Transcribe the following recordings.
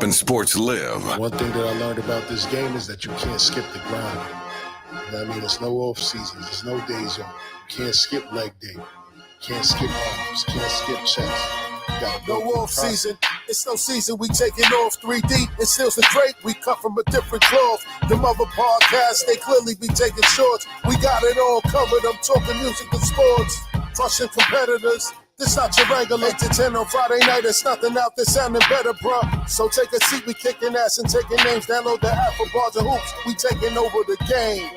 hop and sports live. One thing that I learned about this game is that you can't skip the grind. You know what I mean? There's no off seasons. There's no days off. You can't skip leg day. Can't skip arms. Can't skip chest. No off season, it's no season, we taking off 3D, it steals the great, we cut from a different cloth. Them other podcasts, they clearly be taking shorts. We got it all covered, I'm talking music and sports. Crushing competitors, this not your regular 8 to 10 on Friday night, it's nothing out there sounding better, bruh. So take a seat, we kicking ass and taking names, download the app for Bars and Hoops, we taking over the game.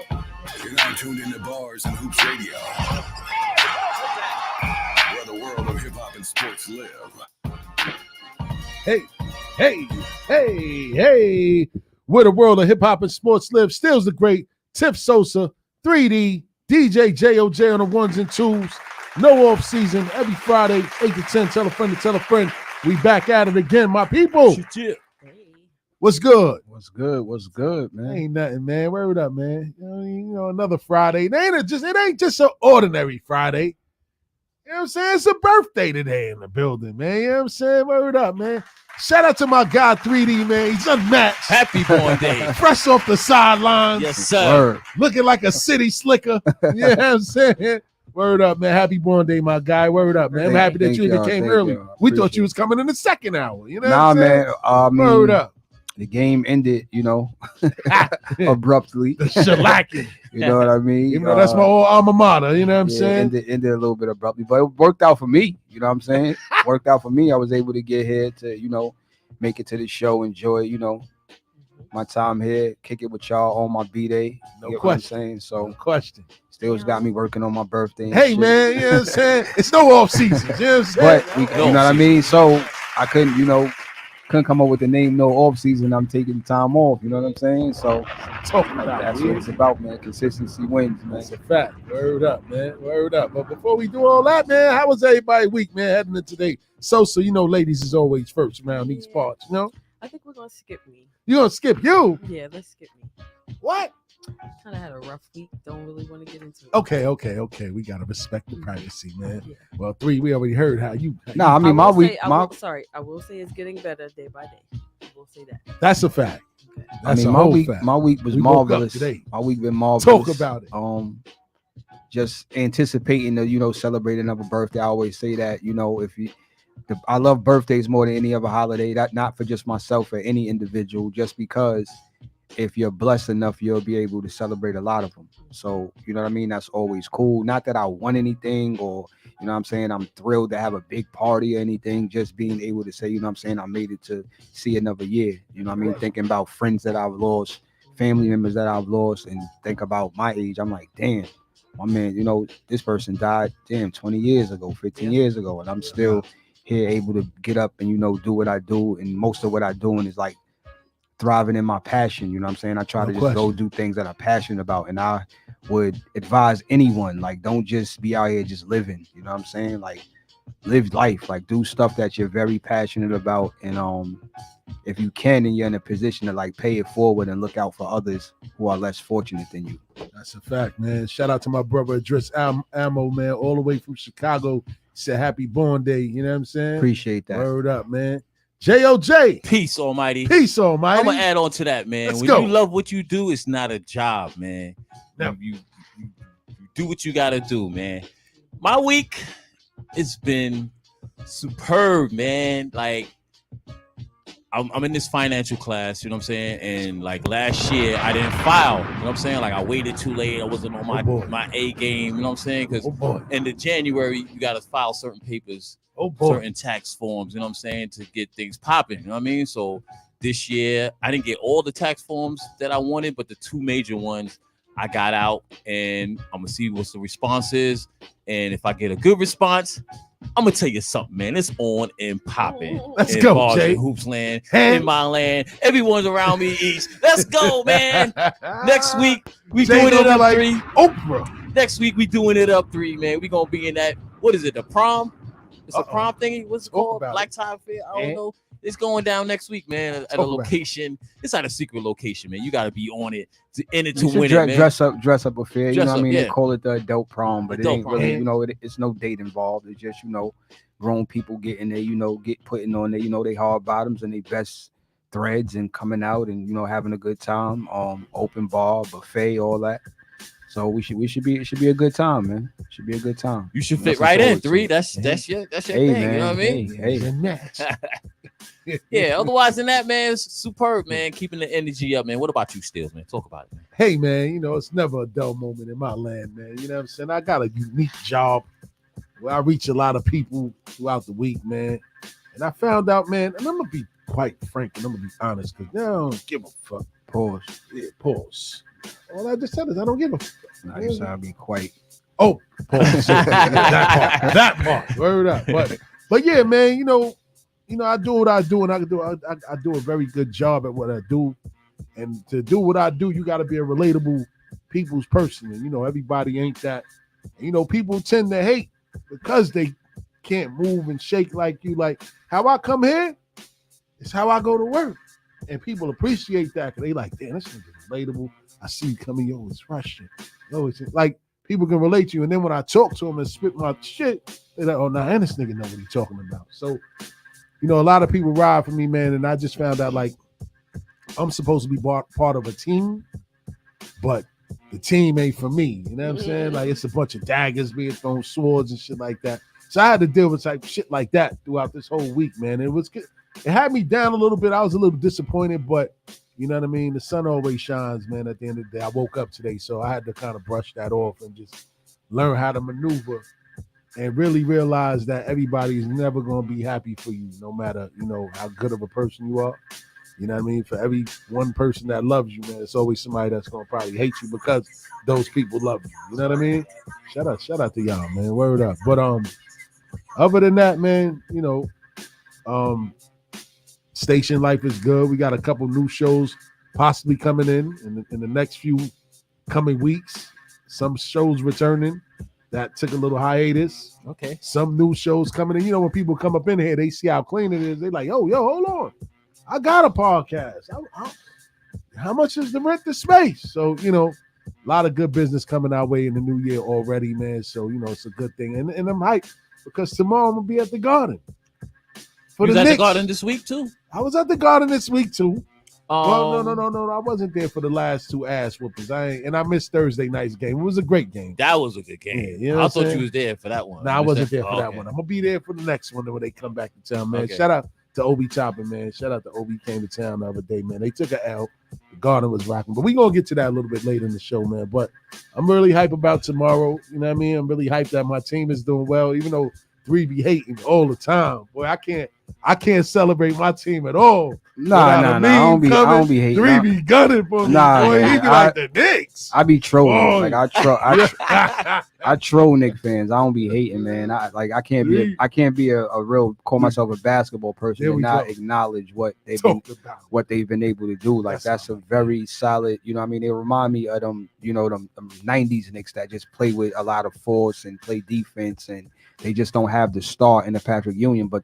You're now tuned into Bars and Hoops Radio, where the world of hip-hop and sports live. Hey, where the world of hip-hop and sports live. Still's the great Tiff Sosa, 3D, DJ JOJ on the ones and twos. No off season, every Friday, 8 to 10. Tell a friend to tell a friend. We back at it again, my people. What's good? What's good, man? Ain't nothing, man. Word up, man. You know, another Friday. It ain't just an ordinary Friday. You know what I'm saying? It's a birthday today in the building, man. You know what I'm saying? Word up, man. Shout out to my guy 3D, man. He's unmatched. Happy born day. Fresh off the sidelines. Yes, sir. Word. Looking like a city slicker. You know what I'm saying? Word up, man. Happy born day, my guy. Word up, man. I'm happy that you even came early. We thought you was coming in the second hour. You know what I'm saying? Man. Word up. The game ended, abruptly. Shellacking. You know what I mean? You know, that's my old alma mater. You know what I'm saying? Ended a little bit abruptly, but it worked out for me. You know what I'm saying? Worked out for me. I was able to get here to, make it to the show, enjoy, my time here, kick it with y'all on my B-Day. No question. Saying? So, no question. Still's got me working on my birthday. Hey, shit. man, you know what I'm saying? It's no off season. You know what I'm saying? But, you know what I mean? So, I couldn't come up with the name No Off Season. I'm taking time off. You know what I'm saying? So Talking about that's it. what it's about, man. Consistency wins, man. That's a fact. Word up, man. Word up. But before we do all that, man, how was everybody week, man, heading into today? So, ladies is always first around these parts, I think we're going to skip me. You gonna skip you? Yeah, let's skip me. What? Kind of had a rough week. Don't really want to get into it. Okay. We gotta respect the privacy, man. Yeah. Well, 3, we already heard how you. I mean, I will say it's getting better day by day. I will say that. That's a fact. Okay. That's my week was marvelous. Today. My week been marvelous. Talk about it. Just anticipating to celebrate another birthday. I always say that I love birthdays more than any other holiday. That not for just myself or any individual, just because if you're blessed enough, you'll be able to celebrate a lot of them. So, you know what I mean? That's always cool. Not that I won anything or, you know what I'm saying, I'm thrilled to have a big party or anything. Just being able to say, you know what I'm saying, I made it to see another year. You know what I mean? Thinking about friends that I've lost, family members that I've lost, and think about my age. I'm like, damn, my man, this person died, 20 years ago, 15 years ago. And I'm still here able to get up and, do what I do. And most of what I'm doing is like thriving in my passion. You know what I'm saying? I try to just go do things that I'm passionate about. And I would advise anyone, like, don't just be out here just living. You know what I'm saying? Like, live life, like do stuff that you're very passionate about. And if you can and you're in a position to like pay it forward and look out for others who are less fortunate than you. That's a fact, man. Shout out to my brother Idris Ammo, man, all the way from Chicago. He said happy born day. You know what I'm saying? Appreciate that. Word up, man. JOJ. Peace, Almighty. Peace, Almighty. I'm gonna add on to that, man. Let's when go. you love what you do, it's not a job, man. No. You do what you gotta do, man. My week has been superb, man. Like I'm in this financial class, you know what I'm saying? And like last year, I didn't file, you know what I'm saying? Like I waited too late. I wasn't on my A game, you know what I'm saying? Because in January, you got to file certain papers, certain tax forms, you know what I'm saying, to get things popping, you know what I mean? So this year, I didn't get all the tax forms that I wanted, but the 2 major ones I got out, and I'm going to see what the response is. And if I get a good response, I'm gonna tell you something, man. It's on and popping. Let's go, Bars Jay. and Hoops land, in my land. Everyone's around me east. Let's go, man. Next week we Jay doing it up like 3. Oprah. Next week we doing it up 3, man. We gonna be in that. What is it? The prom? It's a prom thingy. What's it called? Black tie fair. I don't know. It's going down next week, man. At a location. It's not a secret location, man. You got to be on it in it to win it, man. Dress up affair. You know what I mean? Yeah. They call it the adult prom, but it ain't prom. really, it's no date involved. It's just, grown people getting there, get putting on there, they hard bottoms and they best threads and coming out and having a good time. Open bar, buffet, all that. So it should be a good time, man. It should be a good time. You should Looking fit right in, forward to 3. it. That's your Hey, thing. man. You know what I mean? Hey. And next. Yeah. Otherwise than that, man, it's superb, man. Keeping the energy up, man. What about you, Steels, man? Talk about it, man. Hey, man, it's never a dull moment in my land, man. You know what I'm saying? I got a unique job where I reach a lot of people throughout the week, man. And I found out, man, and I'm going to be quite frank and I'm going to be honest because now I don't give a fuck. Pause. Yeah, pause. All I just said is I don't give a fuck. Nah, you sound be quite. Oh, pause. that part. Word up. But yeah, man, I do what I do, and I do a very good job at what I do. And to do what I do, you got to be a relatable people's person. And everybody ain't that. And, people tend to hate because they can't move and shake like you. Like how I come here is how I go to work, and people appreciate that because they like, damn, this nigga's relatable. I see you coming, yo, it's Russian. Yo, it's like people can relate to you. And then when I talk to them and spit my shit, they're like, oh, nah, and this nigga know what he's talking about. So, a lot of people ride for me, man. And I just found out like I'm supposed to be part of a team, but the team ain't for me. You know what I'm saying? Like it's a bunch of daggers being thrown, swords and shit like that. So I had to deal with type shit like that throughout this whole week, man. It was good. It had me down a little bit. I was a little disappointed, but you know what I mean? The sun always shines, man, at the end of the day. I woke up today, so I had to kind of brush that off and just learn how to maneuver and really realize that everybody's never going to be happy for you, no matter, how good of a person you are. You know what I mean? For every one person that loves you, man, it's always somebody that's going to probably hate you because those people love you. You know what I mean? Shout out to y'all, man. Word up. But other than that, man, station life is good. We got a couple new shows possibly coming in the next few coming weeks. Some shows returning that took a little hiatus. Okay. Some new shows coming in. When people come up in here, they see how clean it is. They like, yo, hold on. I got a podcast. How much is the rent the space? So, a lot of good business coming our way in the new year already, man. So, it's a good thing. And I'm hyped because tomorrow I'm going to be at the Garden. You was at Knicks. the Garden this week, too? I was at the Garden this week, too. Well, no. I wasn't there for the last 2 ass whoopers. I missed Thursday night's game. It was a great game. That was a good game. Yeah, I thought you was there for that one. No, I wasn't there for that one. I'm going to be there for the next one when they come back to town, man. Okay. Shout out to Obi Toppin, man. Shout out to Obi came to town the other day, man. They took an L. The Garden was rocking. But we're going to get to that a little bit later in the show, man. But I'm really hyped about tomorrow. You know what I mean? I'm really hyped that my team is doing well, even though 3 be hating all the time. Boy, I can't celebrate my team at all. Nah. I don't be hating. 3 be gunning for me. Nah, boy, man, he be like the Knicks. I be trolling. Boy. Like I troll Knicks fans. I don't be hating, man. I can't be a real call myself a basketball person and not acknowledge what they've been able to do. Like that's a very solid, you know what I mean? They remind me of them, them 90s Knicks that just play with a lot of force and play defense, and they just don't have the star in the Patrick Ewing, but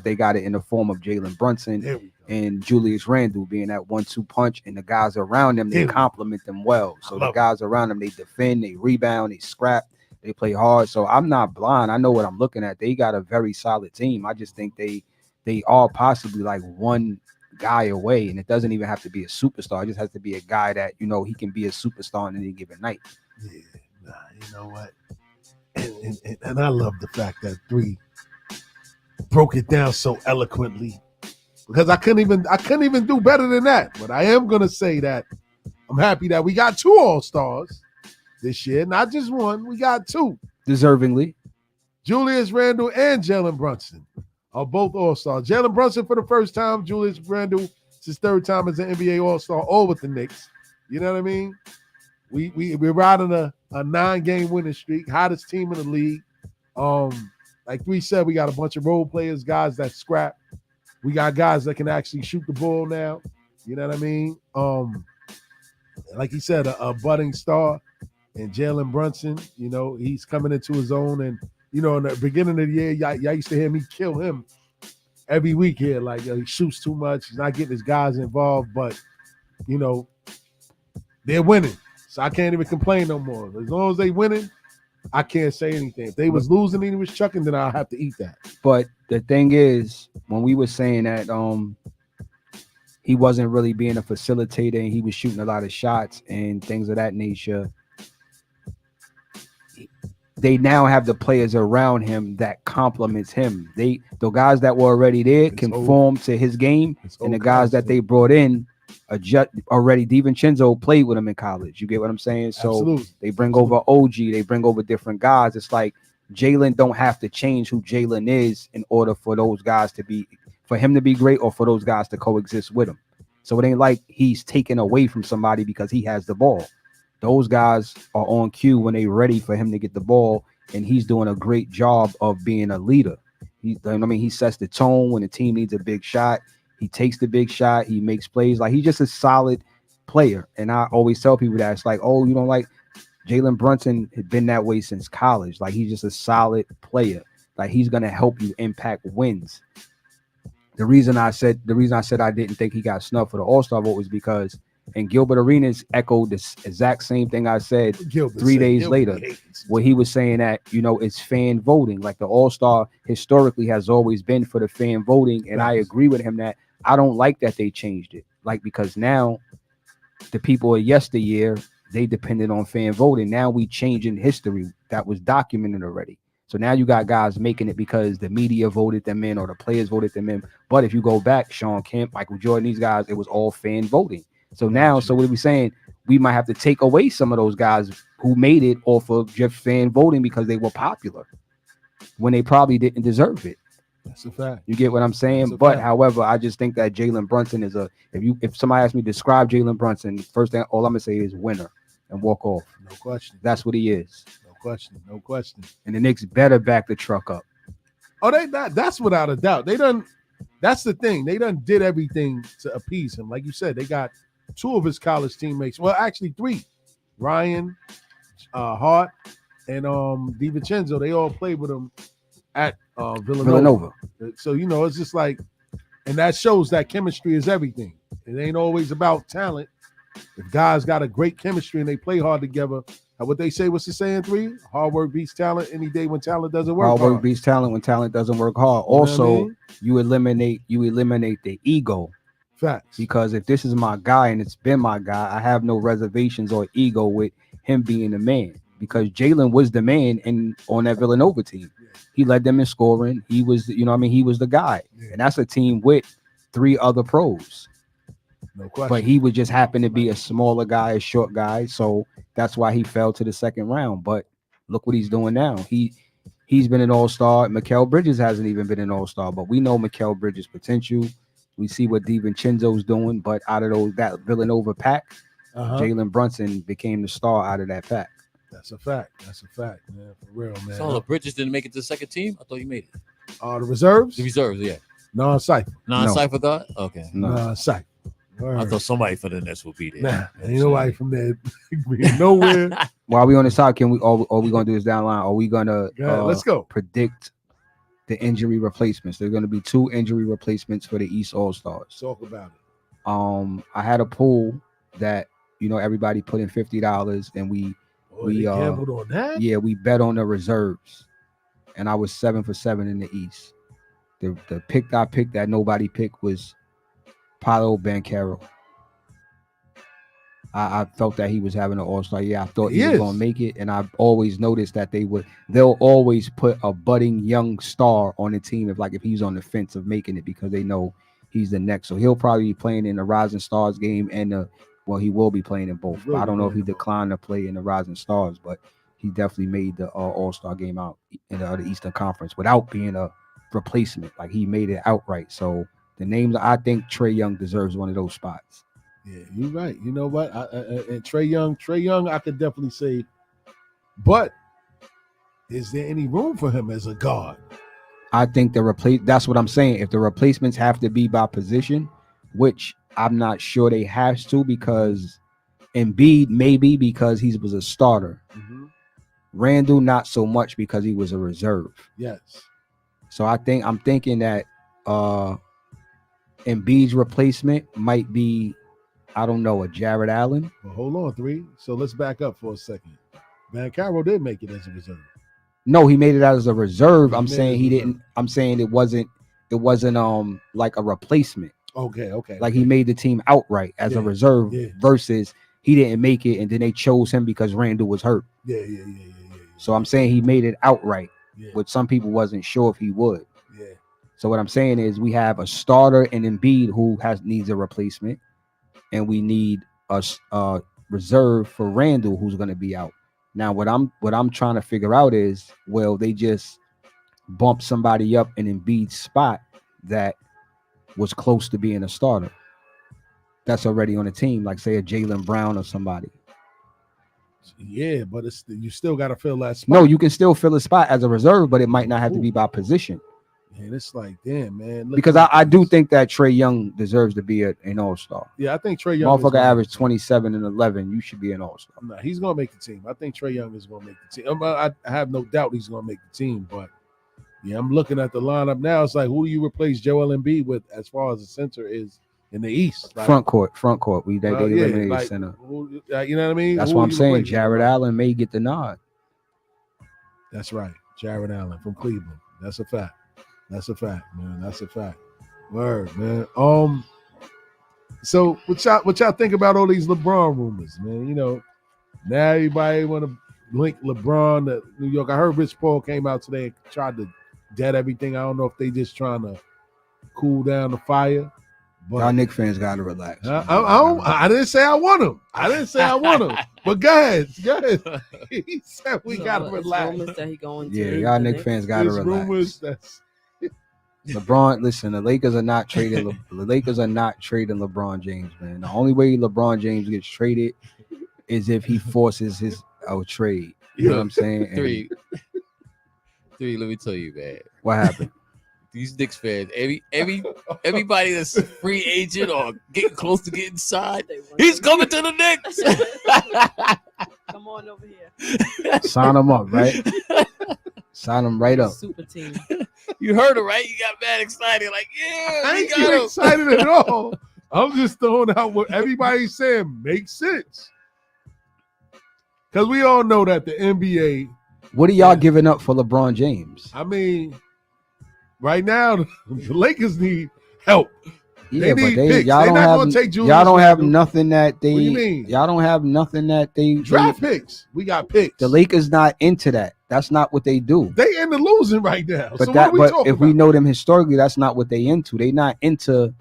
they got it in the form of Jalen Brunson and Julius Randle being that 1-2 punch, and the guys around them, they complement them well. So the guys around them, they defend, they rebound, they scrap, they play hard. So I'm not blind. I know what I'm looking at. They got a very solid team. I just think they are possibly like one guy away, and it doesn't even have to be a superstar. It just has to be a guy that, he can be a superstar on any given night. Yeah, you know what? And I love the fact that 3 broke it down so eloquently, because I couldn't even do better than that. But I am gonna say that I'm happy that we got 2 All-Stars this year, not just 1. We got 2 deservingly. Julius Randle and Jalen Brunson are both All-Stars. Jalen Brunson for the first time. Julius Randle, it's his 3rd time as an NBA All-Star, all with the Knicks. You know what I mean? We're riding a 9-game winning streak, hottest team in the league. Like we said, we got a bunch of role players, guys that scrap. We got guys that can actually shoot the ball now. You know what I mean? Like he said, a budding star, and Jalen Brunson. He's coming into his own, and in the beginning of the year, y'all used to hear me kill him every week here. Like he shoots too much, he's not getting his guys involved, but they're winning. So I can't even complain no more. As long as they winning, I can't say anything. If they was losing and he was chucking, then I'll have to eat that. But the thing is, when we were saying that he wasn't really being a facilitator, and he was shooting a lot of shots and things of that nature. They now have the players around him that complements him. The guys that were already there conform to his game, and the guys that they brought in already. DiVincenzo played with him in college. You get what I'm saying? So Absolutely. they bring over OG, they bring over different guys. It's like Jalen don't have to change who Jalen is in order for those guys for him to be great, or for those guys to coexist with him. So it ain't like he's taken away from somebody because he has the ball. Those guys are on cue when they're ready for him to get the ball, and he's doing a great job of being a leader. He sets the tone when the team needs a big shot. He takes the big shot. He makes plays. Like, he's just a solid player. And I always tell people that it's like, oh, you don't like Jalen Brunson had been that way since college. Like, he's just a solid player. Like, he's gonna help you impact wins. The reason I said I didn't think he got snubbed for the All-Star vote was because, and Gilbert Arenas echoed this exact same thing I said 3 days later, where he was saying that, it's fan voting. Like, the All-Star historically has always been for the fan voting. And I agree with him that I don't like that they changed it. Like, because now the people of yesteryear, they depended on fan voting. Now we changing history that was documented already. So now you got guys making it because the media voted them in or the players voted them in. But if you go back, Sean Kemp, Michael Jordan, these guys, it was all fan voting. So now, what are we saying? We might have to take away some of those guys who made it off of just fan voting because they were popular when they probably didn't deserve it. That's a fact. You get what I'm saying? But however, I just think that Jalen Brunson is if somebody asks me to describe Jalen Brunson, first thing all I'm gonna say is winner and walk off. No question. That's what he is. No question. And the Knicks better back the truck up. Oh, that's without a doubt. That's the thing. They done did everything to appease him. Like you said, they got two of his college teammates. Well, actually three. Ryan, Hart, and DiVincenzo. They all played with him at Villanova. So, it's just like, and that shows that chemistry is everything. It ain't always about talent. If guys got a great chemistry and they play hard together, what they say, what's the saying, 3? Hard work beats talent any day when talent doesn't work hard. Hard work beats talent when talent doesn't work hard. Also, you eliminate the ego. Facts. Because if this is my guy and it's been my guy, I have no reservations or ego with him being the man. Because Jalen was the man on that Villanova team. He led them in scoring. He was, he was the guy. And that's a team with 3 other pros. No question. But he would just happen to be a smaller guy, a short guy. So that's why he fell to the second round. But look what he's doing now. He's been an all-star. Mikal Bridges hasn't even been an all-star, but we know Mikal Bridges' potential. We see what DiVincenzo's doing, but out of that Villanova pack, Jalen Brunson became the star out of that pack. That's a fact, man. For real, man. So the Bridges didn't make it to the second team? I thought you made it. The reserves? The reserves, yeah. Non-cypher. Non-cypher God? Okay. Non-cypher. I thought somebody for the Nets would be there. Nah, ain't nobody from there nowhere. While we on the side, are we gonna do this down line? Are we gonna let's go predict the injury replacements? There's gonna be 2 injury replacements for the East All-Stars. Talk about it. I had a pool that everybody put in $50 and we gambled on that. Yeah, we bet on the reserves, and I was 7 for 7 in the East. The pick I picked that nobody picked was Paolo Banchero. I felt that he was having an all-star year. I thought he was going to make it, and I've always noticed that they'll always put a budding young star on the team if he's on the fence of making it because they know he's the next. So he'll probably be playing in the Rising Stars game and he will be playing in both. I don't know if he declined to play in the Rising Stars, but he definitely made the all-star game out in the Eastern Conference without being a replacement. Like, he made it outright. So the names, I think Trae Young deserves one of those spots. Yeah, you're right. You know what? And Trae Young, I could definitely say. But is there any room for him as a guard? I think that's what I'm saying. If the replacements have to be by position, which I'm not sure they have to, because Embiid maybe because he was a starter. Mm-hmm. Randall not so much because he was a reserve. Yes. So I'm thinking that Embiid's replacement might be, I don't know, a Jared Allen. Well, hold on, 3. So let's back up for a second. Banchero did make it as a reserve. No, he made it as a reserve. I'm saying he didn't. I'm saying it wasn't like a replacement. Okay. Like he made the team outright as a reserve versus he didn't make it and then they chose him because Randall was hurt. Yeah. So I'm saying he made it outright, Yeah. which some people wasn't sure if he would. Yeah. So what I'm saying is we have a starter in Embiid who needs a replacement, and we need a reserve for Randall who's going to be out. Now what I'm trying to figure out is, well, they just bump somebody up in Embiid's spot that was close to being a starter that's already on the team, like say a Jaylen Brown or somebody. Yeah, but you still got to fill that spot. No, you can still fill a spot as a reserve, but it might not have to be by position. And it's like, damn, man. Because I do think that Trae Young deserves to be an all-star. Yeah, I think Trae Young. Motherfucker averaged 27 and 11. You should be an all-star. No, he's going to make the team. I think Trae Young is going to make the team. I have no doubt he's going to make the team. But, yeah, I'm looking at the lineup now. It's like, who do you replace Joel Embiid with as far as the center is in the East? Like, front court. They eliminated like, center. You know what I mean? That's what I'm saying. Jared Allen may get the nod. That's right. Jared Allen from Cleveland. That's a fact. That's a fact, man. That's a fact. Word, man. So what y'all think about all these LeBron rumors, man? You know, now everybody want to link LeBron to New York. I heard Rich Paul came out today and tried to dead everything. I don't know if they just trying to cool down the fire. But y'all Knicks fans got to relax. I didn't say I want him. But go ahead. He said we got to relax. That he going to y'all Knicks fans got to relax. LeBron, listen, the Lakers are not trading. The Lakers are not trading LeBron James, man. The only way LeBron James gets traded is if he forces his trade. You know what I'm saying? Three. Let me tell you, man. What happened? These Knicks fans, everybody that's a free agent or getting close to getting signed, he's coming to the Knicks. Come on over here. Sign him up, right? Sign him right up. Super team. You heard it, right? You got mad excited, like, yeah, I ain't get excited at all. I'm just throwing out what everybody's saying makes sense. Because we all know that the NBA. What are y'all giving up for LeBron James? I mean, right now, the Lakers need help. Yeah, they need but picks. Y'all They're not going to take Julius. Y'all don't have nothing that they. What do you mean? Y'all don't have nothing that they draft picks. We got picks. The Lakers not into that. That's not what they do. They into losing right now. But so what are we talking if about? we know them historically, that's not what they into. They not into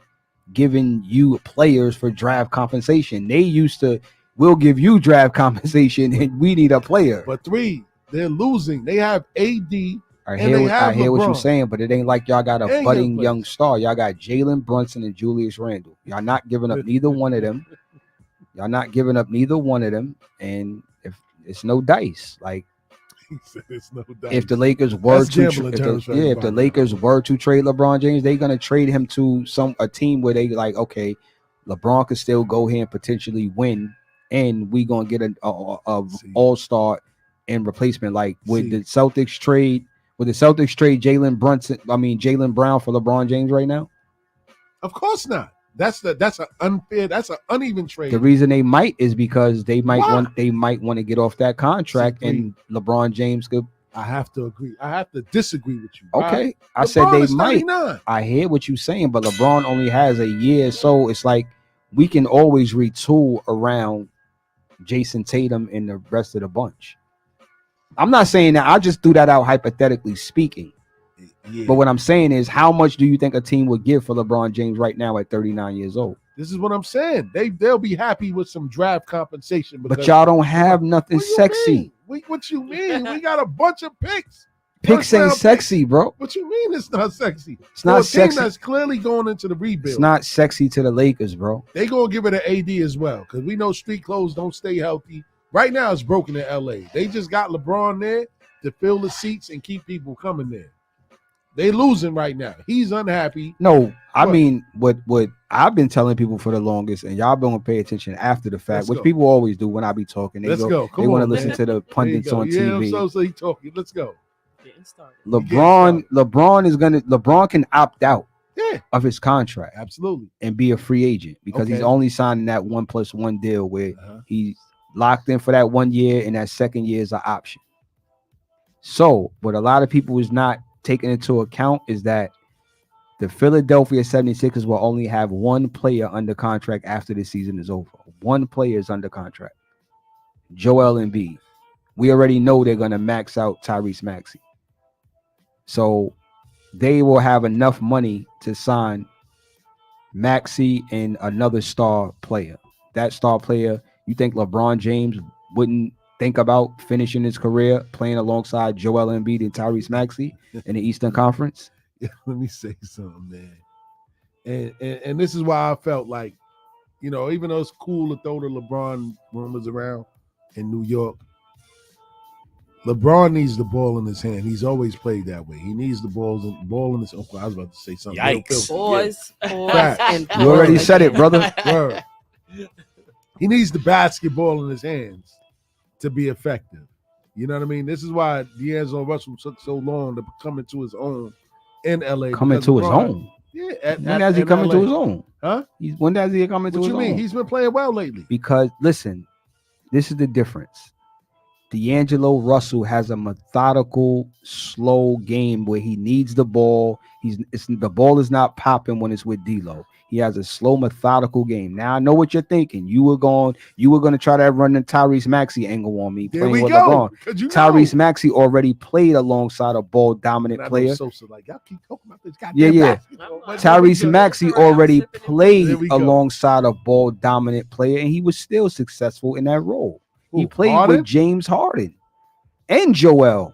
giving you players for draft compensation. They used to, we'll give you draft compensation and we need a player. But they're losing. They have AD. I hear what you're saying, but it ain't like y'all got a budding young star. Y'all got Jalen Brunson and Julius Randle. Y'all not giving up neither one of them. And if it's no dice, like if the Lakers were to trade LeBron James, they're gonna trade him to a team where they like, okay, LeBron could still go here and potentially win, and we gonna get a all-star in replacement. Like with the Celtics trade Jalen Brown for LeBron James right now? Of course not. That's an unfair. That's an uneven trade. The reason they might is because they might want to get off that contract, and LeBron James could. I have to agree. I have to disagree with you. Okay, right? I said they might. 39. I hear what you're saying, but LeBron only has a year, so it's like we can always retool around Jason Tatum and the rest of the bunch. I'm not saying that. I just threw that out hypothetically speaking. Yeah. But what I'm saying is, how much do you think a team would give for LeBron James right now at 39 years old? This is what I'm saying. They'll be happy with some draft compensation. But y'all don't have nothing sexy. What you mean? We got a bunch of picks. Picks ain't sexy, bro. What you mean it's not sexy? It's not sexy. Team that's clearly going into the rebuild. It's not sexy to the Lakers, bro. They gonna give it an AD as well, because we know street clothes don't stay healthy. Right now it's broken in LA. They just got LeBron there to fill the seats and keep people coming there. They losing right now. He's unhappy. No, I mean what I've been telling people for the longest, and y'all been pay attention after the fact, which people always do when I be talking. They want to listen to the pundits on TV. Yeah, so he talking. Let's go. LeBron can opt out of his contract. Absolutely. And be a free agent because he's only signing that 1+1 deal where he's locked in for that 1 year and that second year is an option. So what a lot of people is not taking into account is that The Philadelphia 76ers will only have one player under contract after the season is over. One player is under contract. Joel Embiid. We already know they're going to max out Tyrese Maxey. So they will have enough money to sign Maxey and another star player. That star player, you think LeBron James wouldn't think about finishing his career playing alongside Joel Embiid and Tyrese Maxey in the Eastern Conference? Yeah, let me say something, man. And this is why I felt like, even though it's cool to throw the LeBron rumors around in New York, LeBron needs the ball in his hand. He's always played that way. He needs the ball in his. Oh, I was about to say something. Yikes. Pause. And You already said it, brother. Word. He needs the basketball in his hands to be effective. You know what I mean? This is why D'Angelo Russell took so long to come into his own in LA. Coming to his own. Yeah. When has he come into his own? Huh? When does he come into What his you own? mean? He's been playing well lately. Because listen, this is the difference. D'Angelo Russell has a methodical, slow game where he needs the ball. The ball is not popping when it's with D'Lo. He has a slow, methodical game. Now I know what you're thinking. You were going to try to run the Tyrese Maxey angle on me. There playing we with go. LeBron. Tyrese Maxey already played alongside a ball dominant player. Sosa, like, y'all keep talking about this guy. Yeah. Tyrese Maxey already played There we go. alongside a ball dominant player, and he was still successful in that role. He played Harden? with James Harden and Joel.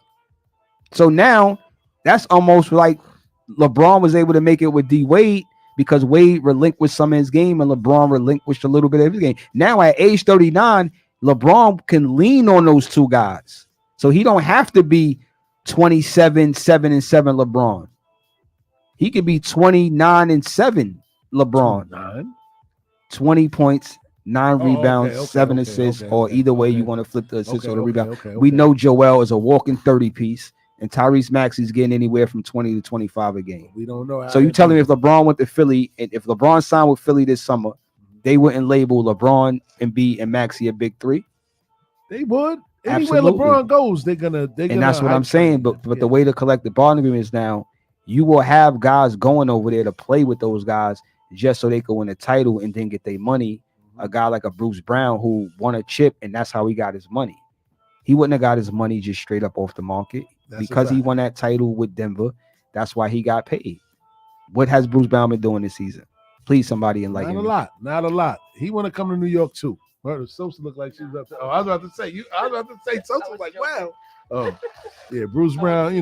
So now that's almost like LeBron was able to make it with D Wade because Wade relinquished some of his game and LeBron relinquished a little bit of his game. Now at age 39, LeBron can lean on those two guys. So he don't have to be 27, 7-7 LeBron. He could be 29-7 LeBron. 20 points, 9 rebounds, 7 assists, or either way you want to flip the assist or the rebound. We know Joel is a walking 30 piece, and Tyrese Maxey's getting anywhere from 20 to 25 a game. We don't know. So you telling me if LeBron went to Philly, and if LeBron signed with Philly this summer, they wouldn't label LeBron, Embiid, and Maxey a big three? They would. Anywhere Absolutely. LeBron goes, they're gonna. And that's what I'm saying. But the way the collective bargaining agreement is now, you will have guys going over there to play with those guys just so they can win a title and then get their money. A guy like a Bruce Brown who won a chip, and that's how he got his money. He wouldn't have got his money just straight up off the market because he won that title with Denver. That's why he got paid. What has Bruce Brown been doing this season? Please, somebody enlighten me. Not a lot. He want to come to New York too. Well, Sosa looked like she was up there. Oh, I was about to say Sosa was like, wow. Oh, yeah, Bruce Brown,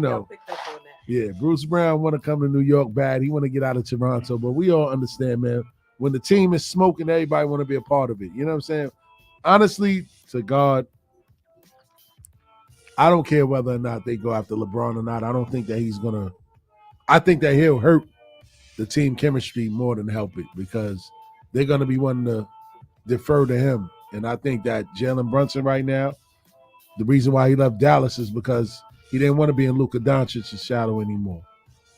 Yeah, Bruce Brown want to come to New York bad. He want to get out of Toronto, but we all understand, man. When the team is smoking, everybody want to be a part of it. You know what I'm saying? Honestly, to God, I don't care whether or not they go after LeBron or not. I don't think that he's going to – I think that he'll hurt the team chemistry more than help it because they're going to be wanting to defer to him. And I think that Jalen Brunson right now, the reason why he left Dallas is because he didn't want to be in Luka Doncic's shadow anymore.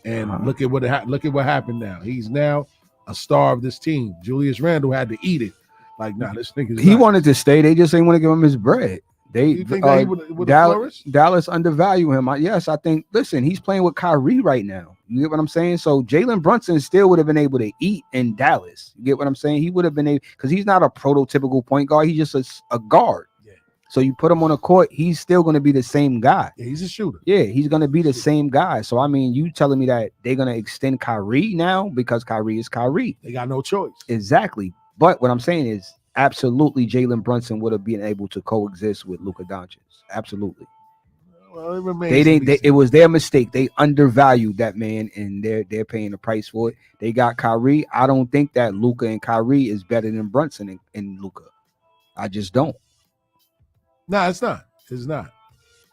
And look at what happened now. He's now – a star of this team. Julius Randle had to eat it. Like, nah, this nigga's He wanted to stay. They just ain't want to give him his bread. You think that he would Dallas undervalue him. Yes, I think. Listen, he's playing with Kyrie right now. You get what I'm saying? So Jalen Brunson still would have been able to eat in Dallas. You get what I'm saying? He would have been able because he's not a prototypical point guard. He's just a guard. Yeah. So you put him on a court, he's still going to be the same guy. Yeah, he's a shooter. Yeah, he's going to be the same guy. So I mean, you telling me that they're going to extend Kyrie now because Kyrie is Kyrie? They got no choice. Exactly. But what I'm saying is, absolutely, Jalen Brunson would have been able to coexist with Luka Doncic. Absolutely. Well, it remains. It was their mistake. They undervalued that man, and they're paying the price for it. They got Kyrie. I don't think that Luka and Kyrie is better than Brunson and Luka. I just don't. No, it's not. It's not.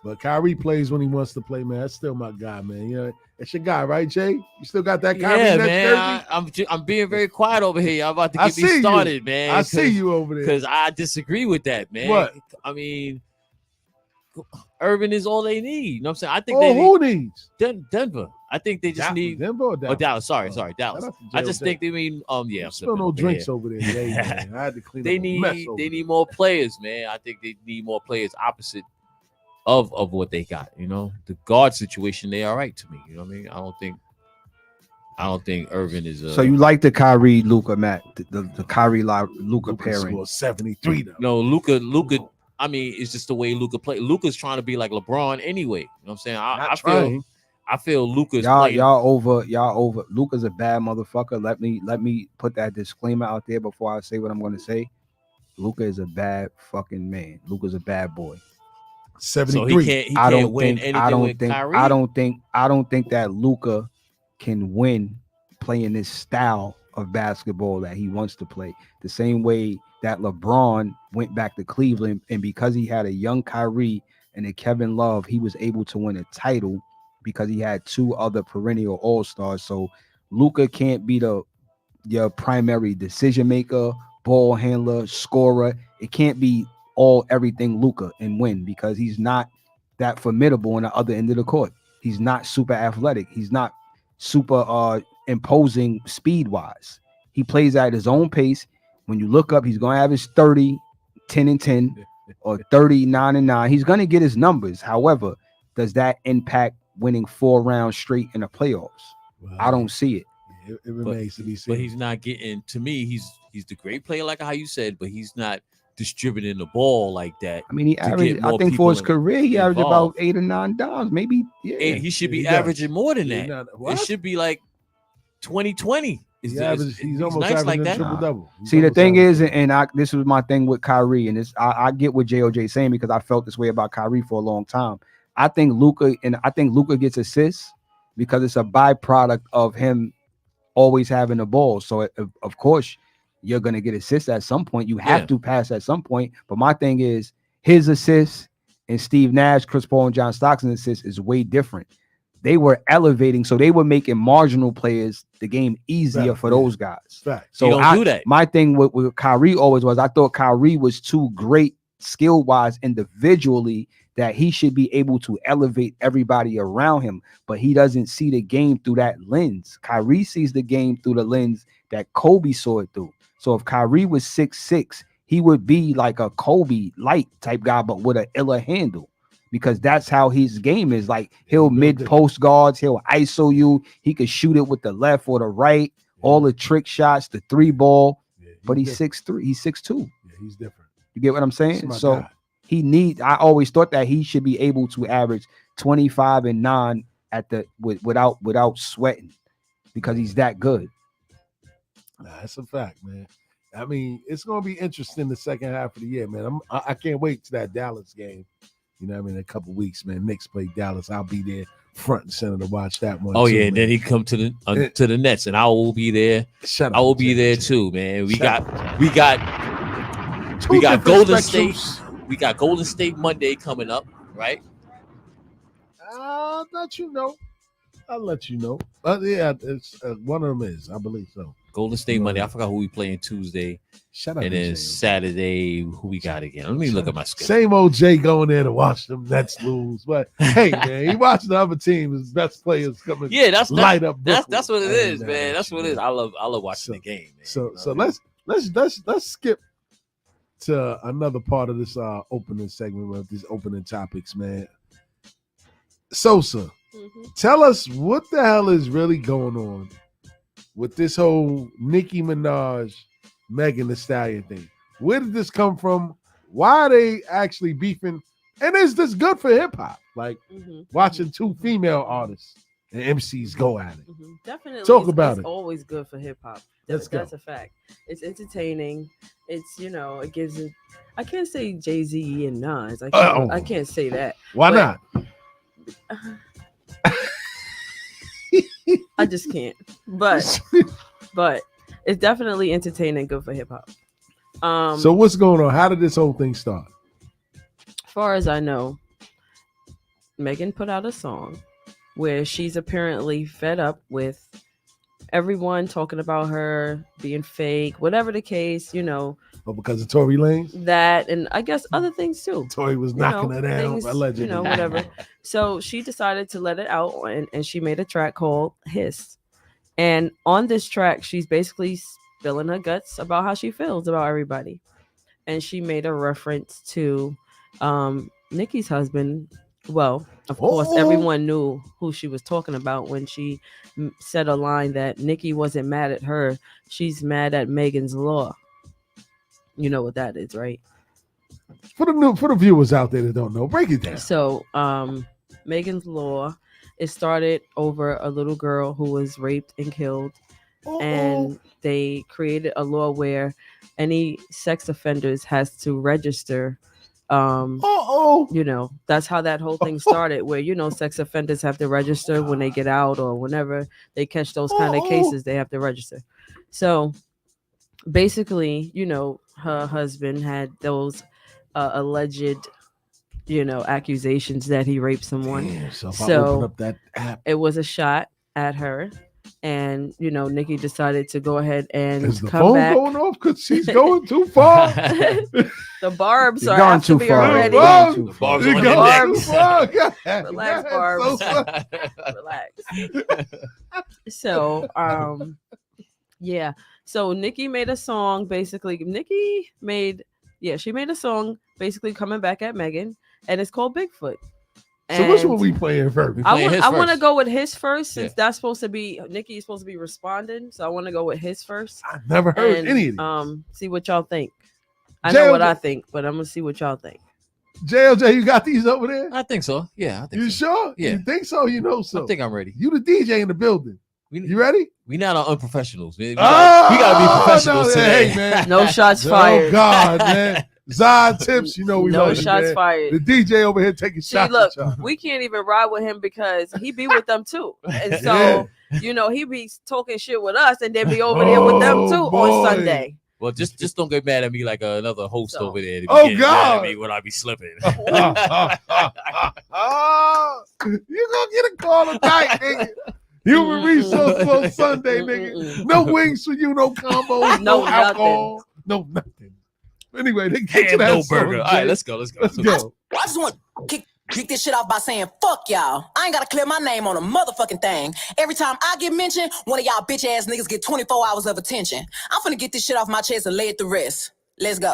But Kyrie plays when he wants to play, man. That's still my guy, man. You know, it's your guy, right, Jay? You still got that Kyrie? Yeah, man. I'm being very quiet over here. Y'all about to get me started, man. I see you over there. Because I disagree with that, man. What? I mean, Irvin is all they need. You know what I'm saying? I think who needs? Denver. I think they just need Denver or Dallas? Dallas. Sorry, Dallas. I just think they mean yeah. Spill no drinks over there today, man. I had to clean they up need a mess over they need more players, man. I think they need more players opposite of what they got. You know, the guard situation, they all right to me. You know what I mean? I don't think I don't think Irving is. So you like the Kyrie Luka, Matt? The Kyrie Luka pairing. Scored 73 though. No, Luka. I mean, it's just the way Luka play. Luka's trying to be like LeBron anyway. You know what I'm saying? I feel Luka's playing. Y'all over. Luka's a bad motherfucker. Let me put that disclaimer out there before I say what I'm going to say. Luka is a bad fucking man. Luka's a bad boy. 73. So he can't win anything with Kyrie. I don't think that Luka can win playing this style of basketball that he wants to play. The same way that LeBron went back to Cleveland, and because he had a young Kyrie and a Kevin Love, he was able to win a title because he had two other perennial all-stars. So Luka can't be your primary decision maker, ball handler, scorer. It can't be everything Luka and win because he's not that formidable on the other end of the court. He's not super athletic. He's not super imposing speed-wise. He plays at his own pace. When you look up, he's going to have his 30, 10 and 10 or 39 and 9. He's going to get his numbers. However, does that impact winning 4 rounds straight in the playoffs? Well, I don't see it. It remains to be seen. But he's not getting, to me, he's the great player, like how you said, but he's not distributing the ball like that. I mean, he averaged, I think for his career, he averaged about 8 or 9 dimes, maybe. Yeah, he should be averaging more than that. It should be like 20-20. He's almost nice averaging like that. triple-double. See, the thing is, and this was my thing with Kyrie, and I get what JOJ saying because I felt this way about Kyrie for a long time. I think Luka gets assists because it's a byproduct of him always having the ball. So of course you're gonna get assists at some point. You have to pass at some point. But my thing is his assists and Steve Nash, Chris Paul, and John Stockton's assists is way different. They were elevating, so they were making marginal players the game easier for those guys. So you don't do that. My thing with Kyrie always was I thought Kyrie was too great skill-wise individually that he should be able to elevate everybody around him, but he doesn't see the game through that lens. Kyrie sees the game through the lens that Kobe saw it through. So if Kyrie was 6'6", he would be like a Kobe light type guy, but with an iller handle. Because that's how his game is. Like he'll mid-post guards, he'll ISO you, he could shoot it with the left or the right, all the trick shots, the 3-ball. But he's 6'3", he's 6'2". Yeah, he's different. You get what I'm saying? So I always thought that he should be able to average 25 and 9 without sweating because he's that good. That's a fact, man. I mean, it's gonna be interesting the second half of the year, man. I can't wait to that Dallas game. You know what I mean? In a couple weeks, man. Knicks play Dallas. I'll be there front and center to watch that one. Oh, yeah. And then he come to the Nets, and I will be there. I will be there too, man. We got Golden State. We got Golden State Monday coming up, right? I'll let you know. Yeah, it's one of them is, I believe so. Golden State Monday. I forgot who we playing Tuesday. Shut up. And then Saturday, who we got again? Let me look at my schedule. Same old Jay going there to watch them Nets lose. But hey, man, he watching the other team. His best players coming. Yeah, that's light up. That's what it is, man. That's what it is. I love watching the game, man. So let's skip to another part of this opening segment of these opening topics, man. Sosa, tell us what the hell is really going on with this whole Nicki Minaj, Megan Thee Stallion thing. Where did this come from? Why are they actually beefing? And is this good for hip hop? Like watching two female artists and MCs go at it. Definitely. Talk about it. It's always good for hip hop. That's a fact. It's entertaining. It's, it gives it. I can't say Jay-Z and Nas. I can't say that. Why not? I just can't. But it's definitely entertaining, good for hip hop. So what's going on? How did this whole thing start? As far as I know, Megan put out a song where she's apparently fed up with everyone talking about her being fake, whatever the case, But because of Tory Lanez? That, and I guess other things too. Tory was knocking her down, allegedly. Whatever. So she decided to let it out, and she made a track called Hiss. And on this track, she's basically spilling her guts about how she feels about everybody. And she made a reference to Nicki's husband Well, of course, Uh-oh. everyone knew who she was talking about when she said a line that Nicki wasn't mad at her. She's mad at Megan's Law. You know what that is, right? For the viewers out there that don't know, break it down. So, Megan's Law, it started over a little girl who was raped and killed. And they created a law where any sex offenders has to register. You know, that's how that whole thing started, where, you know, sex offenders have to register when they get out, or whenever they catch those kind of cases, they have to register. So basically, you know, her husband had those alleged, you know, accusations that he raped someone. Damn, so if I open up that app, it was a shot at her. And, you know, Nicki decided to go ahead and is the come phone back. going off because she's going too far? The barbs You're are going after too me far. already. You're going too The far. barbs You're on going your too neck. far. Go ahead. Relax, Go ahead, Barbs. Sosa. Relax. So, yeah. So Nicki made a song. Basically, she made a song basically coming back at Megan, and it's called Bigfoot. So which one And we playing first? I want to go with his first, since Yeah. that's supposed to be Nicki is supposed to be responding. So I want to go with his first. I've never heard and, any of these. See what y'all think. I know what JLJ. I think, but I'm gonna see what y'all think. JLJ, you got these over there? I think so. Yeah, I think You so. sure? Yeah. You think so? You know so? I think I'm ready. You the DJ in the building. You ready? We not on unprofessionals, man. We gotta be professionals today. Hey, man. No shots fired. Oh God, man. Zod Tips, you know we No love you, shots man. fired. The DJ over here taking See, shots look, at y'all. we can't even ride with him because he be with them too, and so Yeah. you know he be talking shit with us, and then be over there with them too boy. on Sunday. Well, just don't get mad at me like another host So- over there. Oh, Getting mad God. at me when I be slipping. You gonna get a call tonight, nigga. Human resources on Sunday, nigga. No wings for you, no combos, no No alcohol, no nothing. Anyway, they get to Damn, that no song, burger. All Jay. right, let's go. Let's go. I just want to kick this shit off by saying, fuck y'all. I ain't got to clear my name on a motherfucking thing. Every time I get mentioned, one of y'all bitch ass niggas get 24 hours of attention. I'm finna get this shit off my chest and lay it to rest. Let's go.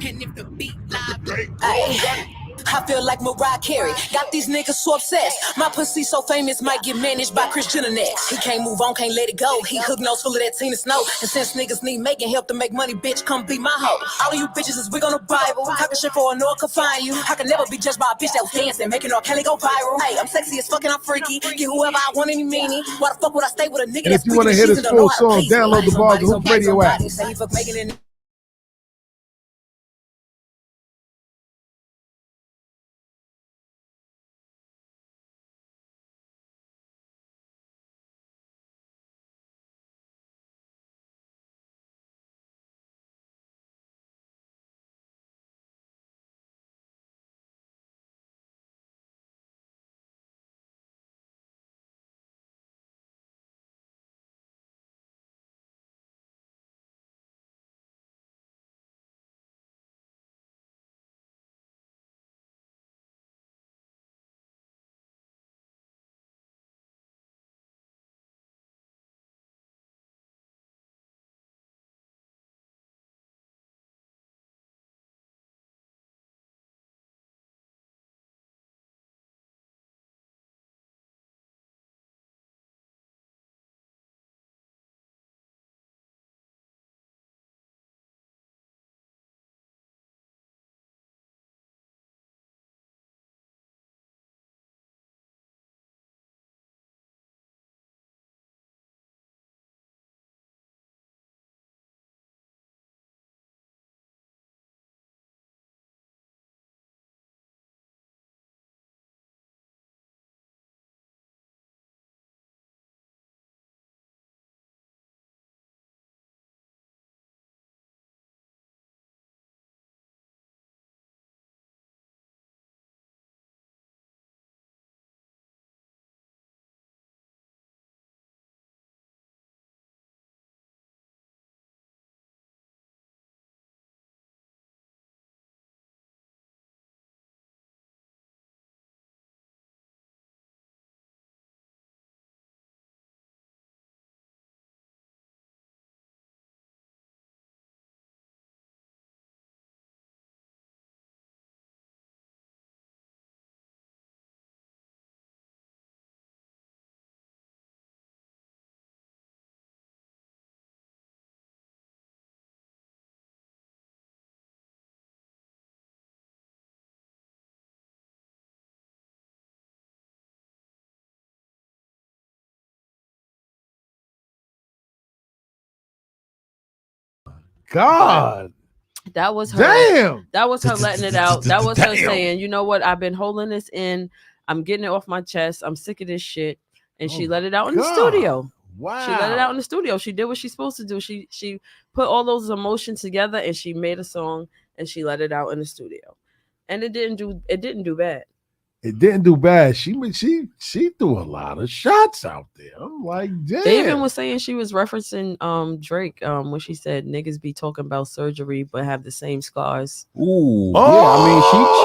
And if the beat live, ay, I feel like Mariah Carey. Got these niggas so obsessed. My pussy so famous might get managed by Kris Jenner next. He can't move on, can't let it go. He hook nose full of that Tina Snow. And since niggas need making help to make money, bitch, come be my hoe. All of you bitches is wig on the Bible. Talking shit for a no one can find you. I can never be judged by a bitch that was dancing, making R. Kelly go viral. Hey, I'm sexy as fuck and I'm freaky. Get whoever I want any meanie. Why the fuck would I stay with a nigga And that's if you want to hear this full song, download the Bars and Hoop Radio app. Say he fuck making it. God. That was her. Damn. That was her letting it out. That was her Damn. saying, you know what? I've been holding this in. I'm getting it off my chest. I'm sick of this shit. And she Oh, let it out in the God. studio. Wow. She let it out in the studio. She did what she's supposed to do. She put all those emotions together and she made a song and she let it out in the studio. And it didn't do bad. It didn't do bad. She threw a lot of shots out there. I'm like, damn. They even was saying she was referencing Drake when she said niggas be talking about surgery but have the same scars. Ooh. Oh, yeah, I mean,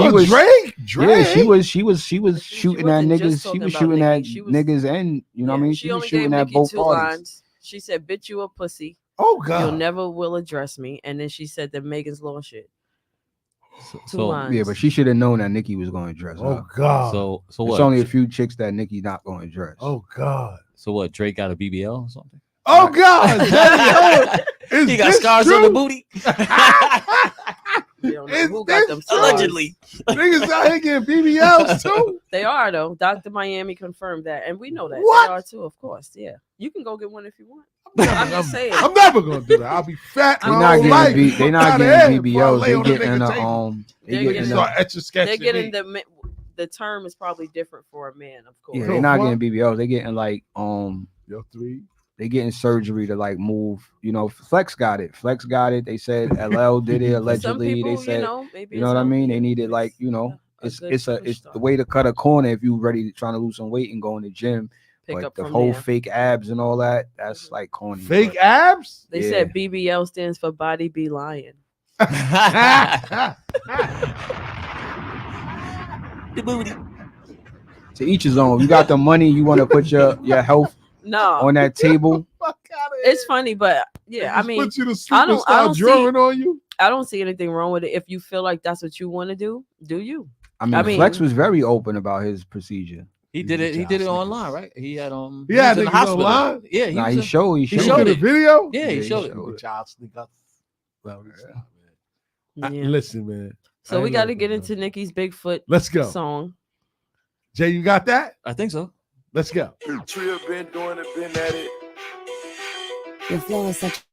she was Drake. Yeah, she was shooting at wasn't just niggas. She talking was about shooting at Nicki. She was- niggas, and you know what I mean. She was only shooting gave at Nicki both 2 parties. lines. She said, "Bitch, you a pussy. Oh God. You'll never will address me." And then she said that Megan's Law shit. Two lines. Yeah, but she should have known that Nicki was going to dress Oh up. God. So It's what? only a few chicks that Nicki not going to dress. Oh God. So what? Drake got a BBL or something? Oh God. Is He got this scars true? on the booty. You don't know Is who this got them true? scars. Allegedly. Niggas out here getting BBLs too. They are though. Dr. Miami confirmed that, and we know that What? they are too. Of course, yeah. You can go get one if you want. I'm just saying. I'm never gonna do that. I'll be fat They my not whole life. getting they not Outta getting here before I BBLs. lay They on the getting nigga the table. they They're getting getting the Start etch a sketch. They're getting the term is probably different for a man, of course. yeah, they not getting BBLs. They getting like Yo, 3. they getting surgery to like move. You know, Flex got it. They said LL did it For some allegedly. people, They said maybe you know it's what I mean. healthy. They needed like a it's good it's push the start. way to cut a corner if you ready to trying to lose some weight and go in the gym. Pick But up the from whole there. fake abs and all that, that's like corny. Fake but- abs? They Yeah. said BBL stands for body be lying. The booty. To each his own. You got the money, you want to put your health No, on that table. Fuck outta it's here. funny, but yeah, I Just mean, put you to I sleep and don't start see- drawing on you. I don't see anything wrong with it. If you feel like that's what you want to do you. I mean, I mean- Flex was very open about his procedure. He did it. He Child did it niggas. online, right? He had He had was in the niggas hospital. online? Yeah, Nah, was he in- showed he He showed showed it. the video? Yeah, he he showed it. showed it. Child sneakers. Well, Yeah. listen, man. So I we ain't got to never get gonna into Nicki's Bigfoot Let's go. song. Jay, you got that? I think so. Let's go. Trill been doing it, been at it. Your flow is such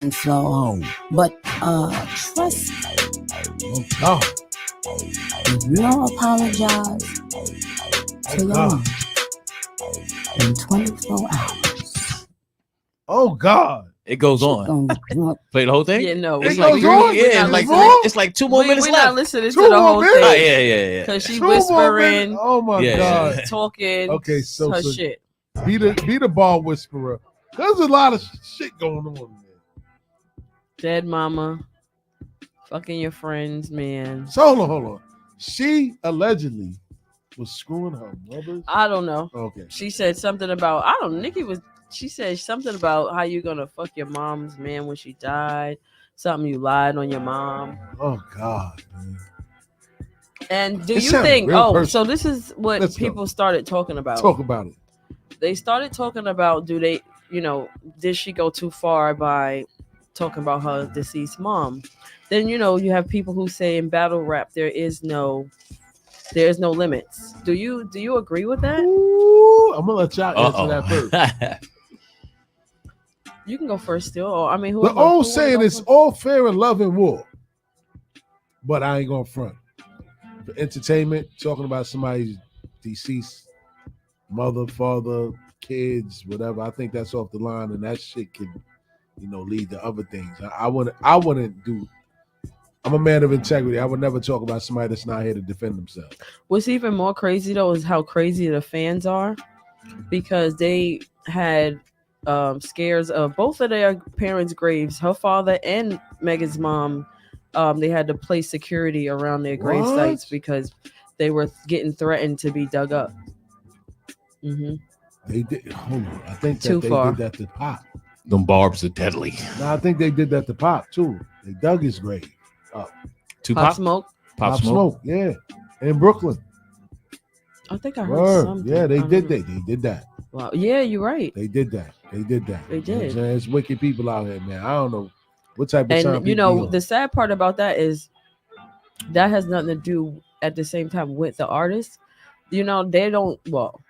and flow home. But trust me, Oh, if you don't apologize to your God. mom in 24 hours, Oh God. It goes she on. gonna Play the whole thing. Yeah, no. It we- goes we- on? we Yeah, not it's like listening. it's like 2 more minutes We're not left. listening 2 to the more whole minutes? Oh, thing yeah. because she 2 more minutes? whispering, Oh my Yeah. God. talking. Okay, so her shit. be the ball whisperer. There's a lot of shit going on, man. Dead mama, fucking your friends, man. So hold on. She allegedly was screwing her mother. I don't know. Okay. She said something about She said something about how you gonna fuck your mom's man when she died. Something you lied on your mom. Oh God, man. And do It you sounded think? real Oh, personal. so this is what Let's go. people started talking about. Talk about it. They started talking about did she go too far by talking about her deceased mom? Then you have people who say in battle rap there's no limits. Do you agree with that? Ooh, I'm gonna let y'all answer that first. You can go first still. Or, I mean, The whoever- old who saying wanna is go all fair in love and war, but I ain't gonna front. For entertainment, talking about somebody's deceased mother, father, kids, whatever. I think that's off the line, and that shit can, lead to other things. I wouldn't do. I'm a man of integrity. I would never talk about somebody that's not here to defend themselves. What's even more crazy though is how crazy the fans are, because they had scares of both of their parents' graves. Her father and Megan's mom, they had to place security around their grave What? sites because they were getting threatened to be dug up. Mm-hmm. They did. Hold on. I think that Too they far. did that to Pop. Them barbs are deadly. No, I think they did that to Pop too. They dug his grave. Pop Smoke. Pop Smoke. Yeah, in Brooklyn. I think I heard Word. something. Yeah, they I don't did know. that. They did that. Wow. Yeah, you're right. They did that. They You know what I'm did. saying? It's wicked people out here, man. I don't know what type of time And people be on. the sad part about that is that has nothing to do at the same time with the artist. They don't. Well,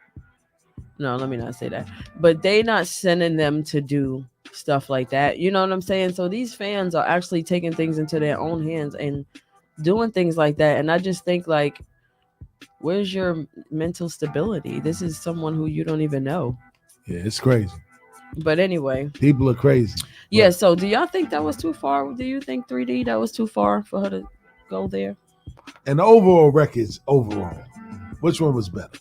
no, let me not say that. But they not sending them to do stuff like that. You know what I'm saying? So these fans are actually taking things into their own hands and doing things like that. And I just think, like, where's your mental stability? This is someone who you don't even know. Yeah, it's crazy. But anyway, People are crazy. yeah. So do y'all think that was too far? Do you think 3D that was too far for her to go there? And the overall records, which one was better?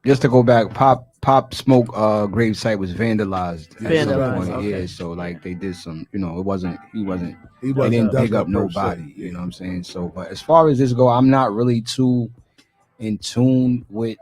Just to go back, Pop Smoke grave site was vandalized. at some Vandalized, point. okay. Yeah, so like they did some, he wasn't He they wasn't didn't dug dig up per nobody, se. you know what I'm saying? So, but as far as this go, I'm not really too in tune with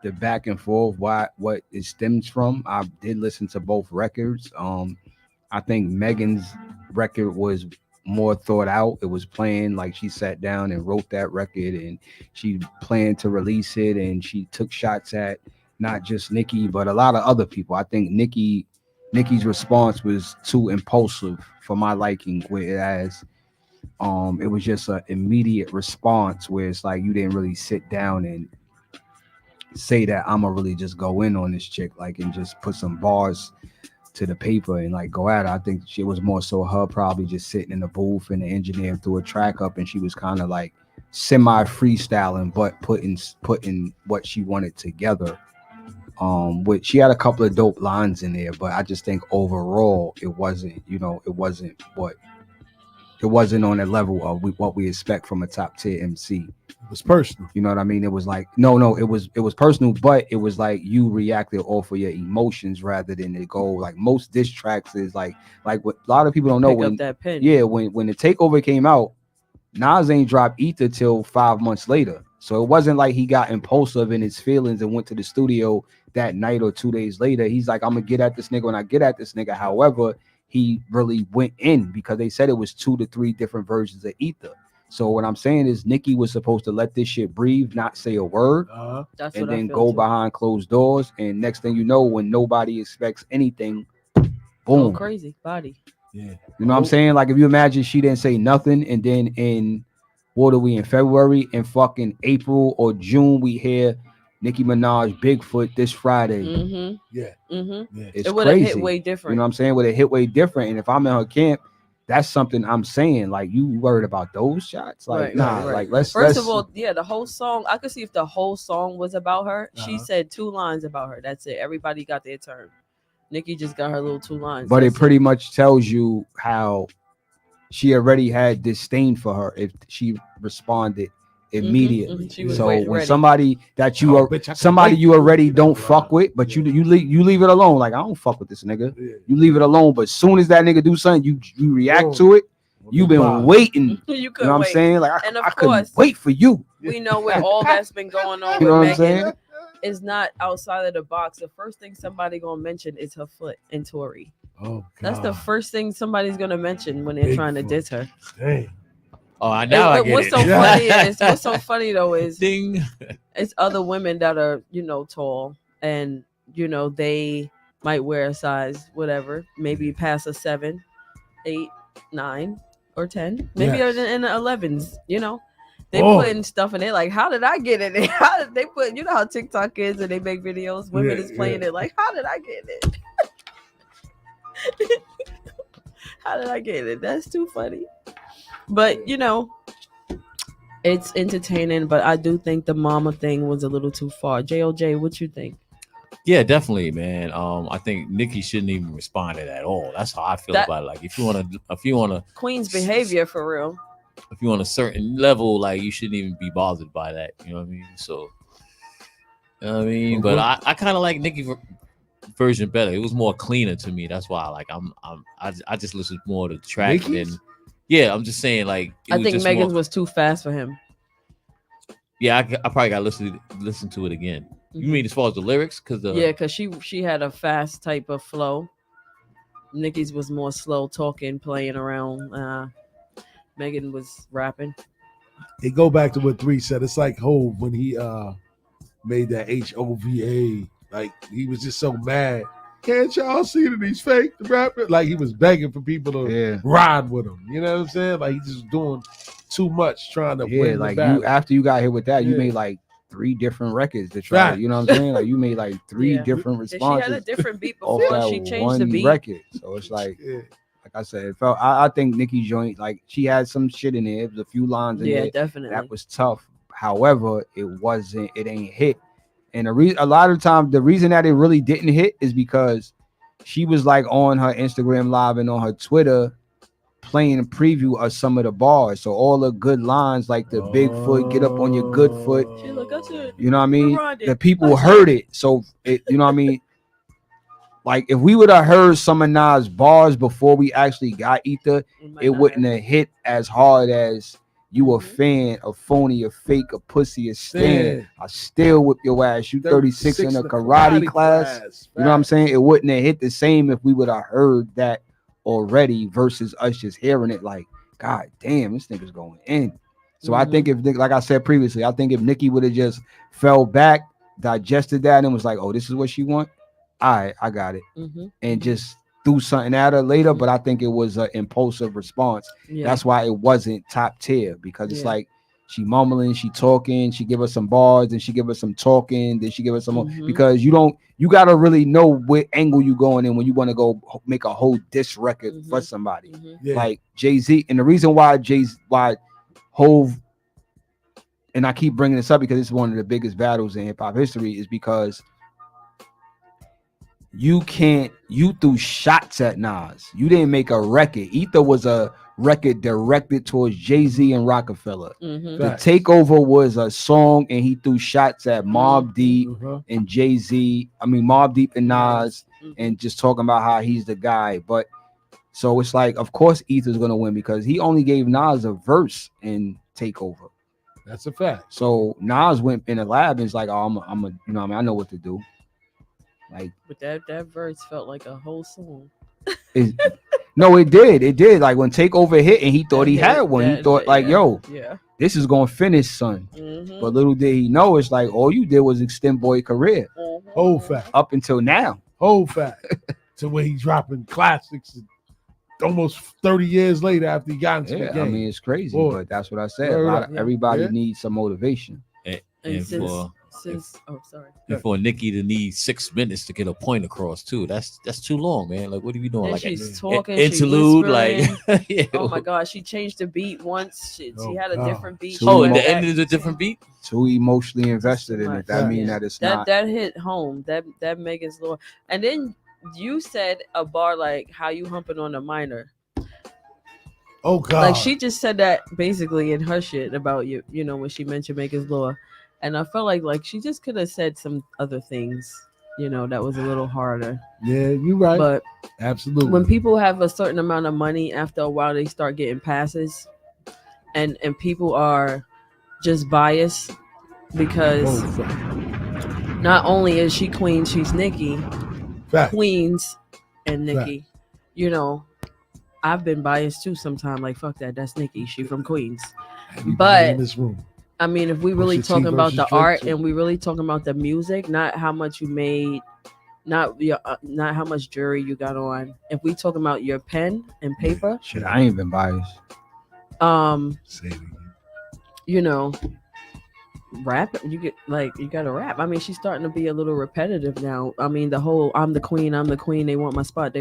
the back and forth, what it stems from. I did listen to both records. I think Megan's record was more thought out. It was planned, like she sat down and wrote that record and she planned to release it, and she took shots at not just Nicki but a lot of other people. I think Nicki's response was too impulsive for my liking, whereas it was just an immediate response where it's like you didn't really sit down and say that I'm gonna really just go in on this chick, like, and just put some bars to the paper and like go at her. I think she was more so her probably just sitting in the booth and the engineer threw a track up and she was kind of like semi freestyling but putting what she wanted together. Which she had a couple of dope lines in there, but I just think overall it wasn't on the level of what we expect from a top tier MC. It was personal. You know what I mean? It was like it was personal, but it was like you reacted off of your emotions rather than it go like most diss tracks is like what a lot of people don't know. Pick up that pen. Yeah, when the Takeover came out, Nas ain't dropped Ether till 5 months later. So it wasn't like he got impulsive in his feelings and went to the studio that night or 2 days later. He's like, I'm gonna get at this nigga when I get at this nigga. However, he really went in because they said it was 2 to 3 different versions of Ether. So what I'm saying is Nicki was supposed to let this shit breathe, not say a word, That's and what I then feel go too. behind closed doors. And next thing you know, when nobody expects anything, Go boom. crazy body. Yeah. You know what I'm saying? Like if you imagine she didn't say nothing, and then in what are we in February, in fucking April or June, we hear Nicki Minaj, Bigfoot this Friday. Mm-hmm. Yeah. Mm-hmm. Yeah. It's It would have crazy. hit way You different. know what I'm saying? Would have hit way different. And if I'm in her camp, that's something I'm saying. Like, you worried about those shots? Like, Right, nah. right. Like, let's. First of all, yeah, the whole song. I could see if the whole song was about her. She Uh-huh. said 2 lines about her. That's it. Everybody got their turn. Nikki just got her little 2 lines. but it That's pretty much tells you how she already had disdain for her if she responded immediately. mhm. She was So ready. when somebody that you Oh, are bitch, I can somebody wait. you already don't Right. fuck with, but Yeah. you leave it alone. Like, I don't fuck with this nigga. Yeah. You leave it alone. But as soon as that nigga do something, you react Boom. to it. You've been Wow. waiting. You You could know what I'm wait. saying? Like, And of I couldn't course- wait for you. We know with all that's been going on You know with what I'm Megan saying? is not outside of the box. The first thing somebody gonna mention is her foot and Tory. Oh, God. That's the first thing somebody's gonna mention when they're Big trying to foot. diss her. Dang. Oh, now I get What's it. so funny is what's so funny though is Ding. it's other women that are tall and they might wear a size whatever, maybe past a 7, 8, 9, or 10, maybe Yes. in the 11s. They Oh. putting stuff in it like, how did I get in it? How did they put? You know how TikTok is and they make videos. Women Yeah, is playing yeah. it like, how did I get in it? How did I get it? That's too funny. But it's entertaining. But I do think the mama thing was a little too far. JOJ, what you think? Yeah, definitely, man. I think Nikki shouldn't even respond to that at all. That's how I feel about it. Like, if you wanna Queen's behavior for real. if you're on a certain level, like, you shouldn't even be bothered by that. You know what I mean? So, you know what I mean. But I kind of like Nikki version better. It was more cleaner to me. That's why, like, I just listened more to the track Nicki's? than. Yeah, I'm just saying, like, it I was think just Megan's more, was too fast for him. Yeah, I probably got to listen to it again. You mean as far as the lyrics? Because she had a fast type of flow. Nikki's was more slow talking, playing around. Megan was rapping. It go back to what 3 said. It's like Hov when he made that HOVA. Like, he was just so mad. Can't y'all see that he's fake, the rapper? Like, he was begging for people to ride with him. You know what I'm saying? Like, he's just doing too much trying to win like, the battle. after you got hit with that, you Yeah. made like 3 different records to try. Facts. You know what I'm saying? Like, you made like 3 different She responses. had a different beat off before that she changed one the beat. record. So it's like I said, it felt. I think Nicki joint, like, she had some shit in there. It was a few lines in there. Definitely. That was tough. However, it ain't hit. And a lot of times, the reason that it really didn't hit is because she was like on her Instagram live and on her Twitter playing a preview of some of the bars. So all the good lines, like the Bigfoot, get up on your good foot. You know what I mean? The people heard it. So you know what I mean? Like, if we would have heard some of Nas bars before we actually got Ether, it wouldn't have hit as hard as you a fan, a phony, a fake, a pussy, a stand. I still whip your ass. You 36 in a karate class. You know what I'm saying? It wouldn't have hit the same if we would have heard that already versus us just hearing it like, God damn, this nigga's going in. So I think like I said previously, I think if Nikki would have just fell back, digested that, and was like, oh, this is what she want. All right, I got it. And just threw something at her later. But I think it was an impulsive response. Yeah. That's why it wasn't top tier, because it's like she mumbling, she talking, she give us some bars, and she give us some talking, then she give us some more, because you gotta really know what angle you going in when you want to go make a whole diss record for somebody. Like Jay-Z. And the reason why Hov, and I keep bringing this up because it's one of the biggest battles in hip-hop history, is because you threw shots at Nas. You didn't make a record. Ether was a record directed towards Jay-Z and Rockefeller. The Takeover was a song, and he threw shots at Mobb Deep and Jay-Z. I mean, Mobb Deep and Nas, and just talking about how he's the guy. But so it's like, of course, Ether's gonna win because he only gave Nas a verse in Takeover. That's a fact. So Nas went in the lab and is like, oh, I'm a, you know what I mean? I know what to do. Like, but that verse felt like a whole song. No, it did. Like, when Takeover hit and he thought he had one, he thought like, yo, this is gonna finish, son. But little did he know, it's like all you did was extend boy career. Whole fact. Up until now. Whole fact. To where he's dropping classics almost 30 years later after he got into the game. I mean, it's crazy, Boy. But that's what I said. Everybody needs some motivation. And Since sorry. And for Nikki to need 6 minutes to get a point across too, that's too long, man. Like, what are you doing? And Like she's an talking, interlude, like whispering. Oh my God, she changed the beat once. She had a different beat. She Oh, went the back. end is a different beat. Too emotionally invested in it. That Yeah. mean that it's that not. that hit home. That Megan's Law. And then you said a bar like how you humping on a minor. Oh God! Like she just said that basically in her shit about you. You know when she mentioned Megan's Law, and I felt like she just could have said some other things. You know that was a little harder. Yeah, you're right. But absolutely, when people have a certain amount of money, after a while they start getting passes, and people are just biased because not only is she Queen, she's Nikki. Queens and Nikki. You know, I've been biased too sometimes. Like, fuck that. That's Nikki. She from Queens. But in this room. I mean, if we really Pusha T talking about the versus Drake, art too. and we really talking about the music, not how much you made, not how much jewelry you got on. If we talking about your pen and paper, Shit, I ain't been biased. You know, rap, you gotta rap. I mean, she's starting to be a little repetitive now. I mean, the whole I'm the queen, they want my spot,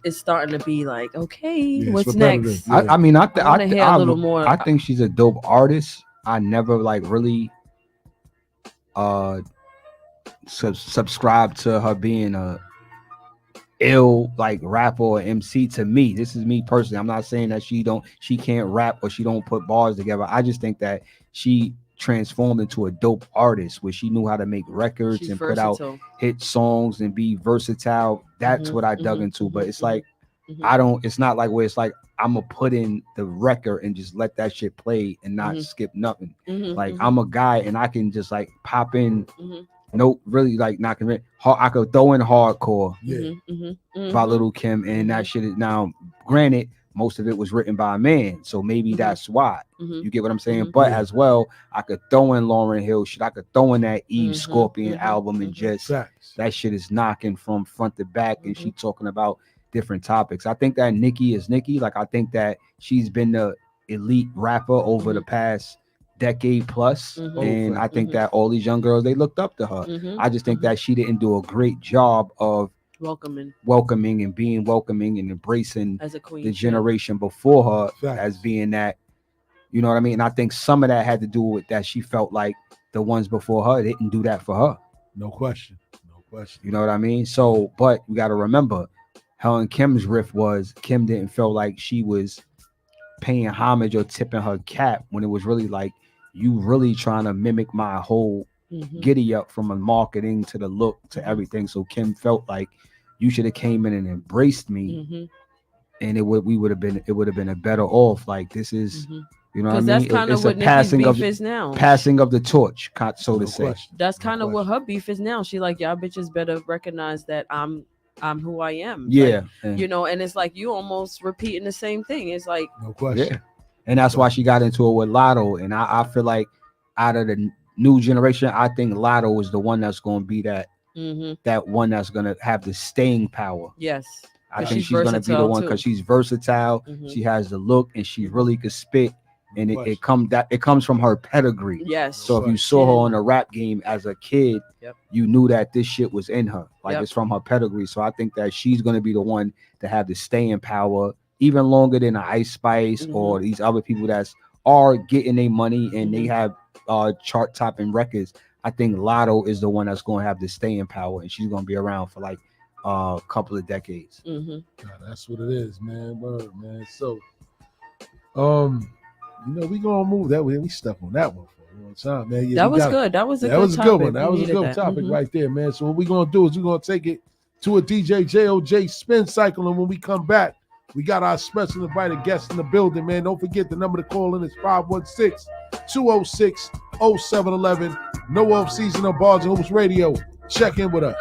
it's starting to be like, okay, what's next? I wanna hear a little more. I think she's a dope artist. I never like really subscribe to her being a ill like rapper or MC. To me, this is me personally. I'm not saying that she can't rap or she don't put bars together. I just think that she transformed into a dope artist where she knew how to make records She's and versatile. put out hit songs and be versatile. That's what I dug into. But it's like it's not like where it's like I'm gonna put in the record and just let that shit play and not skip nothing. Like I'm a guy and I can just like pop in. No, really like not convinced. I could throw in hardcore by Little Kim, and that shit is now. Granted, most of it was written by a man, so maybe that's why. You get what I'm saying? But as well, I could throw in Lauryn Hill shit. I could throw in that Eve Scorpion album and just that shit is knocking from front to back, and she talking about different topics. I think that Nikki is Nikki. Like I think that she's been the elite rapper over the past decade plus, and I think that all these young girls, they looked up to her. I just think that she didn't do a great job of welcoming and being welcoming and embracing as a queen, the generation before her as being that, you know what I mean? And I think some of that had to do with that she felt like the ones before her didn't do that for her. No question. You know what I mean? So, but we got to remember, her and Kim's riff was Kim didn't feel like she was paying homage or tipping her cap when it was really like, you really trying to mimic my whole giddy up from a marketing to the look to everything. So Kim felt like you should have came in and embraced me, and it would have been a better off. Like this is, you know what I mean? That's kind of what Nikki's beef is now. Passing of the torch, so to say. That's kind of what her beef is now. She like, y'all bitches better recognize that I'm who I am. Yeah, like, you know, and it's like you almost repeating the same thing. It's like no question. Yeah. And that's why she got into it with Lotto. And I feel like out of the new generation, I think Lotto is the one that's going to be that that one that's going to have the staying power. Yes. I think she's going to be the one because she's versatile. She has the look and she really could spit. And it comes from her pedigree. Yes. So if you saw her on a rap game as a kid, you knew that this shit was in her. Like it's from her pedigree. So I think that she's going to be the one to have the staying power even longer than Ice Spice or these other people that's are getting their money and they have chart topping records. I think Lotto is the one that's going to have the staying power, and she's going to be around for like a couple of decades. God, that's what it is, man. Word, man. So, you know, we gonna move that way. We stuck on that one for a long time, man. Yeah, that was good. That was a good one. That was a good topic right there, man. So what we gonna do is we're gonna take it to a DJ JOJ spin cycle, and when we come back, we got our special invited guest in the building, man. Don't forget the number to call in is 516-206-0711. No Off-Season on Bars and Hoops Radio. Check in with us.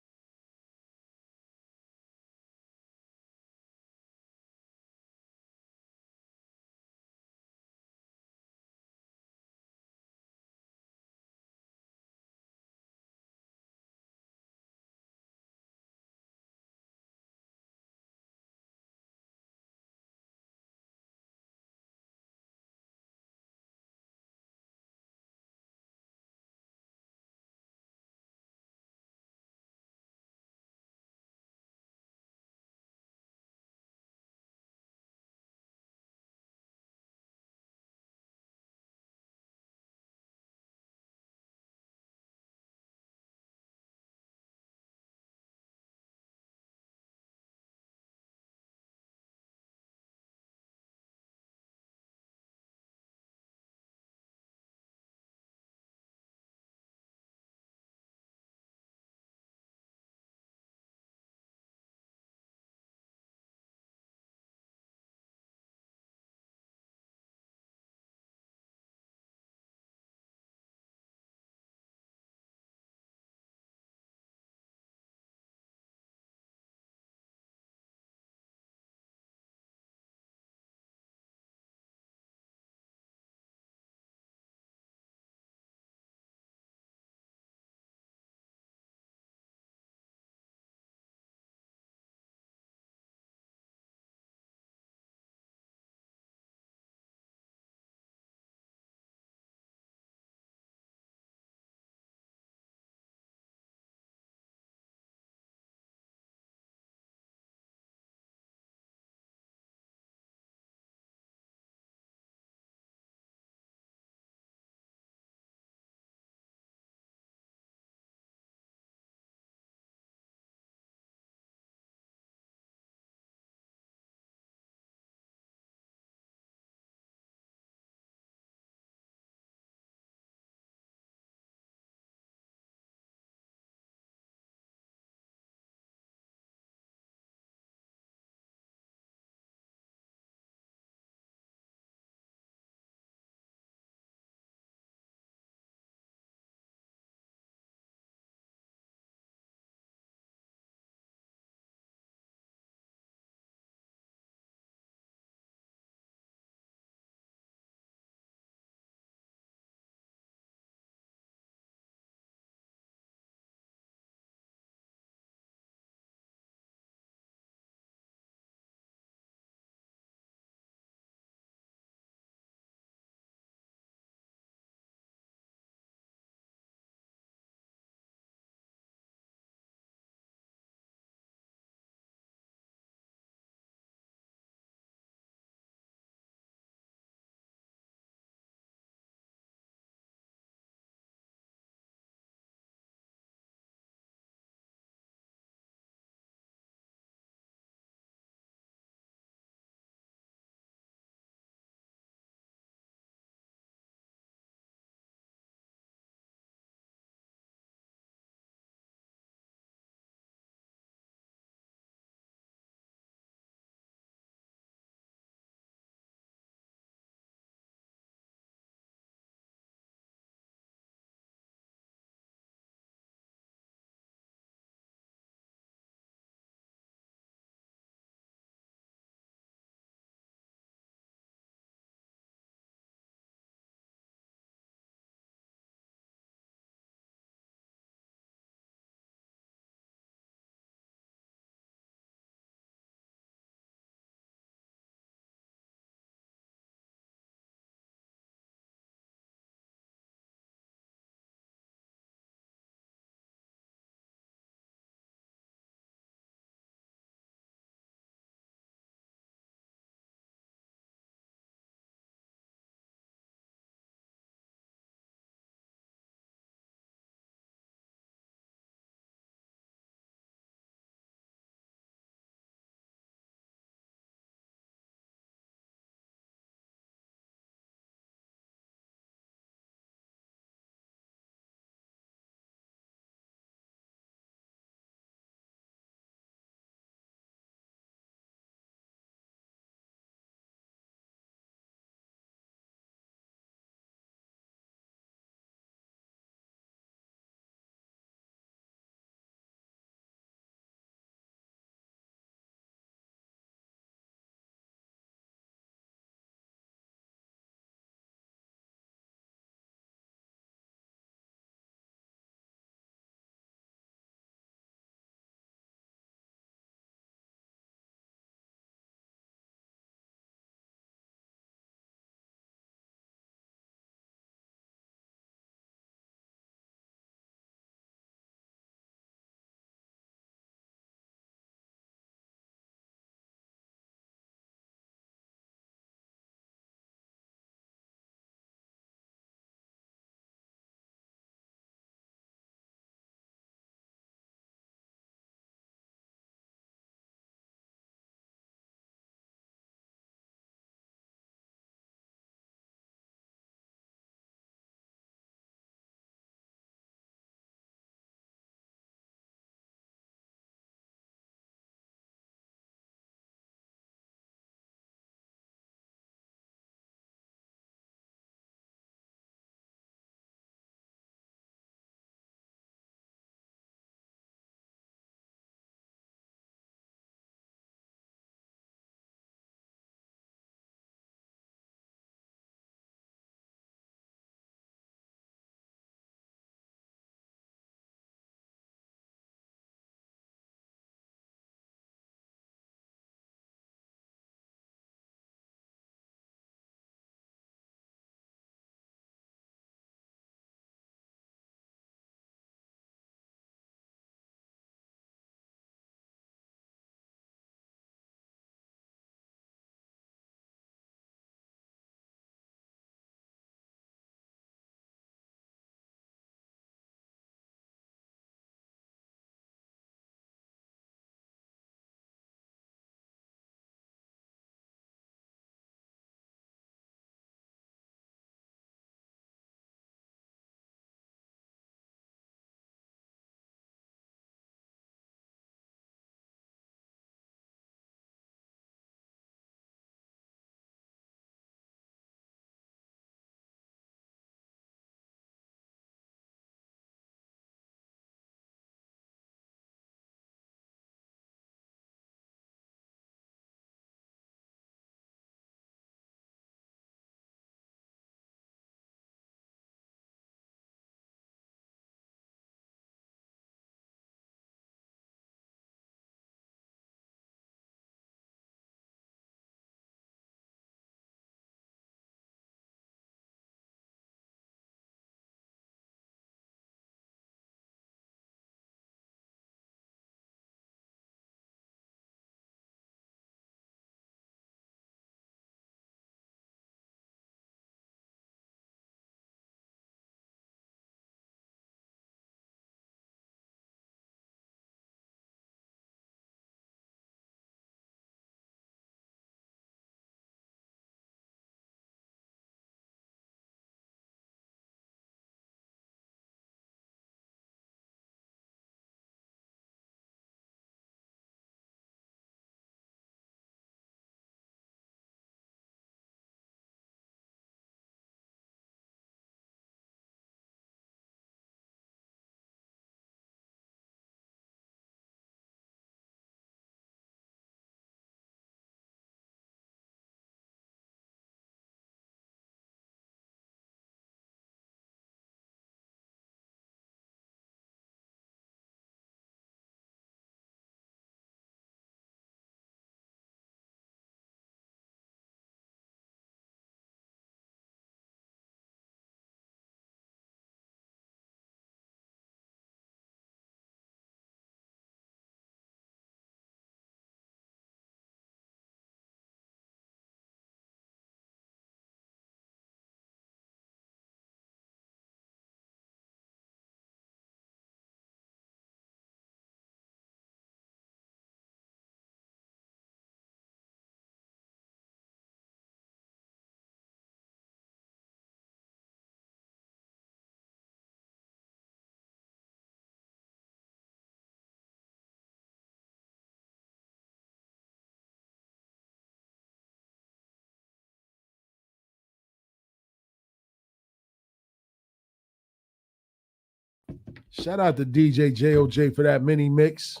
Shout out to DJ JOJ for that mini mix.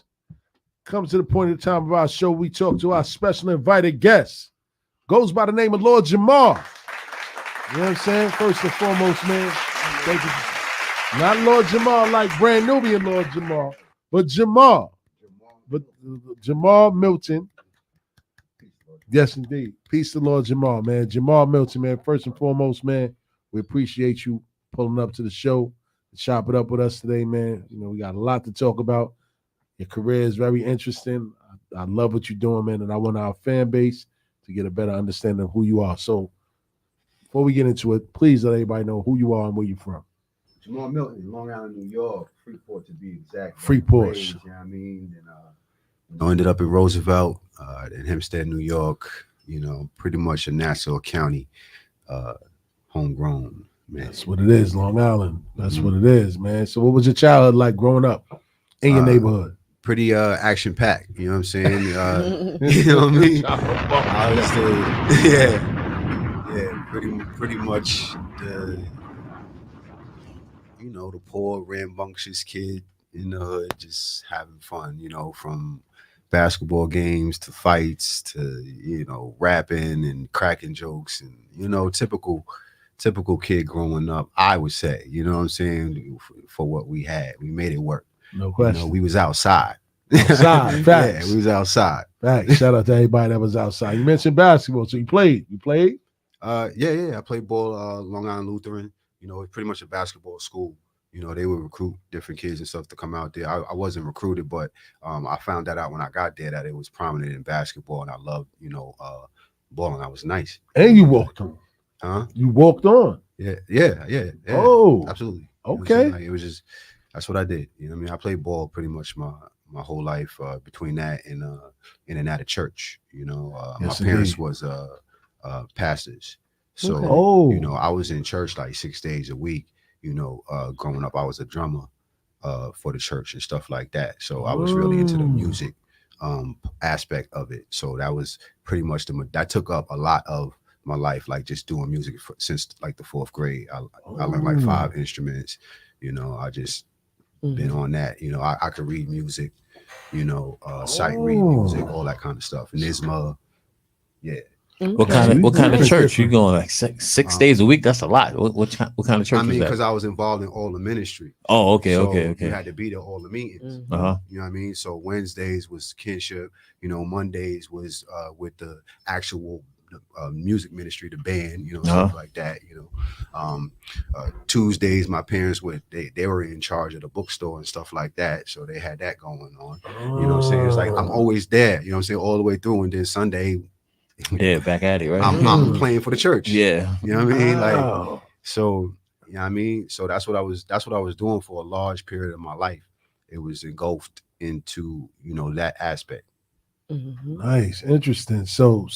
Comes to the point of the time of our show, we talk to our special invited guest. Goes by the name of Lord Jamar. You know what I'm saying? First and foremost, man. Thank you. Not Lord Jamar like brand Nubian Lord Jamar, but Jamar. But Jamar Milton. Yes, indeed. Peace to Lord Jamar, man. Jamar Milton, man. First and foremost, man, we appreciate you pulling up to the show, chop it up with us today, man. You know, we got a lot to talk about. Your career is very interesting. I love what you're doing, man, and I want our fan base to get a better understanding of who you are. So before we get into it, please let everybody know who you are and where you're from. Jamal Milton, Long Island, New York, Freeport to be exact. Freeport. You know what I mean? And ended up in Roosevelt, in Hempstead, New York, you know, pretty much a Nassau County homegrown, man. That's what it is, Long Island. That's what it is, man. So what was your childhood like growing up in your neighborhood? Pretty action-packed, you know what I'm saying? You know what I mean? I was yeah, pretty much the, you know, the poor, rambunctious kid in the hood, just having fun, you know, from basketball games to fights to, you know, rapping and cracking jokes and, you know, typical kid growing up, I would say, you know what I'm saying, for what we had. We made it work. No question. You know, we was outside. Outside, facts. Yeah, we was outside. Facts. Shout out to everybody that was outside. You mentioned basketball, so you played. You played? Yeah. I played ball, Long Island Lutheran. You know, it's pretty much a basketball school. You know, they would recruit different kids and stuff to come out there. I wasn't recruited, but I found that out when I got there that it was prominent in basketball, and I loved, you know, ball, and I was nice. And you walked on. Huh? You walked on. Yeah. Oh, absolutely. Okay. Like, it was just, that's what I did. You know what I mean? I played ball pretty much my whole life, between that and in and out of church. You know, Yes, my parents indeed. was pastors. So, Okay. Oh. you know, I was in church like 6 days a week. You know, growing up, I was a drummer for the church and stuff like that. So I was really into the music aspect of it. So that was pretty much that took up a lot of my life, like just doing music since like the 4th grade. I learned like 5 instruments. You know, I just been on that. You know, I could read music, you know, sight read music, all that kind of stuff. Nisma, yeah. What kind of church you going? Like six days a week? That's a lot. What kind of church? I mean, was that? because I was involved in all the ministry. Oh, okay, So okay. You had to be there all the meetings. Uh huh. You know what I mean? So Wednesdays was kinship. You know, Mondays was with the actual music ministry, the band. You know, stuff like that. You know, Tuesdays my parents they were in charge of the bookstore and stuff like that. So they had that going on. You know what I'm saying? It's like I'm always there. You know what I'm saying? All the way through, and then Sunday. Yeah, back at it, right? I'm playing for the church. Yeah. You know what I mean? Like, so, you know what I mean? So that's what I was doing for a large period of my life. It was engulfed into, you know, that aspect. Nice. Interesting. So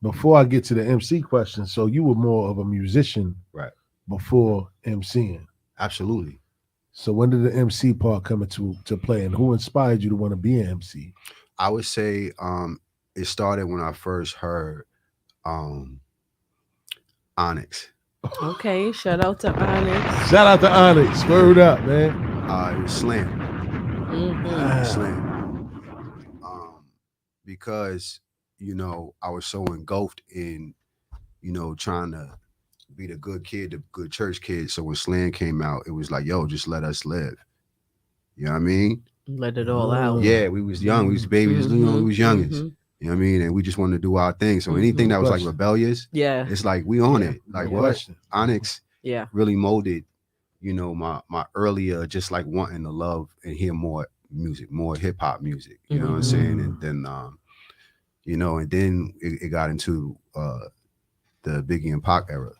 before I get to the MC question, so you were more of a musician right before MCing. Absolutely. So when did the MC part come into play, and who inspired you to want to be an MC? I would say it started when I first heard Onyx. Okay, shout out to Onyx. Shout out to Onyx. Word up, man. It was Slam. Slam. Because, you know, I was so engulfed in, you know, trying to be the good kid, the good church kid. So when Slam came out, it was like, yo, just let us live. You know what I mean? Let it all out. Yeah, we was young. We was babies. You know, we was youngest. You know what I mean? And we just wanted to do our thing. So anything that was like rebellious, it's like we own it. Like what? Onyx really molded, you know, my earlier just like wanting to love and hear more music, more hip hop music. You know what I'm saying? And then you know, and then it got into the Biggie and Pac era.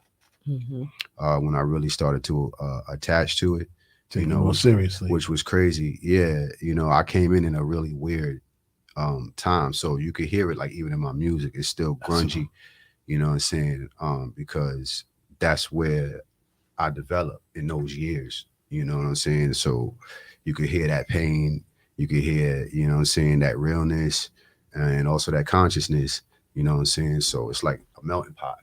When I really started to attach to it. Take it more seriously. Which was crazy. Yeah. You know, I came in a really weird time. So you could hear it like even in my music, it's still grungy, you know what I'm saying? Because that's where I developed in those years, you know what I'm saying? So you could hear that pain, you could hear, you know what I'm saying, that realness and also that consciousness, you know what I'm saying? So it's like a melting pot.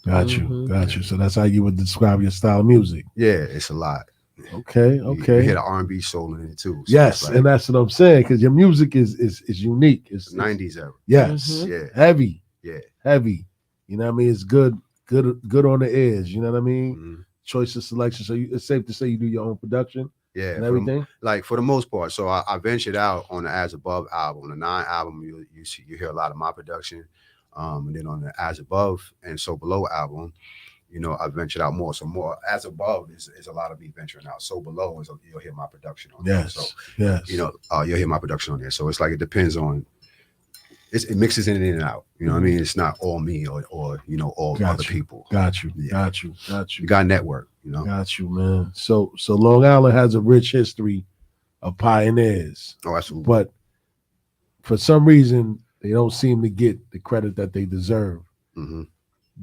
Got you. So that's how you would describe your style of music. Yeah, it's a lot. Okay. You hear the R&B soul in it too. So Yes, like, and that's what I'm saying, because your music is unique. It's 90s era. Yes. Yeah. Heavy. Yeah. Heavy. You know what I mean? It's good on the ears. You know what I mean? Mhm. Choice of selection. So it's safe to say you do your own production Yeah, and everything. For the most part. So I ventured out on the As Above album. The 9 album, you hear a lot of my production. And then on the As Above and So Below album, you know, I ventured out more. So more As Above is a lot of me venturing out. So Below is you'll hear my production on there. Yes. So Yes. you know, you'll hear my production on there. So it's like it depends on. It mixes in and out. You know what I mean? It's not all me or you know all other people. Got you. Yeah. Got you. You got network. You know. Got you, man. So Long Island has a rich history of pioneers, Oh, absolutely. but for some reason they don't seem to get the credit that they deserve. Mm-hmm.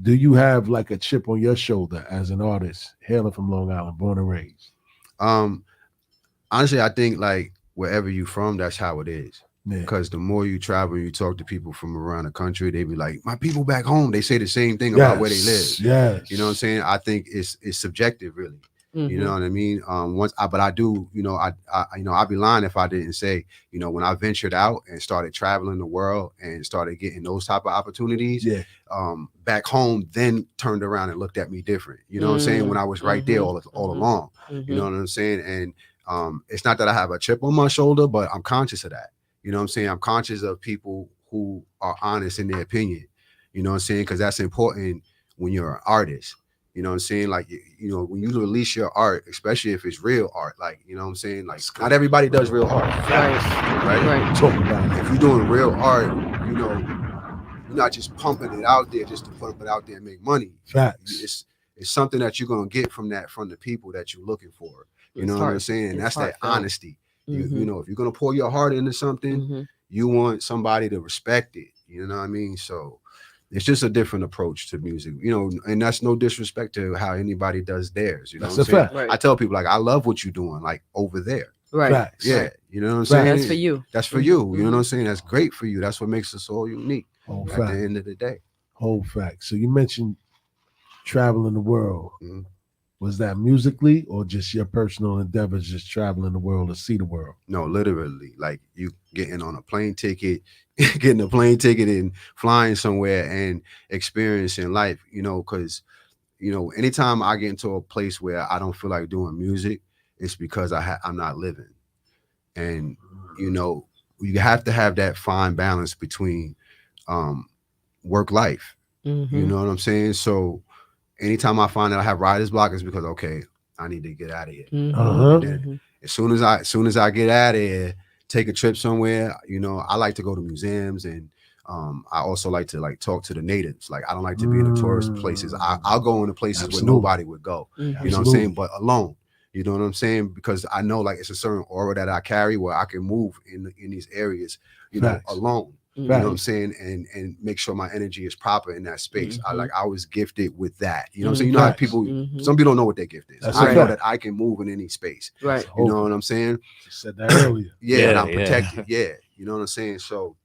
Do you have like a chip on your shoulder as an artist hailing from Long Island, born and raised? Honestly, I think like wherever you from, that's how it is. Yeah. Because the more you travel, you talk to people from around the country, they be like, my people back home, they say the same thing about where they live. Yes. You know what I'm saying? I think it's subjective, really. Mm-hmm. You know what I mean? But I do, you know, I'd be lying if I didn't say, you know, when I ventured out and started traveling the world and started getting those type of opportunities, back home, then turned around and looked at me different. You know what I'm saying? When I was right there all along. You know what I'm saying? And it's not that I have a chip on my shoulder, but I'm conscious of that. You know what I'm saying? I'm conscious of people who are honest in their opinion. You know what I'm saying? Because that's important when you're an artist. You know what I'm saying? Like, you know, when you release your art, especially if it's real art, like, you know what I'm saying? Like, not everybody does real art. Right? Talk about it. If you're doing real art, you know, you're not just pumping it out there just to pump it out there and make money. Facts. It's something that you're going to get from the people that you're looking for. You know what I'm saying? And that's that honesty. You know, if you're going to pour your heart into something, you want somebody to respect it. You know what I mean? So it's just a different approach to music, you know, and that's no disrespect to how anybody does theirs. You know That's what I'm saying? a fact. I tell people, like, I love what you're doing, like, over there. Right. Facts. Yeah. You know what I'm saying? That's for you. That's for you. You know what I'm saying? That's great for you. That's what makes us all unique Whole at fact. the end of the day. Whole fact. So you mentioned traveling the world. Mhm. Was that musically or just your personal endeavors, just traveling the world to see the world? No, literally, like you getting on a plane ticket, getting a plane ticket and flying somewhere and experiencing life, you know, because, you know, anytime I get into a place where I don't feel like doing music, it's because I'm not living. And, you know, you have to have that fine balance between work life. You know what I'm saying? So anytime I find that I have writer's block, it's because, okay, I need to get out of here. And then as soon as I get out of here, take a trip somewhere, you know, I like to go to museums, and I also like to like talk to the natives. Like, I don't like to be in the tourist places. I'll go into places where nobody would go. You know what I'm saying? But alone. You know what I'm saying? Because I know, like, it's a certain aura that I carry where I can move in these areas, you know, alone. You know what I'm saying? And make sure my energy is proper in that space. I was gifted with that. You know what I'm saying? You know how people, some people don't know what their gift is. I know that I can move in any space. Right. You know what I'm saying? You said that earlier. And I'm protected. You know what I'm saying? So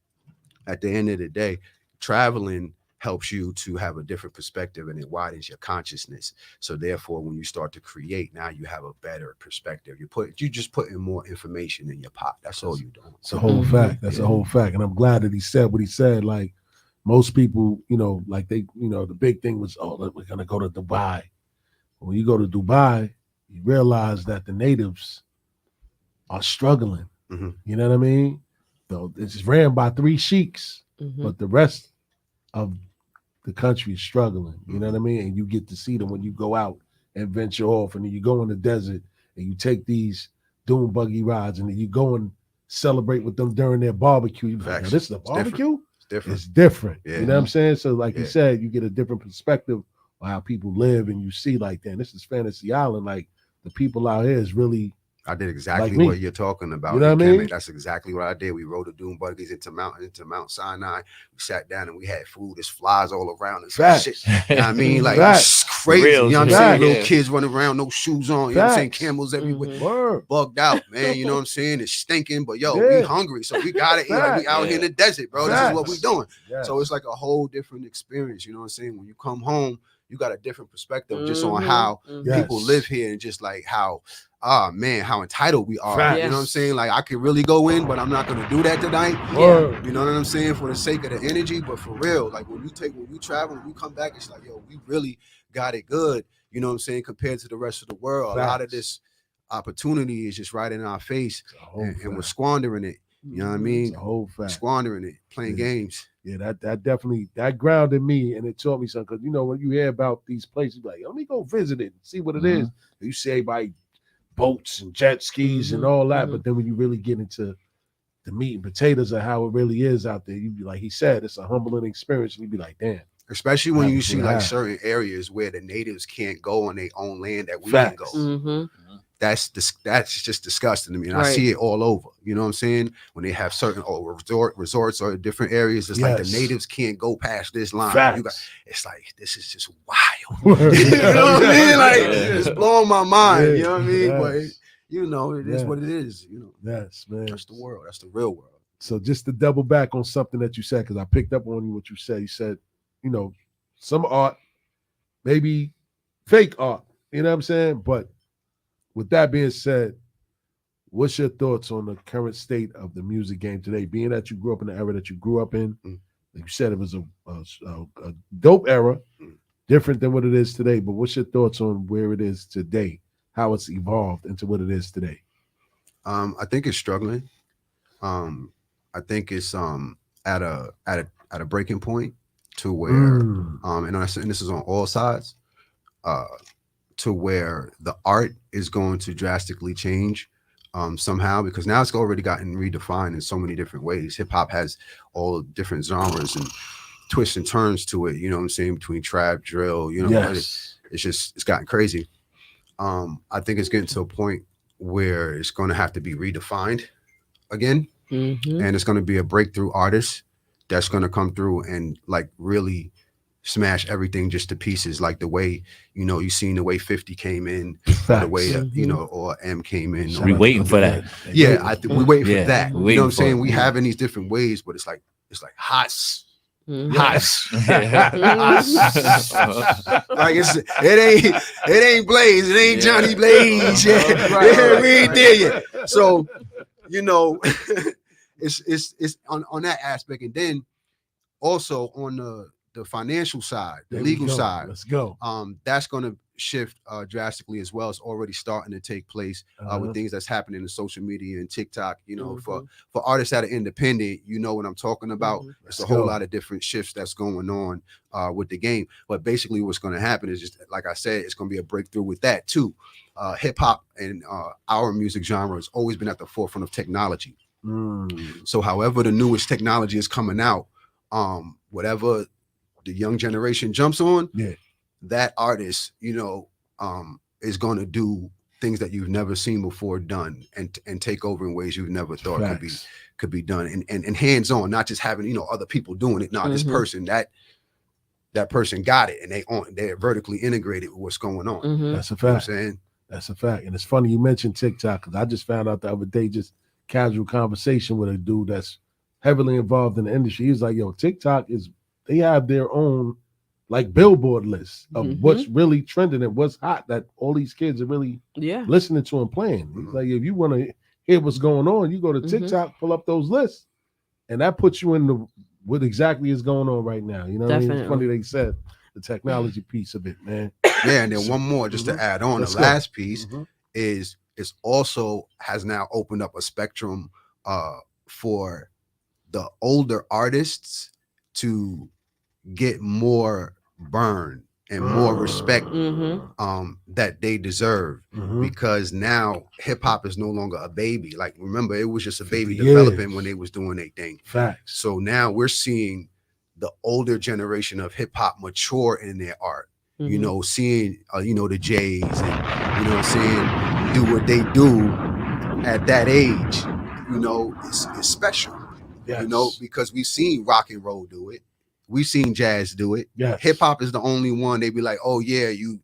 at the end of the day, traveling helps you to have a different perspective, and it widens your consciousness. So therefore, when you start to create, now you have a better perspective. You just put in more information in your pot. That's all you're doing. It's a whole fact. That's a whole fact. And I'm glad that he said what he said. Like, most people, you know, like they, you know, the big thing was, oh, we're going to go to Dubai. When you go to Dubai, you realize that the natives are struggling. You know what I mean? So it's ran by 3 sheiks, but the rest of the country is struggling. You know what I mean? And you get to see them when you go out and venture off, and then you go in the desert and you take these dune buggy rides, and then you go and celebrate with them during their barbecue. You're like, this is a barbecue? It's different. You know what I'm saying? So like you said, you get a different perspective on how people live, and you see, like, damn, this is Fantasy Island. Like, the people out here is really, I did exactly like what you're talking about. You know what I mean? That's exactly what I did. We rode the dune buggies into Mount Sinai. We sat down and we had food. There's flies all around us. Shit. You know what I mean? Like, it's crazy. You know what I'm saying? Little kids running around, no shoes on. You know what I'm saying? Camels everywhere. Bugged out, man. You know what I'm saying? It's stinking, but yo, we hungry, so we gotta eat. Like, we out here in the desert, bro. This is what we doing. So it's like a whole different experience. You know what I'm saying? When you come home, you got a different perspective just on how people live here and just like how how entitled we are. Facts. You know what I'm saying? Like I could really go in, but I'm not gonna do that tonight. Yeah. You know what I'm saying? For the sake of the energy, but for real, like when we travel, when we come back, it's like, yo, we really got it good. You know what I'm saying? Compared to the rest of the world, Facts. a lot of this opportunity is just right in our face, and we're squandering it. You know what I mean? It's a whole fact. Squandering it, playing games. Yeah, that definitely that grounded me, and it taught me something. Because when you hear about these places, like, let me go visit it and see what it is. You see everybody boats and jet skis and all that, but then when you really get into the meat and potatoes of how it really is out there, you'd be like, he said, it's a humbling experience, and you'd be like, damn. Especially when you see like certain areas where the natives can't go on their own land that we can go. That's just disgusting to me, and I see it all over. You know what I'm saying? When they have certain resorts or different areas, it's like the natives can't go past this line. It's like, this is just wild. You know what I mean? Like it's blowing my mind. You know what I mean? But it is what it is. Yes, man. That's the world. That's the real world. So just to double back on something that you said, because I picked up on what you said. You said, some art, maybe fake art. You know what I'm saying? But with that being said, what's your thoughts on the current state of the music game today? Being that you grew up in the era that you grew up in, like you said, it was a dope era, different than what it is today. But what's your thoughts on where it is today, how it's evolved into what it is today? I think it's struggling. I think it's at a breaking point to where, and this is on all sides, to where the art is going to drastically change somehow, because now it's already gotten redefined in so many different ways. Hip hop has all different genres and twists and turns to it. You know what I'm saying? Between trap, drill, it's gotten crazy. I think it's getting to a point where it's going to have to be redefined again, and it's going to be a breakthrough artist that's going to come through and like really smash everything just to pieces, like the way you seen the way 50 came in, or the way or M came in. We waiting for that. Yeah, I think we waiting for that. You know what I'm saying? We it. having these different ways, but it's like hot. Yeah. Like it ain't Blaze, it ain't Johnny Blaze. We ain't there yet. So it's on that aspect, and then also on the financial side, the legal side. Let's go. That's going to shift drastically as well. It's already starting to take place with things that's happening in social media and TikTok. For artists that are independent, you know what I'm talking about. There's a whole lot of different shifts that's going on with the game. But basically, what's going to happen is just like I said, it's going to be a breakthrough with that too. Hip hop and our music genre has always been at the forefront of technology. So, however, the newest technology is coming out, whatever the young generation jumps on, that artist, is going to do things that you've never seen before done, and take over in ways you've never thought could be done, and hands on, not just having other people doing it. No, this person that person got it, and they're vertically integrated with what's going on. That's a fact. You know what I'm saying? That's a fact. And it's funny you mentioned TikTok, because I just found out the other day, just casual conversation with a dude that's heavily involved in the industry. He's like, yo, TikTok they have their own like billboard list of what's really trending and what's hot that all these kids are really listening to and playing. He's like, if you want to hear what's going on, you go to TikTok, pull up those lists, and that puts you in what exactly is going on right now. You know what I mean? It's funny they said the technology piece of it, man. Yeah, and then one more just to add on. The last piece is it's also has now opened up a spectrum for the older artists to get more burn and more respect that they deserve, because now hip hop is no longer a baby. Like, remember, it was just a baby developing when they was doing their thing. Facts. So now we're seeing the older generation of hip hop mature in their art. Seeing the Jays and seeing do what they do at that age. It's special. Yes. Because we've seen rock and roll do it. We've seen jazz do it. Yes. Hip hop is the only one they be like, oh yeah, you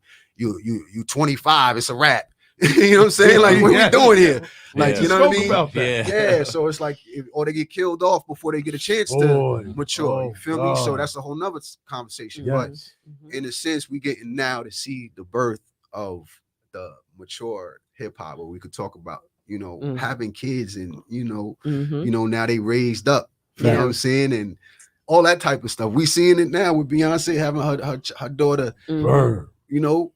25, it's a rap. You know what I'm saying? Like, what are we doing here? Like, Yeah. you know what I mean? About that. Yeah. Yeah, so it's like, or they get killed off before they get a chance Boy, to mature. You feel me? God. So that's a whole nother conversation. Yes. But in a sense, we getting now to see the birth of the mature hip hop, where we could talk about, you know, having kids and you know, now they raised up. You know what I'm saying? And all that type of stuff. We seeing it now with Beyonce having her daughter, you know,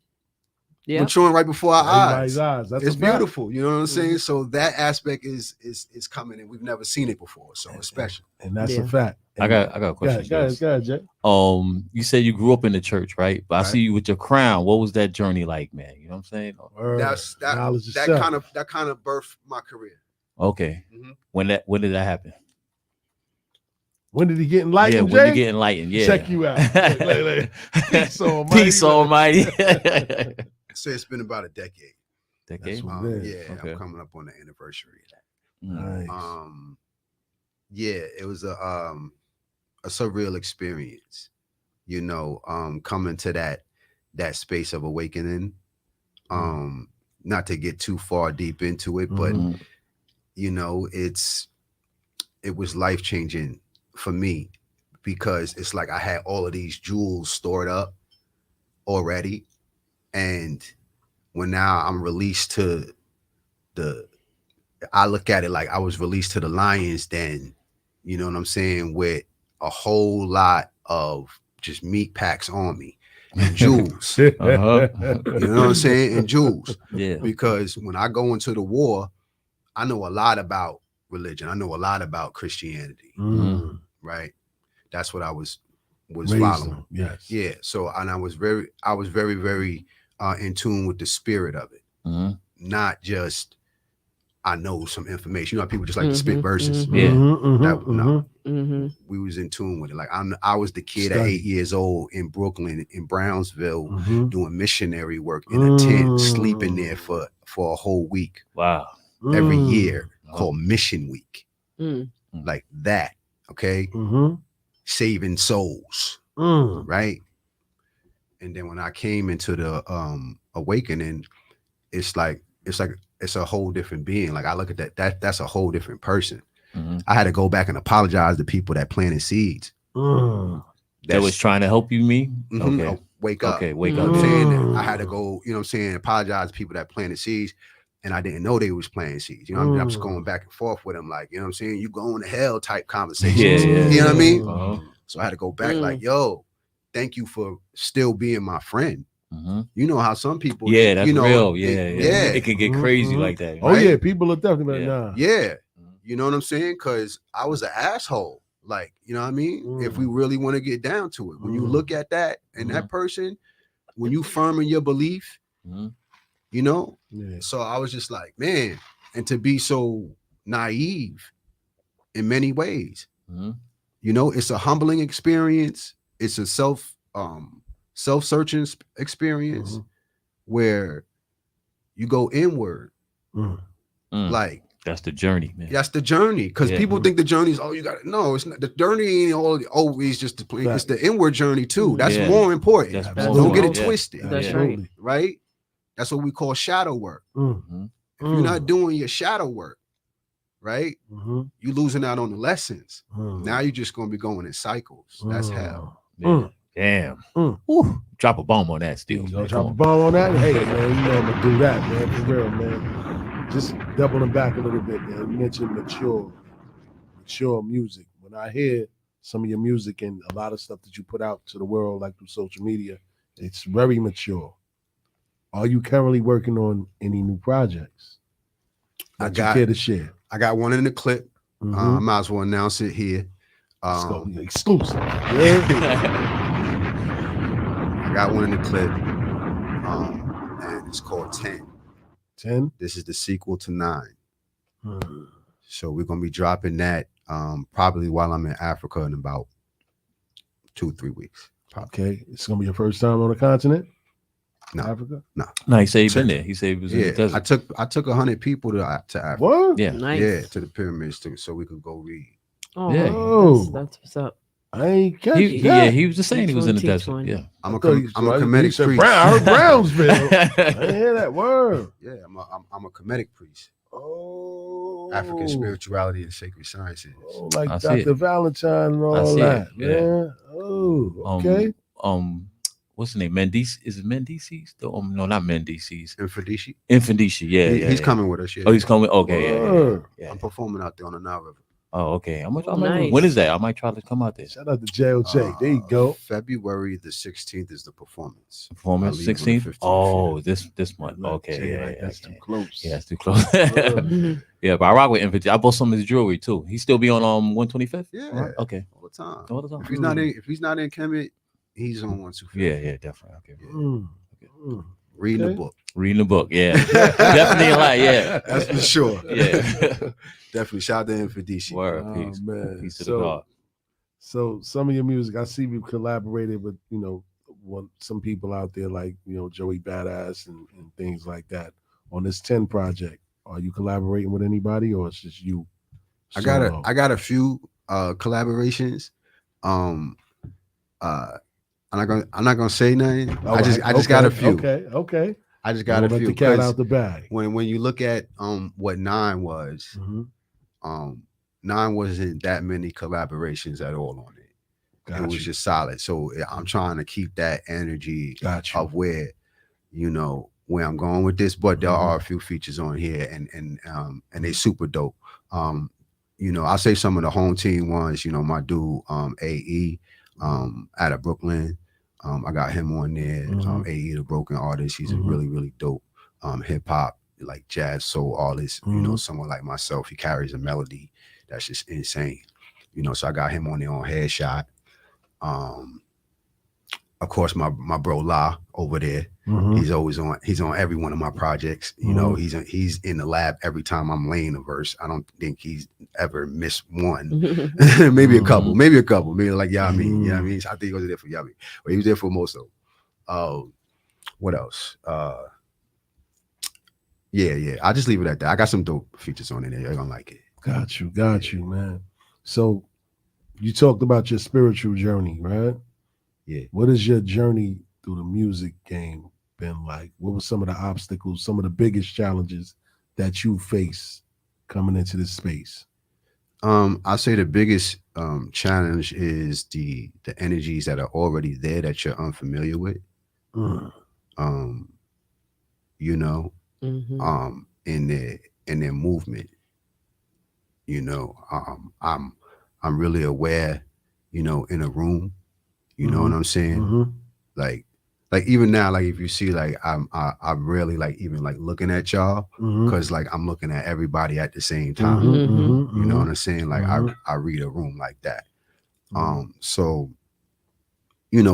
maturing right before our eyes. That's it's a fact. beautiful. You know what I'm saying? So that aspect is coming, and we've never seen it before. So it's special. And that's a fact. I got a question. Go ahead, Jay. You said you grew up in the church, right? But I see you with your crown. What was that journey like, man? You know what I'm saying? That kind of birthed my career. Okay. When did that happen? When did he get enlightened? Yeah, when did he get enlightened? Yeah. Check you out. Peace almighty. Peace almighty. So it's been about a decade. Decade? Yeah, I'm coming up on the anniversary of that. Nice. Yeah, it was a surreal experience, you know, coming to that space of awakening. Not to get too far deep into it, but you know, it was life-changing for me, because it's like I had all of these jewels stored up already, and when now I'm released to I look at it like I was released to the lions then, you know what I'm saying, with a whole lot of just meat packs on me and jewels. You know what I'm saying? And jewels. Yeah. Because when I go into the war, I know a lot about religion. I know a lot about Christianity. Right? That's what I was following. Yes. Yeah. So, and I was very, very in tune with the spirit of it. Not just I know some information. You know how people just like to spit verses. We was in tune with it. Like I was the kid at 8 years old in Brooklyn, in Brownsville, doing missionary work in a tent, sleeping there for a whole week. Wow. Every year, called Mission Week. Like that. Okay. Saving souls. Right. And then when I came into the awakening, it's a whole different being. Like I look at that's a whole different person. I had to go back and apologize to people that planted seeds. That was trying to help you, me? Okay. Wake up. Okay, wake You up. know what I'm saying? I had to go, you know what I'm saying, apologize to people that planted seeds, and I didn't know they was planting seeds. You know, I'm just going back and forth with them, like, you know what I'm saying, you going to hell type conversations. Yeah. You know what I mean? So I had to go back like, yo, thank you for still being my friend. You know how some people, that's you know, real. Yeah. It can get crazy like that. Oh yeah, people are definitely like, nah. Yeah. You know what I'm saying? Because I was an asshole. Like, you know what I mean? If we really want to get down to it, when you look at that and that person, when you firm in your belief, you know? So I was just like, man, and to be so naive in many ways, you know, it's a humbling experience. It's a self-searching experience where you go inward. Like, that's the journey, man. That's the journey. Because people think the journey is, you got it. No, it's not. The journey ain't always just the plan. It's the inward journey too. That's more important. Don't get it twisted. That's right. Right? That's what we call shadow work. If you're not doing your shadow work, right? You're losing out on the lessons. Now you're just gonna be going in cycles. That's hell. Damn. Drop a bomb on that still. Drop a bomb on that. Hey man, you know I'm gonna do that, man. For real, man. Just doubling back a little bit, man. You mentioned mature music. When I hear some of your music and a lot of stuff that you put out to the world, like through social media, it's very mature. Are you currently working on any new projects that you care to share? I got one in the clip. I might as well announce it here. Exclusive. I got one in the clip, and it's called 10. 10. This is the sequel to 9. So we're gonna be dropping that probably while I'm in Africa in about 2-3 weeks. Probably. Okay, it's gonna be your first time on the continent. No, Africa. No, he said he's been there. He said he was in the desert. I took 100 people to Africa. What? Yeah, nice. Yeah, to the pyramids so we could go read. Oh, yeah, that's what's up. I ain't catch He that. he was just saying he was in the Teach desert. one. Yeah. I'm a thought you comedic said priest. Brown. I heard Brownsville. I didn't hear that word. Yeah, I'm a comedic priest. Oh, African spirituality and sacred sciences. Oh, like I see Dr. it. Valentine and I all see that, it, yeah. man. Oh, okay. What's the name? Mendici? Is it Mendici? No, not Mendici. Infedici. Infedici. Yeah, He's coming with us. Yeah. Oh, he's coming. Okay, yeah. I'm performing out there on the Nile River. Oh, okay. I might, Nice. when is that? I might try to come out there. Shout out to JOJ. There you go. February the 16th is the performance. Performance I leave on the 16th. 15th, Oh, yeah. this month. Okay, Jay, yeah, like, that's too close. Yeah, it's too close. Yeah, but I rock with Infantry. I bought some of his jewelry too. He still be on 125th. Yeah. Right? Okay. All the time. All the time. If he's not in Kemet, he's on 125. Yeah, definitely. Okay. Reading the book. Reading the book. Yeah, definitely a lot. Yeah, That's for sure. Yeah. Definitely. Shout out to Infedici. Word. Oh, Peace. man. Peace to the God. So some of your music, I see you collaborated with, some people out there like, Joey Badass and things like that on this 10 project. Are you collaborating with anybody or it's just you? I got a few collaborations. I'm not gonna say nothing. I just got a few. Okay. I just got a few. Let the cat out the bag. When you look at what 9 was, 9 wasn't that many collaborations at all on it. It was just solid. So I'm trying to keep that energy of where I'm going with this. But there are a few features on here, and they super dope. I'll say some of the home team ones. My dude AE out of Brooklyn. I got him on there. AE, the Broken Artist. He's a really, really dope hip hop, like jazz soul artist. Someone like myself. He carries a melody that's just insane. So I got him on there on Headshot. Of course, my bro La over there. He's always on. He's on every one of my projects. He's in the lab every time I'm laying a verse. I don't think he's ever missed one. Maybe a couple. Maybe like Yami. I think he was there for Yami, but he was there for most of them. What else? Yeah. I'll just leave it at that. I got some dope features on it. You're gonna like it. Got you, man. So you talked about your spiritual journey, right? Yeah. What is your journey through the music game been like? What were some of the obstacles, some of the biggest challenges that you face coming into this space? I'll say the biggest challenge is the energies that are already there that you're unfamiliar with. In their movement. I'm really aware, in a room. You know what I'm saying? Like even now, like if you see, like I'm really like even like looking at y'all because like I'm looking at everybody at the same time. You know what I'm saying? Like I read a room like that. So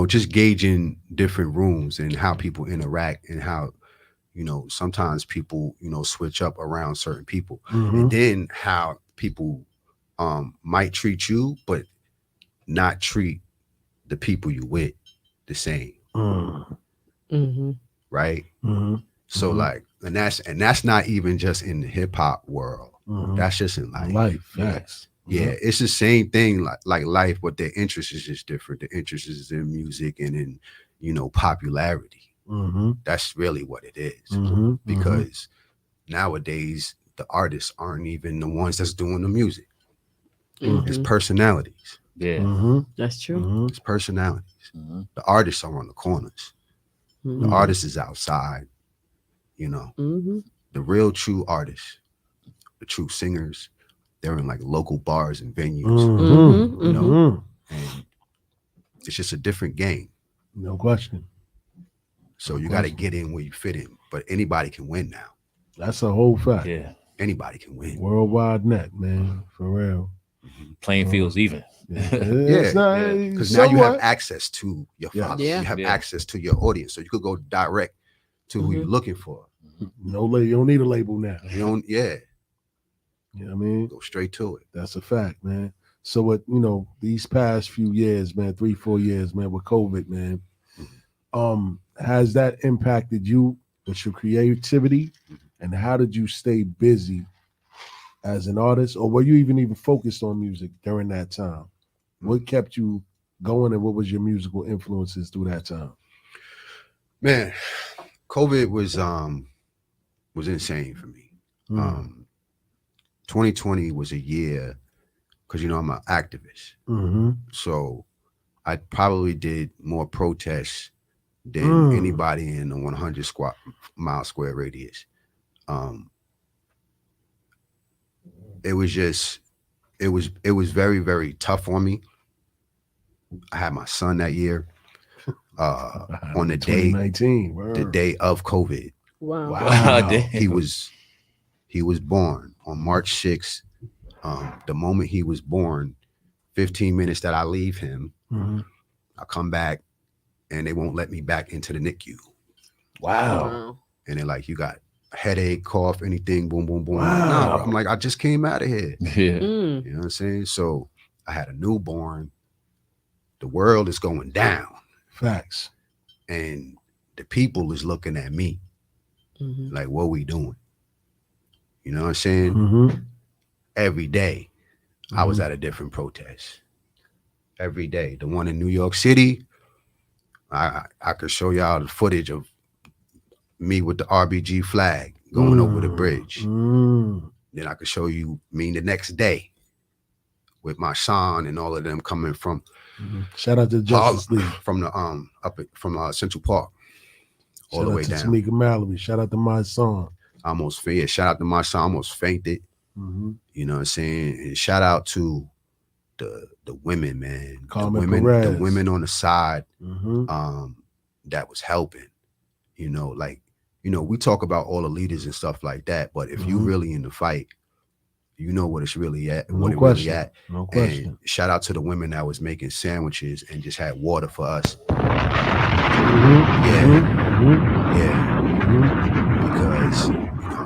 just gauging different rooms and how people interact and how sometimes people switch up around certain people and then how people might treat you but not treat the people you with the same. Right? So like and that's not even just in the hip-hop world. That's just in life. Facts. Yeah, it's the same thing like life, but their interest is just different. The interest is in music and in popularity. That's really what it is. Because nowadays the artists aren't even the ones that's doing the music. It's personalities. Yeah. That's true. It's personalities. The artists are on the corners. The artist is outside. The real true artists, the true singers, they're in like local bars and venues. And it's just a different game. No question. So you got to get in where you fit in. But anybody can win now. That's a whole fact. Yeah. Anybody can win. Worldwide net, man. For real. Playing fields even. Because now you have access to your followers. Yeah. You have access to your audience. So you could go direct to who you're looking for. No label. You don't need a label now. You don't, yeah. You know what I mean? Go straight to it. That's a fact, man. So what, these past few years, man, 3-4 years, man, with COVID, man, has that impacted you with your creativity? And how did you stay busy as an artist? Or were you even focused on music during that time? What kept you going, and what was your musical influences through that time? Man, COVID was insane for me. 2020 was a year because I'm an activist, so I probably did more protests than anybody in the 100 mile square radius. It was very, very tough on me. I had my son that year. On the day of COVID. Wow. He was born on March 6th. The moment he was born, 15 minutes that I leave him, I come back and they won't let me back into the NICU. Wow. And they're like, you got a headache, cough, anything, boom, boom, boom. Wow. No, I'm like, I just came out of here. Yeah. You know what I'm saying? So I had a newborn. The world is going down. Facts. And the people is looking at me like, what we doing? You know what I'm saying? Every day I was at a different protest. Every day. The one in New York City, I could show y'all the footage of me with the RBG flag going over the bridge. Then I could show you me the next day with my son and all of them coming from shout out to Justice League from the from Central Park all the way down. Tamika Mallory. Shout out to my son. Shout out to my son. I almost fainted. You know what I'm saying? And shout out to the women, man. The women on the side that was helping. We talk about all the leaders and stuff like that, but if you really in the fight, you know what it's really at, No question. And shout out to the women that was making sandwiches and just had water for us. Because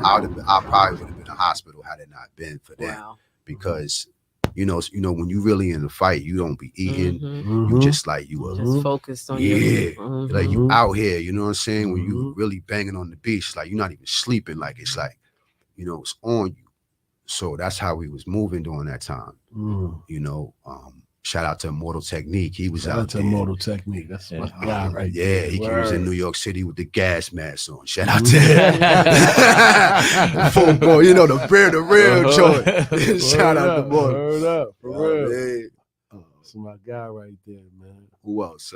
I probably would have been in the hospital had it not been for them. Wow. Because when you really in the fight, you don't be eating. You just like just focused on like you out here. You know what I'm saying? When you really banging on the beach, like you're not even sleeping. Like it's like it's on you. So that's how we was moving during that time. Shout out to Immortal Technique. He was out there. Immortal Technique. That's my guy right there. He was in New York City with the gas mask on. Shout out to him. Boy, the real joint. Shout out to Immortal. Word up, for real. That's my guy right there, man. Who else?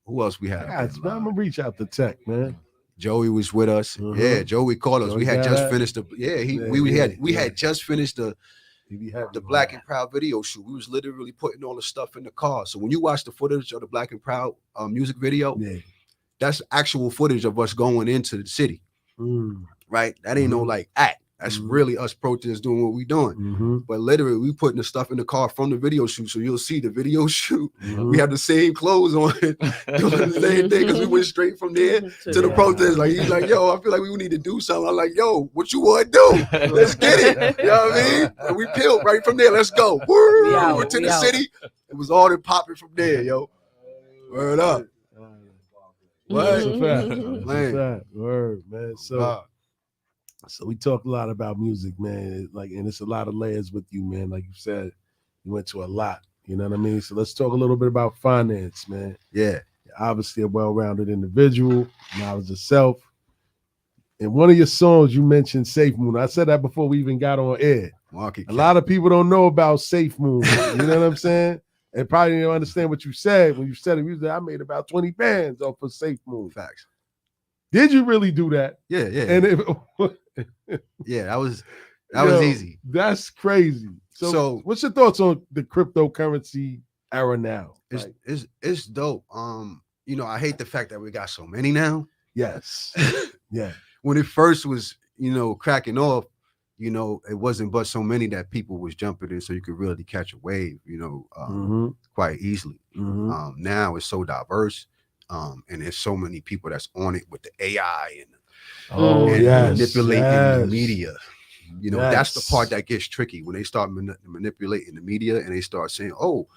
Who else we had? I'm gonna reach out to Tech, man. Joey was with us. Yeah, Joey called us. We had just finished we had just finished the Black and Proud video shoot. We was literally putting all the stuff in the car. So when you watch the footage of the Black and Proud music video, that's actual footage of us going into the city. Right? That ain't no like act. That's really us protesters doing what we doing. But literally, we putting the stuff in the car from the video shoot. So you'll see the video shoot. We have the same clothes on, doing the same thing because we went straight from there to the protest. Like he's like, yo, I feel like we need to do something. I'm like, yo, what you want to do? Let's get it. You know what I mean? And we peeled right from there. Let's go. Woo! Went to the city. It was all that popping from there, yo. Word up. That's a fact. That's a fact. Word, man. So we talk a lot about music, man. And it's a lot of layers with you, man. Like you said, you went to a lot. You know what I mean? So let's talk a little bit about finance, man. Yeah. You're obviously a well-rounded individual, knowledge of self. In one of your songs, you mentioned Safe Moon. I said that before we even got on air. A lot of people don't know about Safe Moon. You know what I'm saying? And probably didn't understand what you said when you said it. You said, I made about 20 bands off of Safe Moon. Facts. Did you really do that? Yeah. And that was easy. That's crazy. So what's your thoughts on the cryptocurrency era now? It's dope. I hate the fact that we got so many now. Yes. Yeah. When it first was, cracking off, it wasn't but so many that people was jumping in, so you could really catch a wave, quite easily. Now it's so diverse. And there's so many people that's on it with the AI and manipulating the media. That's the part that gets tricky when they start manipulating the media and they start saying, "Oh,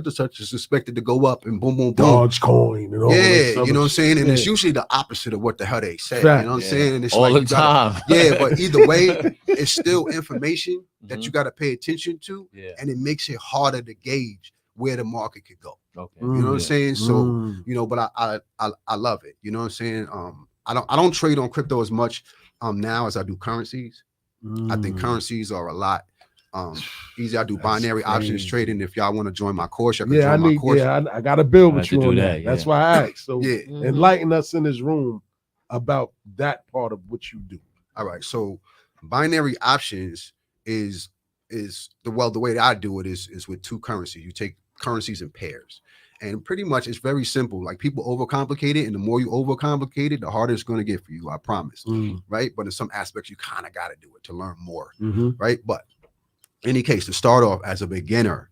such is expected to go up and boom, boom, boom." Dogecoin and all that stuff. You know what I'm saying? And it's usually the opposite of what the hell they say. Fact. You know what I'm saying? And it's all the time. But either way, it's still information that you got to pay attention to, and it makes it harder to gauge where the market could go. Okay. You know what I'm saying? So, you know, but I love it. You know what I'm saying? I don't trade on crypto as much now as I do currencies. I think currencies are a lot easy. I do binary options trading. If y'all want to join my course, I can join my course. I got to build with you on that. Yeah. That's why I asked. So yeah, enlighten us in this room about that part of what you do. All right. So binary options is the way that I do it is with two currencies. You take currencies in pairs. And pretty much it's very simple. Like people overcomplicate it, and the more you overcomplicate it, the harder it's going to get for you. I promise. Right. But in some aspects, you kind of got to do it to learn more. Right. But in any case, to start off as a beginner,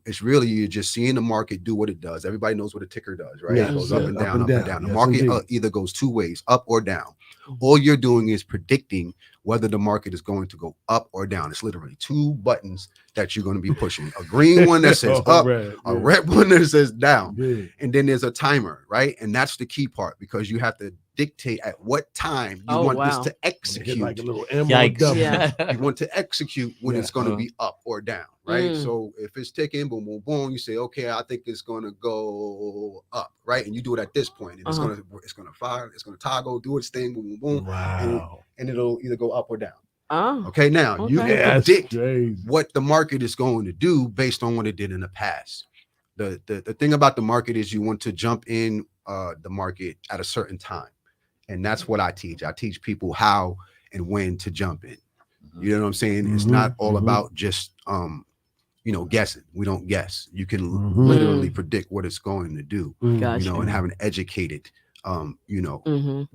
it's really you're just seeing the market do what it does. Everybody knows what a ticker does, right? It goes up and down, up and down. The market either goes two ways, up or down. All you're doing is predicting whether the market is going to go up or down. It's literally two buttons that you're going to be pushing. A green one that says up, a red one that says down. And then there's a timer, right? And that's the key part, because you have to dictate at what time you want this to execute. Like a little Yeah. You want to execute when it's going to be up or down, right? So if it's ticking, boom, boom, boom, you say, okay, I think it's going to go up, right? And you do it at this point, and it's going to fire, it's going to toggle, do its thing, boom, boom, boom. Wow. And it'll either go up or down. Okay. Now you can predict what the market is going to do based on what it did in the past. The thing about the market is you want to jump in the market at a certain time. And that's what I teach. I teach people how and when to jump in. You know what I'm saying? It's not all about just guessing. We don't guess. You can literally predict what it's going to do. Gotcha. And have an educated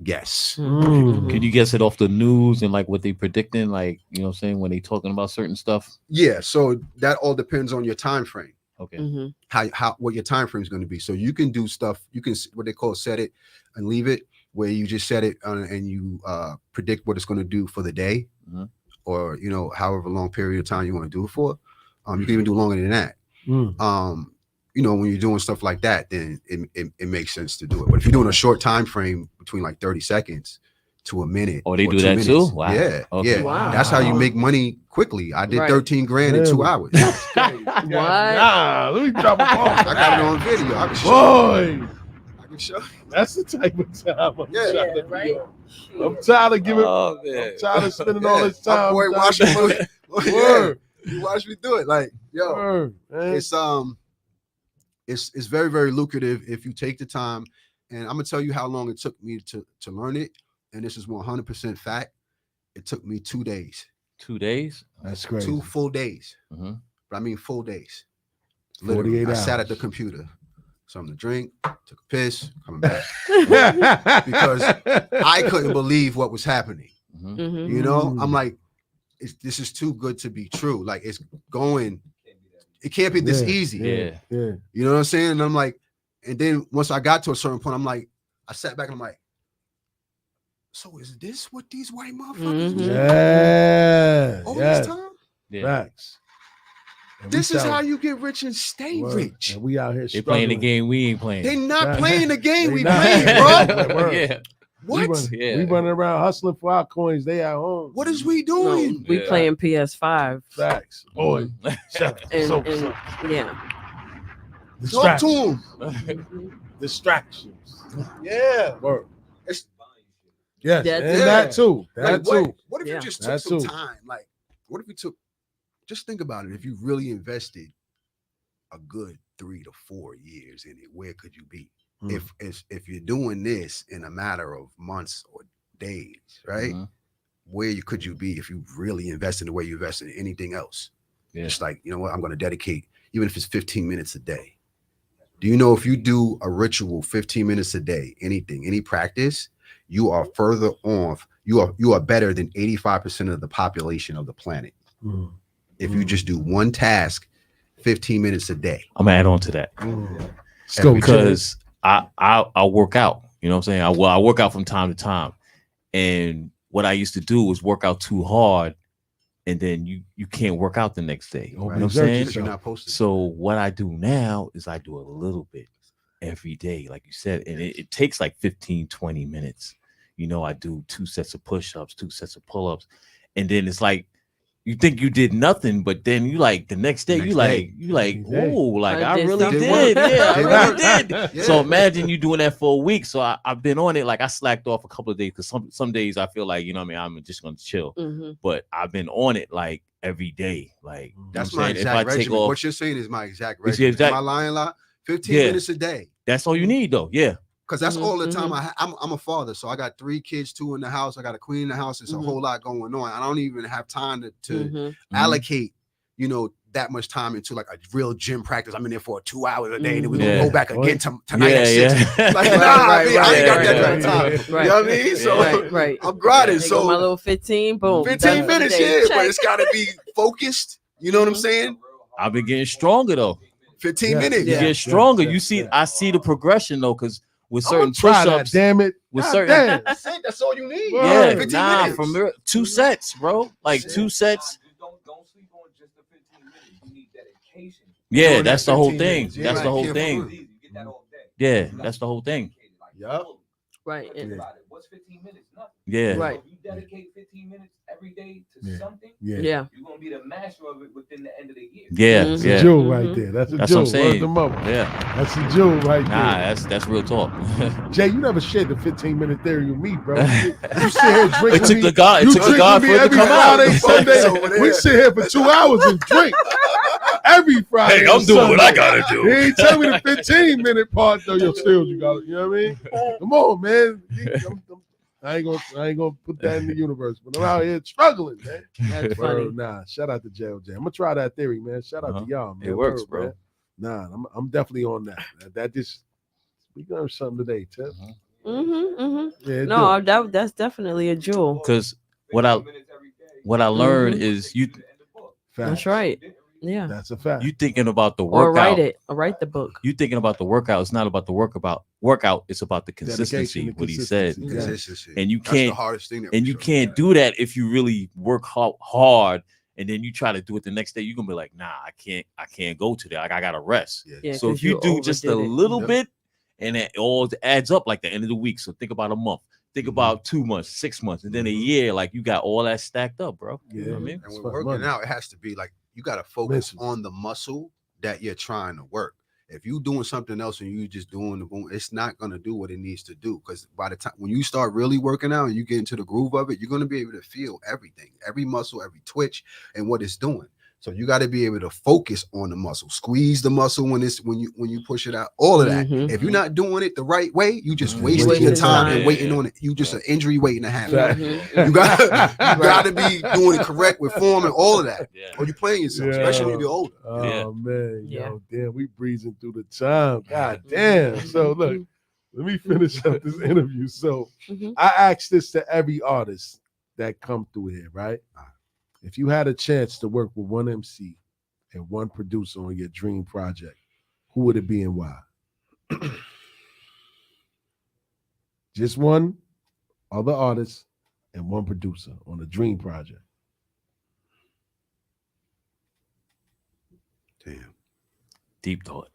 guess. Can you guess it off the news and like what they predicting, like, you know what I'm saying, when they talking about certain stuff? Yeah, so that all depends on your time frame. Okay. How what your time frame is going to be. So you can do stuff, you can what they call set it and leave it, where you just set it and you predict what it's going to do for the day, or however long period of time you want to do it for. You can even do longer than that. When you're doing stuff like that, then it makes sense to do it. But if you're doing a short time frame between like 30 seconds to a minute, they do that too. Wow. Yeah, okay. Wow. That's how you make money quickly. I did 13 grand in 2 hours. What? Nah, let me drop a ball. I got it on video. I can show you. I can show you. That's the type of time I'm trying to right? I'm tired of giving. Oh, man. I'm tired of spending all this time. Boy, watch me do it. Word. You watch me do it. Like, yo, Word, man. It's very, very lucrative if you take the time. And I'm gonna tell you how long it took me to learn it. And this is 100% fact. It took me 2 days. 2 days? That's crazy. 2 full days. Mm-hmm. But I mean full days. 48 I sat hours. at the computer, something to drink, took a piss, coming back. Because I couldn't believe what was happening. Mm-hmm. I'm like, this is too good to be true. Like, it's going, it can't be this easy. Yeah. Yeah. You know what I'm saying? And I'm like, and then once I got to a certain point, I'm like, I sat back and I'm like, so is this what these white motherfuckers do all this time? Yeah. Facts. And This we is tell- how you get rich and stay Word. rich. And we out here They playing the struggling. game we ain't playing. They not Right. playing the game They we not. playing, bro. Word. Yeah. What? We running around hustling for our coins. They at home. What is we doing? We Yeah. playing PS5. Facts? Boy. Shut up. And, So- and yeah. Talk to Distractions. him. Distractions. Yeah. Word. It's, Yes. That And too. that too. like, That too. what if Yeah. you just took That some too. time? Like, what if you took, just think about it. If you really invested a good 3 to 4 years in it, where could you be? If you're doing this in a matter of months or days, right? Where could you be if you really invest in the way you invest in anything else? Yeah. It's like, you know what, I'm going to dedicate, even if it's 15 minutes a day. Do you know if you do a ritual 15 minutes a day, anything, any practice, you are further off. You are better than 85% of the population of the planet. If you just do one task 15 minutes a day. I'm gonna add on to that. Still Because I work out. You know what I'm saying? I work out from time to time. And what I used to do was work out too hard, and then you can't work out the next day. You know what I'm saying? You're not posted. So what I do now is I do a little bit every day, like you said, and it takes like 15, 20 minutes. I do 2 sets of push-ups, 2 sets of pull-ups, and then it's like you think you did nothing, but then you like the next day, you like, oh, like I did really something. did. Yeah, I really did. Yeah. So imagine you doing that for a week. So I've been on it. Like I slacked off a couple of days because some days I feel like, you know what I mean, I'm just gonna chill. But I've been on it like every day. Like That's you know my what I'm saying? exact regimen. What you're saying is my exact It's the regimen. exact- Am I lying a lot? 15 Yeah. minutes a day. That's all you need though. Yeah. Because that's all the time. I'm a father, so I got 3 kids, 2 in the house. I got a queen in the house. It's a whole lot going on. I don't even have time to allocate, you know, that much time into like a real gym practice. I'm in there for 2 hours a day, and then we're gonna go back again tonight at 6. Like, I ain't got that kind of time. You know what I mean? So I'm grinding. So my little 15, boom. 15 minutes, but it's gotta be focused. You know what I'm saying? I've been getting stronger though. 15 minutes. You get stronger. You see, I see the progression though, because with certain push-ups, damn it. with God certain, damn. That's all you need. yeah, 15 nah, minutes. from 2 sets, bro, like 2 sets. Don't sleep on just the 15 minutes. You need dedication. Yeah, Doing that's that the whole 15 thing. minutes. Yeah, That's the whole can't thing. fool You get that all day. Yeah, that's the whole thing. Yup. Right. Think about it. What's 15 minutes? Nothing. Yeah, Right. So if you dedicate 15 minutes every day to Yeah. something, Yeah. Yeah. you're gonna be the master of it within the end of the year. yeah, Mhm. That's a yeah. jewel right there. That's a That's jewel. what I'm saying. Word to mother. Yeah, That's a jewel right nah, there. that's real talk. Jay, you never shared the 15-minute theory with me, bro. You sit here drinking It took me. the God. It You took the drink God with for me it to every come out. Friday, Sunday. Over We there. sit here for 2 hours and drink every Friday. Hey, and I'm doing what I Sunday. gotta do. You ain't tell me the 15-minute part though. Your stills, you got it. You know what I mean? Come on, man. I ain't gonna put that in the universe, but I'm out here struggling, man. That's funny. Word, nah, shout out to JLJ. I'm gonna try that theory, man. Shout out to y'all, man. It works, Word, bro. man. Nah, I'm definitely on that. That just we learned something today, Tip. Yeah, No, that's definitely a jewel. Because what I learned is you That's right. Yeah. That's a fact. you thinking about the Or workout. write it. Or write the book. You thinking about the workout. It's not about the workout. It's about the consistency. Dedication, What he said. consistency. Yeah. Consistency. And you That's the can't hardest thing. and you can't do that if you really work hard and then you try to do it the next day. You're gonna be like, nah, I can't go to that. Like I gotta rest. Yeah. Yeah, So 'cause if you do just a overdid it. little Yep. bit, and it all adds up like the end of the week. So think about a month. Think about 2 months, 6 months, and then a year. Like you got all that stacked up, bro. You know what I mean? And It's when fucking working money. out, it has to be like you got to focus Listen. on the muscle that you're trying to work. If you doing something else and you just doing the boom, it's not gonna do what it needs to do. Because by the time when you start really working out and you get into the groove of it, you're gonna be able to feel everything, every muscle, every twitch, and what it's doing. So you got to be able to focus on the muscle, squeeze the muscle when you push it out, all of that. Mhm. If you're not doing it the right way, you just Mhm. wasting Wasting your time time. and waiting Yeah. on it. You just an injury waiting to happen. Mhm. You got to be doing it correct with form and all of that. Yeah. Or you playing yourself, Yeah. especially when you get older. Oh Yeah. man, Yeah. yo, damn, we breezing through the time. God damn. So look, let me finish up this interview. So Mhm. I asked this to every artist that come through here, right? If you had a chance to work with one MC and one producer on your dream project, who would it be and why? Just one other artist and one producer on a dream project. Damn. Deep thought.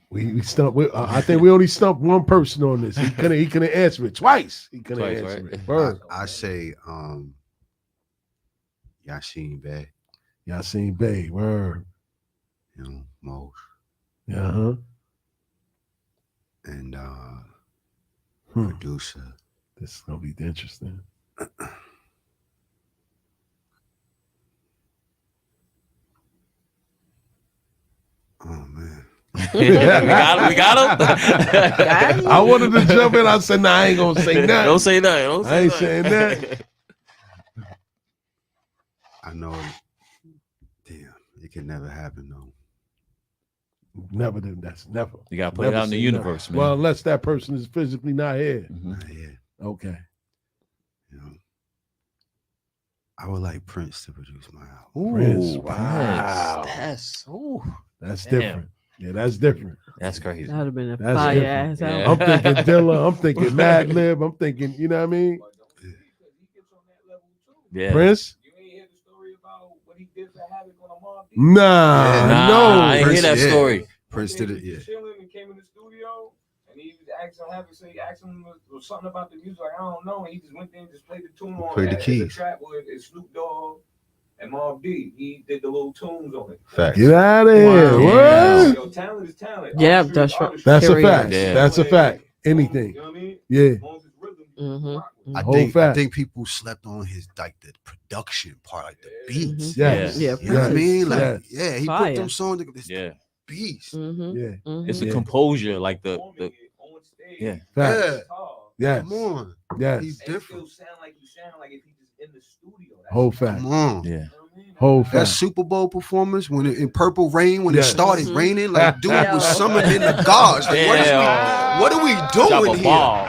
We stumped. I think we only stumped one person on this. He couldn't answer it twice. He couldn't Twice, answer right? it. Word. I say Yashin Bey, Y'all seen Bay. Word. you know, Mose, Uh-huh. and Hmm. producer. This is gonna be interesting. Oh man. we got him. I wanted to jump in. I said, nah, I ain't gonna say nothing. Don't say nothing. Don't I say ain't nothing. saying that. I know. Damn, it can never happen though. Never do. That's never. You gotta put it Never out in the say universe, nothing. man. Well, unless that person is physically not here. Mhm. Yeah, Okay. you know. I would like Prince to produce my album. Ooh, Prince. wow. Wow. That's Damn. different. Yeah, that's different. That's crazy. That would have been a That's fire different. ass Yeah. album. I'm thinking Dilla. I'm thinking Madlib. I'm thinking, you know what I mean? Yeah. Prince? You ain't hear the story about what he did for Havoc on a mob beat? Nah, Yeah. Nah, no. I ain't hear that Prince, yeah. story. Prince did it, He yeah. was chilling and came in the studio and he was asking Havoc, so he asked him was something about the music, like, I don't know, and he just went there and just played the tune on Played the as a keys. track with Snoop Dogg And Mobb D, he did the little tunes on it. Facts. Get out of here. Wow. What? Yo, talent is talent. Yeah, Artistry that's is right. artistry. That's a Period. fact. Yeah. That's a fact. Anything. You know what I mean? Yeah. As long as it's rhythm, Mm-hmm. I Whole think fact. people slept on his like the production part, like the beats. Yes. Yeah. You know what I mean? Like, Yes. yeah, he Fire. put them songs. This Yeah. beats. Mm-hmm. Yeah. It's Mm-hmm. the composure, like the performing it on stage. yeah. Facts. Yeah, Yes. come on. Yes. He's And it different. still sound like if he just in the studio. That's Whole what- fact. Come on. Yeah. you know what I mean? Whole That fact. Super Bowl performance when in Purple Rain when Yes. it started Mhm. raining, like dude Yo. was summoned in the gods. Like, what are we Drop doing a here? ball.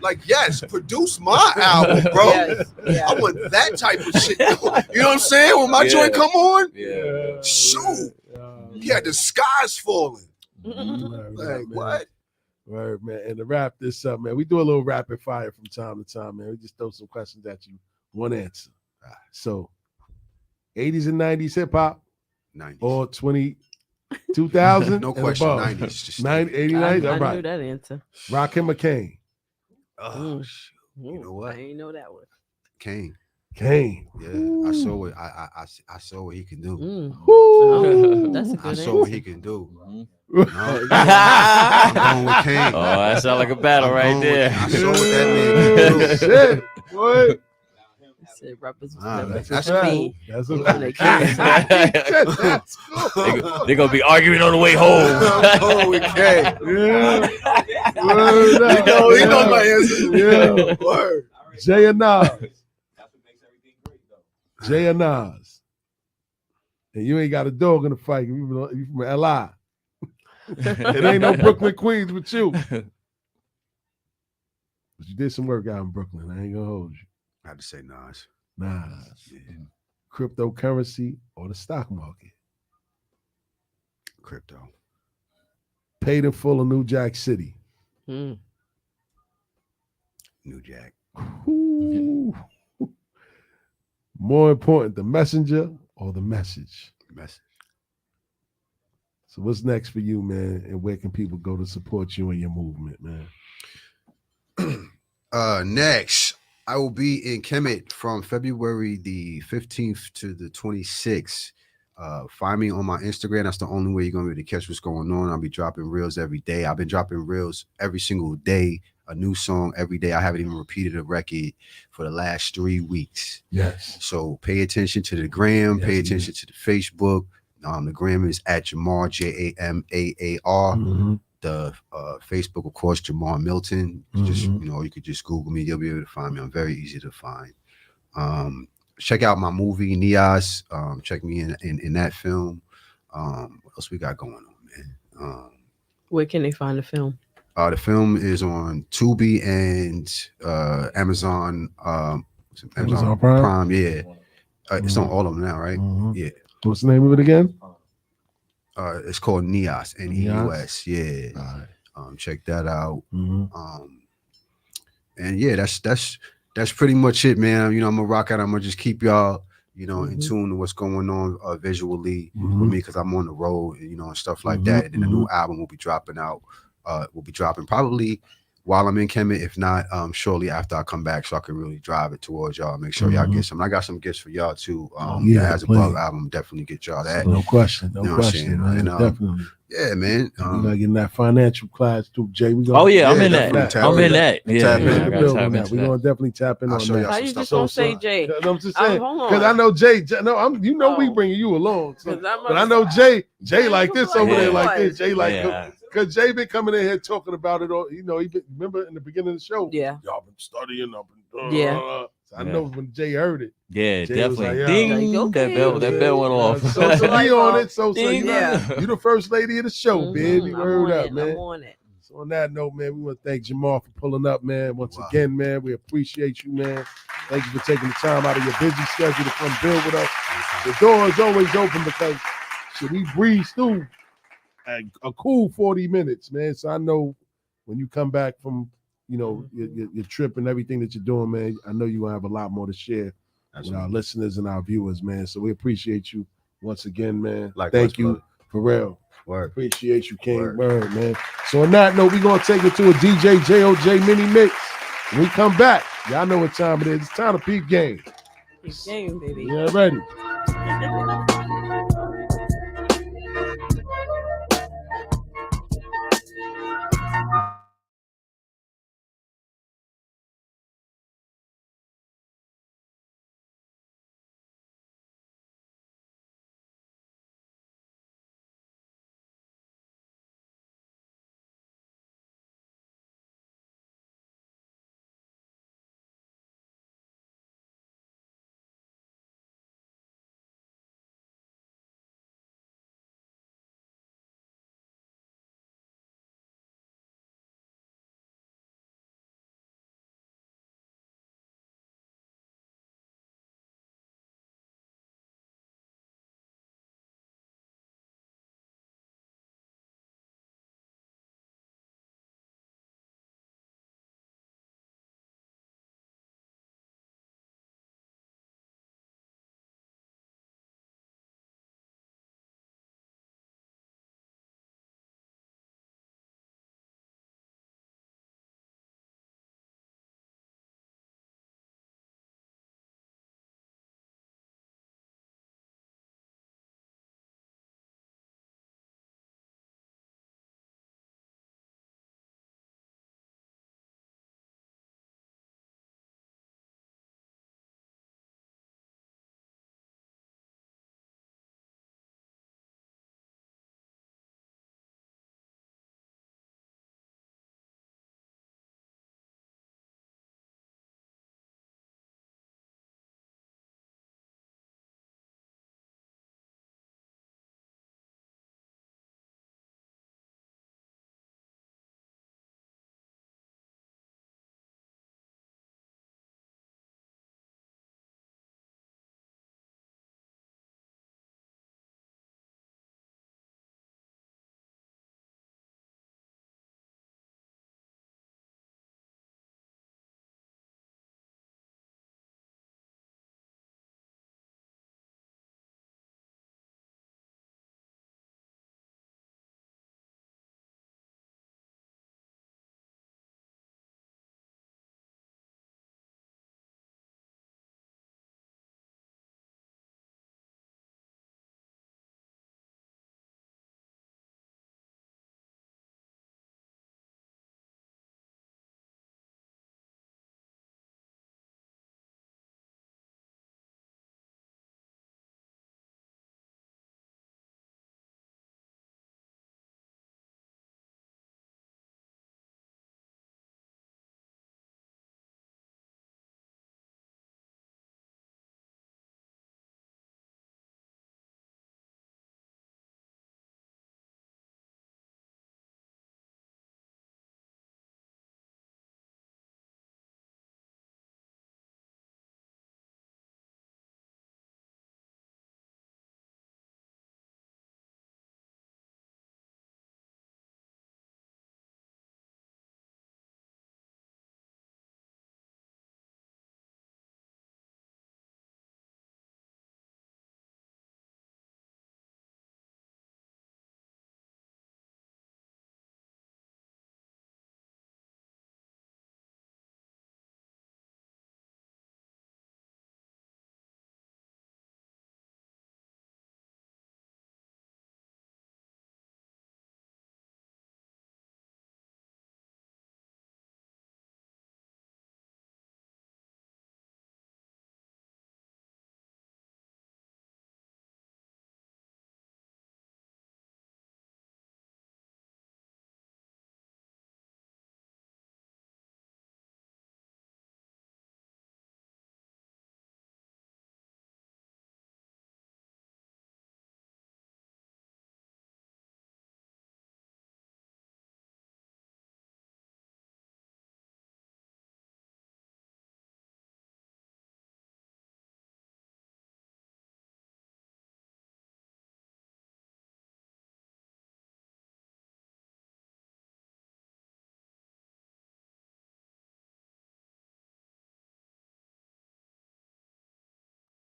Like, yes, produce my album, bro. Yes. Yeah. I want that type of shit. You know what I'm saying? When my Yeah. joint come on, Yeah. shoot, he had the skies falling. Like Like, what? Word, man. And to wrap this up, man, we do a little rapid fire from time to time, man. We just throw some questions at you, one answer. So, 80s and 90s hip hop 90s. or 2000? No and question, above? 90s. Just 90, 80, I 90s? All knew right. that answer. Rakim or Kane? Oh, shoot. You know what? I ain't know that one. Kane. Kane. Yeah, I saw what I saw what he can do. Mm. Woo. Oh, that's a I good saw what answer. he can do. Mhm. No, I'm going with Kane. Oh, that sound like a battle I'm right going there. with- I saw what that man can do. Shit. What? Said rappers was Nah, never that's for cool. me. That's a When they That's cool. They're gonna be arguing on the way home. I'm going with Kane. Yeah. Word up. He knows my answer. Yeah. Word. Jay and Nas. That's what makes everything great, though. Jay and Nas. And you ain't got a dog in the fight. You from LI. It ain't no Brooklyn Queens with you. But you did some work out in Brooklyn. I ain't gonna hold you. I had to say Nas. Nas. Cryptocurrency or the stock market? Crypto. Paid in full in New Jack City. Mm. New Jack. Ooh. More important, the messenger or the message? Message. So what's next for you, man? And where can people go to support you and your movement, man? Next, I will be in Kemet from February the 15th to the 26th. Find me on my Instagram. That's the only way you're gonna be able to catch what's going on. I'll be dropping reels every day. I've been dropping reels every single day, a new song every day. I haven't even repeated a record for the last 3 weeks. Yes. So pay attention to the gram, pay Yes, attention to the Facebook. The gram is at Jamar, Jamaar. Mm-hmm. The Facebook, of course, Jamar Milton. Just you could just Google me. You'll be able to find me. I'm very easy to find. Check out my movie Nias. Check me in that film. What else we got going on, man? Where can they find the film? The film is on Tubi and Amazon. Amazon Prime? Yeah, it's on all of them now, right? Mhm. Yeah. What's the name of it again? It's called Nias, Neus. Yeah. All right. Check that out. Mhm. And yeah, that's pretty much it, man. I'm gonna rock out. I'm gonna just keep y'all, in tune to what's going on visually with me, because I'm on the road, and stuff like that. And then the new album will be dropping out. Will be dropping probably while I'm in Kemet, if not shortly after I come back, so I can really drive it towards y'all. Make sure y'all get some. I got some gifts for y'all too. Yeah, As a please. bug album, definitely get y'all that. No question. No You know what I'm question, saying? man. And, Definitely. Yeah, man. We gotta get in that financial class too, Jay. We Oh yeah, I'm Yeah, in that. definitely tap I'm in in. that. Yeah, Tap in. I We're gotta building tap on that. into We're that. gonna definitely tap in I'll on show that. y'all How some you stuff. just gonna So, say Jay? No, I'm just Oh, saying, hold on. because I know Jay. No, we Oh. bringing you along. So, 'Cause I'm but I know Jay like this over there, Yeah. like this. Jay like Yeah. because Jay been coming in here talking about it all. He been, remember in the beginning of the show. Yeah. Y'all been studying up. Yeah. So I know when Jay heard it. Yeah, Jay was definitely. like, yo. Ding, Like, that bell went off. So be on it. So Ding. you the first lady of the show, Mhm. baby. I'm Word on up, it. man. I'm on it. So on that note, man, we want to thank Jamar for pulling up, man. Once Wow. again, man, we appreciate you, man. Thank you for taking the time out of your busy schedule to come build with us. The door is always open because we breeze through a cool 40 minutes, man. So I know when you come back from, your trip and everything that you're doing, man, I know you're going to have a lot more to share with our listeners and our viewers, man. So we appreciate you once again, man. Likewise, Thank you, brother. for real. Word. Appreciate you, King. Word. Word, man. So on that note, we're going to take it to a DJ JOJ mini mix. When we come back, y'all know what time it is. It's time to peep game. Game, baby. Yeah, ready.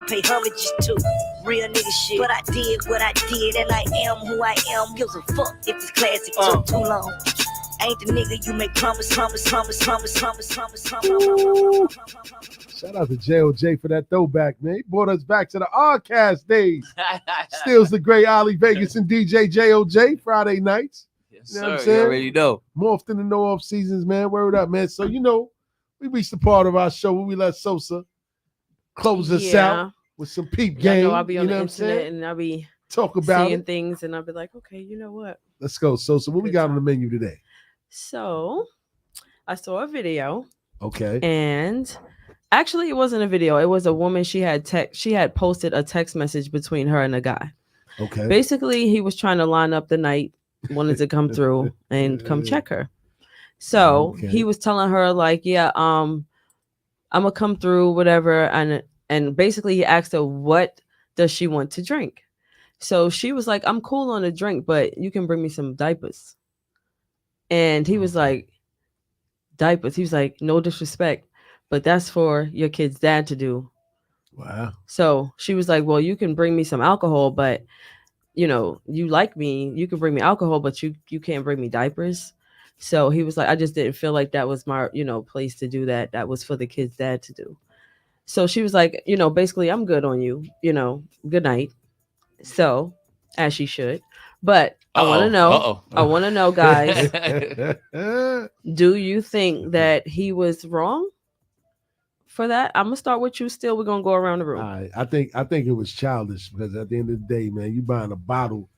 Pay homages to real nigga shit. But I did what I did, and I am who I am. Gives a fuck if this classic took too long. ain't the nigga you make promise. Shout out to JOJ for that throwback, man. He brought us back to the Oddcast days. Steals the great Ollie Vegas and DJ JOJ Friday nights. Yes, You know what I'm sir. saying? You already know. Morphed in the no off seasons, man. Word up, man. So, we reached the part of our show where we let Sosa close us out with some peep game. I'll be on the what I'm internet saying? and I'll be Talk about seeing it. things, and I'll be like, okay, you know what? Let's go, Sosa. What we got on the menu today? So I saw a video, Okay. and actually it wasn't a video. It was a woman. She had posted a text message between her and a guy. Okay. Basically, he was trying to line up the night, wanted to come through and come check her. So he was telling her like, yeah, I'm gonna come through, whatever. And basically he asked her, what does she want to drink? So she was like, I'm cool on a drink, but you can bring me some diapers. And he was like, diapers. He was like, no disrespect, but that's for your kid's dad to do. Wow. So she was like, well, you can bring me some alcohol, but you like me, you can bring me alcohol, but you can't bring me diapers. So he was like, I just didn't feel like that was my, place to do that. That was for the kid's dad to do. So she was like, basically I'm good on you, good night. So as she should, but I want to know, guys, do you think that he was wrong for that? I'm gonna start with you. Still, we're gonna go around the room. All right. I think it was childish because at the end of the day, man, you buying a bottle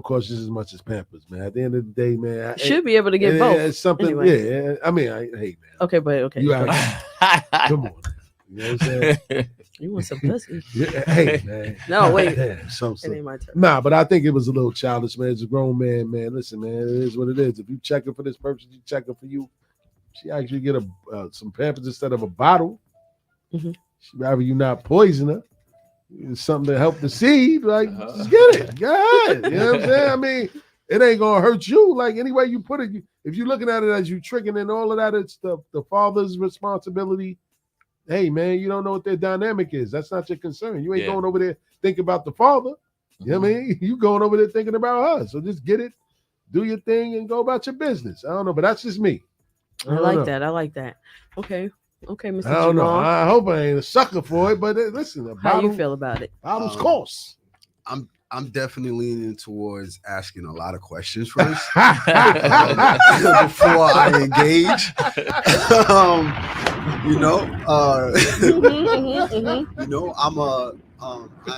costs just as much as Pampers, man. At the end of the day, man, should be able to get both. It's something, anyway. yeah. I mean, hey, man. Okay, but okay. You come on. You know what I'm saying? You want some pussy? Yeah, hey, man. No, wait. Damn, so. It ain't my turn. Nah, but I think it was a little childish, man. It's a grown man, man. Listen, man, it is what it is. If you checking for this person, you checking for you. She actually get some Pampers instead of a bottle. Mm-hmm. She'd rather you not poison her. It's something to help the seed. Like, just get it. Go ahead. You know what I'm saying? I mean, it ain't gonna hurt you. Like any way you put it, if you're looking at it as you tricking and all of that, it's the father's responsibility. Hey, man, you don't know what their dynamic is. That's not your concern. You ain't going over there thinking about the father. You know what I mean? You going over there thinking about her. So just get it, do your thing, and go about your business. I don't know, but that's just me. I like that. Okay, Mr. I don't know. Jamal. I hope I ain't a sucker for it, but listen, How you feel about it? Bottles cost. I'm definitely leaning towards asking a lot of questions first before I engage.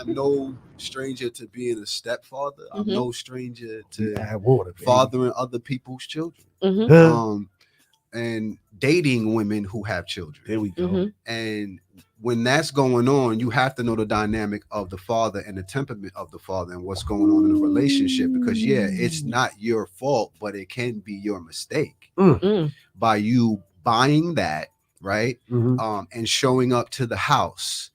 I'm no stranger to being a stepfather. I'm no stranger to fathering other people's children. And dating women who have children. There we go. And when that's going on, you have to know the dynamic of the father and the temperament of the father and what's going on in the relationship. Because it's not your fault, but it can be your mistake by you buying that, right? And showing up to the house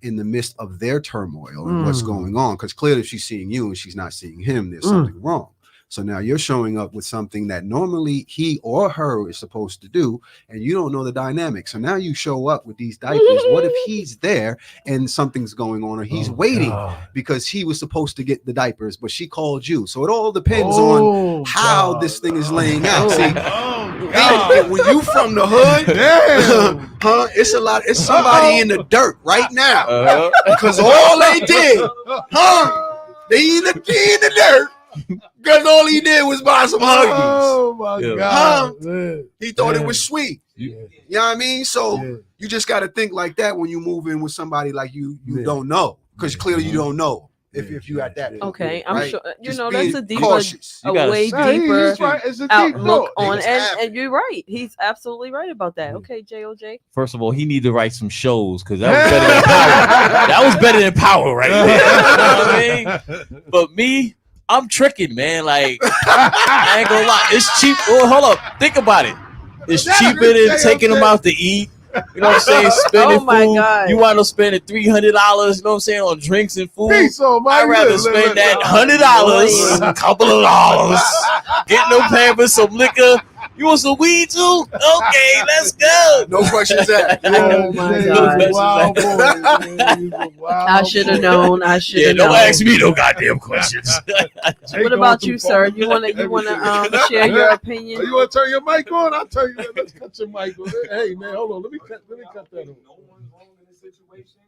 in the midst of their turmoil and what's going on. Because clearly, if she's seeing you and she's not seeing him, there's something wrong. So now you're showing up with something that normally he or her is supposed to do, and you don't know the dynamic. So now you show up with these diapers. What if he's there and something's going on, or he's waiting because he was supposed to get the diapers, but she called you? So it all depends on how this thing is laying out. See, when you from the hood, it's a lot. It's somebody in the dirt right now because all they did, they in the dirt. Because all he did was buy some Huggies. Oh my God. He thought it was sweet. You know what I mean? So you just got to think like that when you move in with somebody like you don't know. Because clearly you don't know if you at that point. Okay, I'm sure Just that's a deeper, cautious. way deeper It's a deep outlook thought. on, and you're right. He's absolutely right about that. Okay, JOJ. First of all, he need to write some shows because that was better than Power. That was better than Power right there. You know what I mean? But me, I'm tricking, man. Like, I ain't gonna lie. It's cheap. Well, hold up. Think about it. It's cheaper than taking them out to eat. You know what I'm saying? Spending food. God. You wind up spending $300, you know what I'm saying, on drinks and food. I'd rather spend that $100, a couple of dollars, get no Pampers, some liquor. You You want some weed too? Okay, let's go. No questions asked. Oh my God. I should have known. I should have known. Don't ask me no goddamn questions. What about you, sir? You wanna share your opinion? Oh, you want to turn your mic on? I'll tell you. Let's cut your mic on. Hey man, hold on. Let me cut that on. No one's wrong in this situation.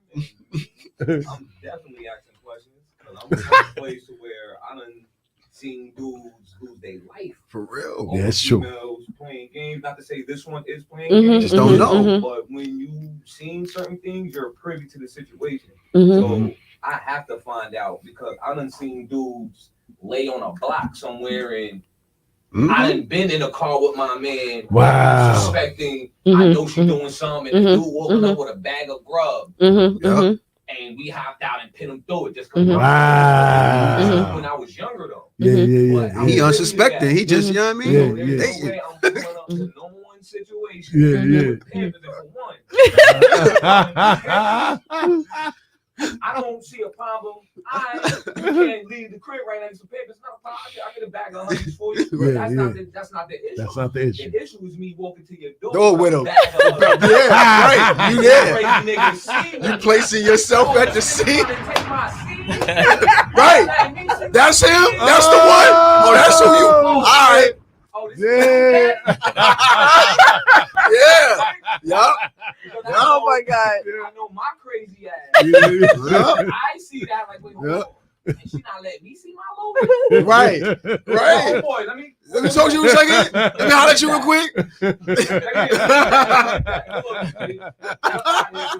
I'm definitely asking questions because I'm in a place to where I done seen dudes lose their life. For real. Yeah, it's true. Females playing games. Not to say this one is playing Mhm, games. Just don't know. But when you seen certain things, you're privy to the situation. Mhm. So I have to find out because I done seen dudes lay on a block somewhere and I done been in a car with my man. Wow. Suspecting I know she doing something and the dude walking up with a bag of grub. Yep. And we hopped out and pin him through it just because Wow. when I was younger though. Yeah. He unsuspecting. He just, you know what I mean? Yeah, There's They- no way I'm pulling up to no one situation. Yeah. For one. I don't see a problem. You can't leave the crib right now and some papers. Not a problem. I get a bag of hundreds for you. That's not the issue. That's not the issue. The issue is me walking to your door. Door with him. Yeah, right. You there. You placing yourself at the seat. Right. That's him. That's the one. Oh, that's who you. All right. Yeah. Yeah. Yup. Oh my God. I know my crazy ass. I see that like, wait, hold on. And she not letting me see my logo. Right. Oh Right. boy, Let me talk to you a second. Let me holler at you real quick.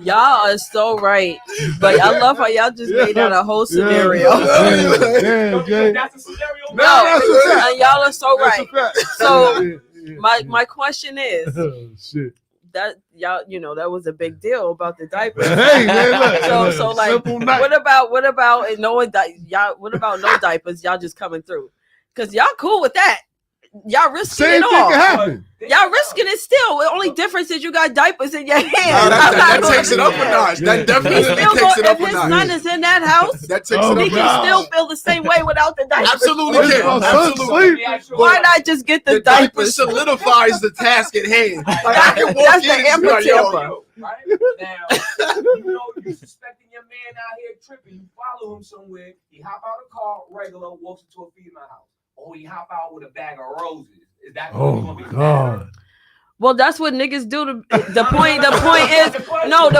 Y'all are so right, but I love how y'all just made that a whole scenario. Yeah, Jay. That's a scenario. No, that's a fact. and y'all are so That's right. a fact. So Yeah. my question is Oh, shit. that y'all, that was a big deal about the diapers. Hey, man, look. So like, Simple night. what about and no one y'all? What about no diapers? Y'all just coming through? Cause y'all cool with that. Y'all risking Same it thing all. can happen. Y'all risking it still. The only difference is you got diapers in your hand. That takes it up a notch. That He definitely still takes it if up a his notch. son is in that house, That takes Oh, it he up a can notch. still feel the same way without the diapers. Absolutely Listen, can. my son's Absolutely. asleep. Why not just get the The diaper diapers? solidifies the task at hand. Like, I can walk That's in the and just be like, amper yo, Right now, you suspecting your man out here tripping. You follow him somewhere. He hop out of the car, regular, walks into a female house. Or he hop out with a bag of roses. Is that Oh gonna be God. Well, that's what niggas do. The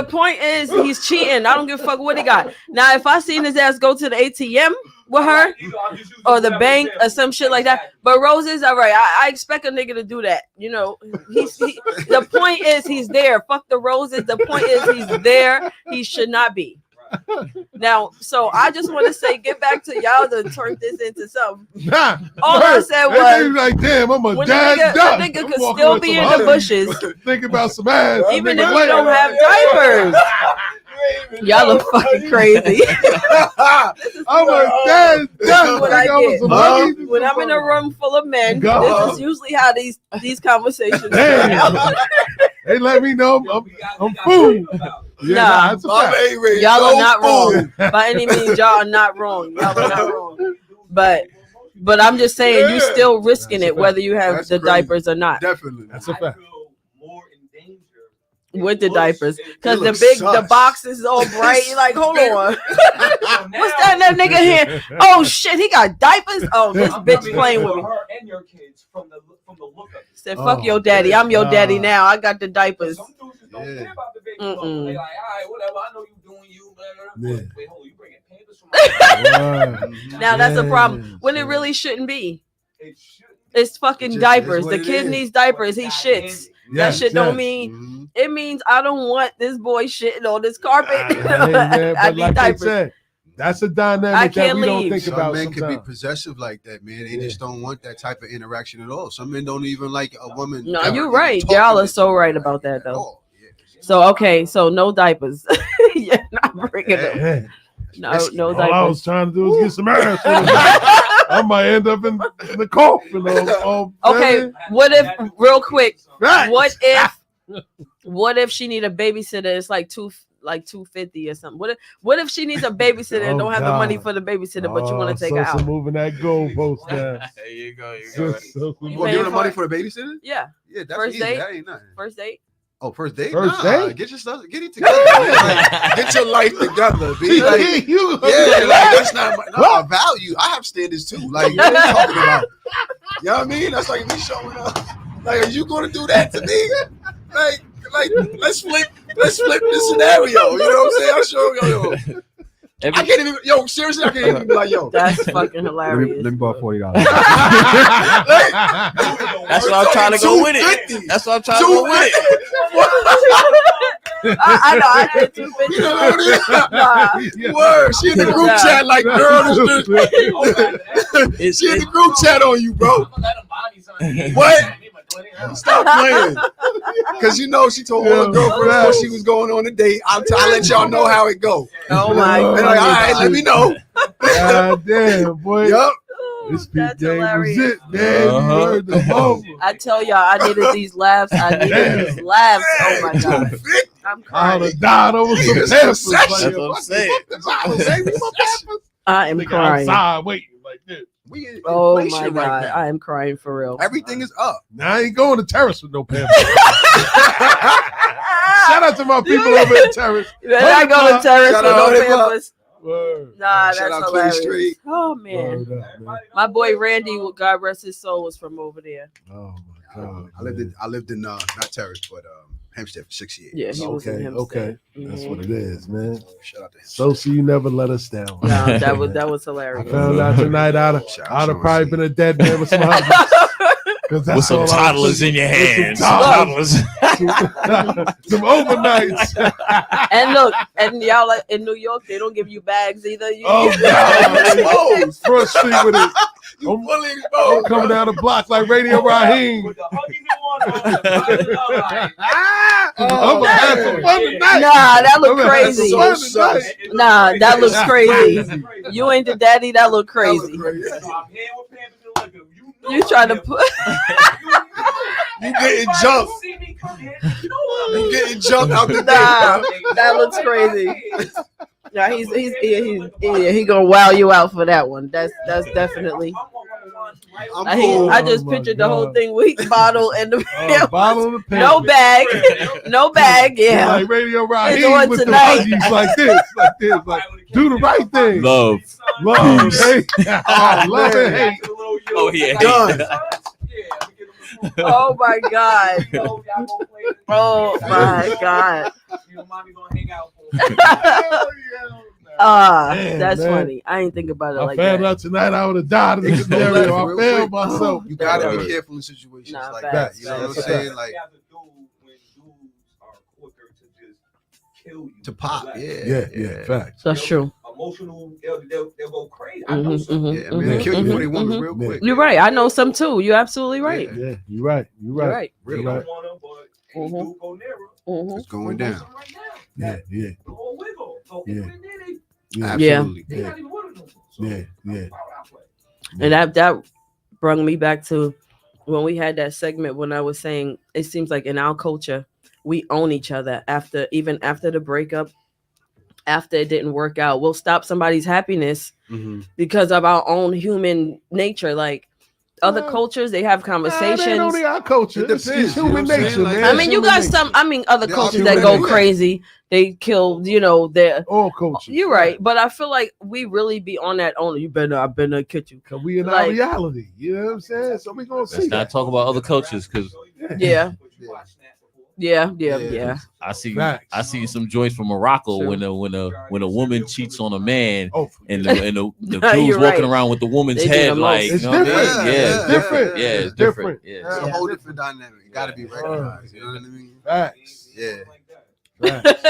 point is he's cheating. I don't give a fuck what he got. Now, if I seen his ass go to the ATM with her or the bank or some shit like that, but roses, all right. I expect a nigga to do that. The point is he's there. Fuck the roses. The point is he's there. He should not be. Now, so I just want to say, get back to y'all to turn this into something. Nah. All I said was, like, damn, I'm a when dad the duck. nigga I'm could walking still with be some in the honey, bushes, thinking about some ass. even if Nigga you later. don't have diapers. Y'all are fucking crazy. I'm a dad duck. What I Nigga, I'm get. some honey. When I'm in a room full of men, God. this is usually how these conversations Damn. turn out. They let me know I'm food. Yeah, Nah. that's a fact. Y'all are not wrong. By any means, y'all are not wrong. Y'all are not wrong. But I'm just saying, you still risking it whether you have the diapers or not. Definitely. That's a fact. With the diapers, because looks the sus. box is all bright. You're like, hold on, what's that in that nigga here? Oh shit, he got diapers. Oh, this bitch playing with me. her and your kids from the look of it. Said, fuck your daddy. I'm your daddy now. I got the diapers. Some dudes just don't care about the baby mama. They like, all right, whatever. I know you doing you. Blah, blah, blah. Wait, hold on, you bringing Pampers from Now that's a problem when it really shouldn't be. It shouldn't. It's fucking It just diapers. is what The it kid is. needs diapers. He shits. That shit don't mean. Mhm. It means I don't want this boy shitting on this carpet. Hey, man, I but need like I diapers. said, that's a I dynamic that can't we don't leave. think Some about men can be sometimes. possessive like that, man. They just don't want that type of interaction at all. Some men don't even like a woman. No, ever you're even right. talking Y'all are to so them right like about that, though. all. Yeah. So okay, so no diapers. You're not bringing them. Yeah. No All I diapers. was trying to do was get some ass. I might end up in the coffin. Okay, what if real quick? Right. What if she need a babysitter? It's like like $250 or something. What if she needs a babysitter and don't have the money for the babysitter, but you want to take her out? Moving that goalpost now. There you go. You want to give her money for the babysitter? Yeah. Yeah, that's First easy. date? That ain't nothing. First date? Oh, first date? First Nah, date? Get your stuff. Get it together. Like, get your life together. Be like, that's not my value. I have standards too. Like, what are you talking about? You know what I mean? That's like me showing up. Like, are you going to do that to me? Like, let's flip the scenario. You know what I'm saying? I'm sure, yo. I can't even, seriously, I can't even be like, yo. That's fucking hilarious. Let me borrow $40. That's why I'm trying to go with it. That's why I'm trying to go with it. I know. I did $250. You know what I mean? Word. She in the group chat like, girl, she in the group chat on you, bro. What? Stop playing. Because she told all her girlfriends before she was going on a date, I'll let y'all know how it go. Oh my God. They're like, all right, let me know. God damn, boy. Yup. This That's game was hilarious. it, man. You heard the bump. I tell y'all, I needed these laughs. Oh my God. I'm I crying. would have died over some Niggas peppers. concession. That's what I'm saying. I am crying. Outside waiting like this. We in Oh my inflation God. right now. I am crying for real. Everything is up. Now I ain't going to terrace with no peppers. Shout out to my people over at terrace. I go to terrace Shout with out no to them. pampers. Word. Nah, Shout that's out Clay hilarious. Street. Oh man, Word up, man. my boy Randy, God rest his soul, was from over there. Oh my God. I lived in not Terrace, but Hempstead for 6 years. Yeah, he was in Hempstead. Okay. That's what it is, man. Shout out to him. So you never let us down. No, that was I hilarious. found out tonight I'd have probably been a dead man with some husbands. With some toddlers in your hands. Toddlers. Some overnights. And look, and y'all like in New York, they don't give you bags either. God. Front street with it. You fully exposed. Coming down the block like Radio Raheem. I'm gonna have some fun tonight. Nah, that look I'm gonna have some crazy. fun tonight. Nah, that looks crazy. You ain't the daddy. That look crazy. You trying to put? You getting jumped. You getting jumped out the Nah, gate. that looks crazy. Yeah, he gonna wow you out for that one. That's definitely. I just pictured the whole thing with bottle and the bottle of no bag, yeah. Like Radio Raheem on with tonight. the huggies like do the right thing. Love. Hate. Love and hate. Oh yeah. Done. Oh my God. Oh my God. Man, that's man. funny. I ain't think about it I like found that. out tonight I would have died in the scenario. I failed myself. You gotta be careful in situations Nah, like facts. that. You know what I'm saying? Like to pop. Yeah, facts. That's true. Emotional, they'll go crazy. Mhm, mhm, Yeah, I mean, they kill you for they want real quick. You're right. I know some too. You're absolutely right. Yeah, you're right. You're You're right. right. They You're don't right. want them, but Mhm. they do go nearer. Mhm. It's going down. Yeah. Go wiggle. So Yeah. even then, Yeah. Absolutely. they not even with them. So, Yeah. And that brought me back to when we had that segment when I was saying it seems like in our culture we own each other after the breakup, after it didn't work out. We'll stop somebody's happiness because of our own human nature. Like other cultures, they have conversations. Nah, that ain't only our culture. It's depends, human you know what I'm saying? nature, Like, man. I mean, you Human got nature. some. I mean, other Yeah, cultures that human go nature. crazy. They kill, their All cultures. You're right, but I feel like we really be on that owner. I better catch you. Cause we in our Like- reality. You know what I'm saying? So we gonna see Let's not that. talk about other cultures because Yeah. Yeah. I see Facts. some joints from Morocco True. when a woman cheats on a man Oh, and the You're dude's walking right. around with the woman's They do head the like most. you know what I mean? It's Yeah, different. it's different. Yeah, it's different. Different. Yeah. It's a whole different dynamic. It gotta be recognized. You know what I mean? Facts. Yeah. Facts.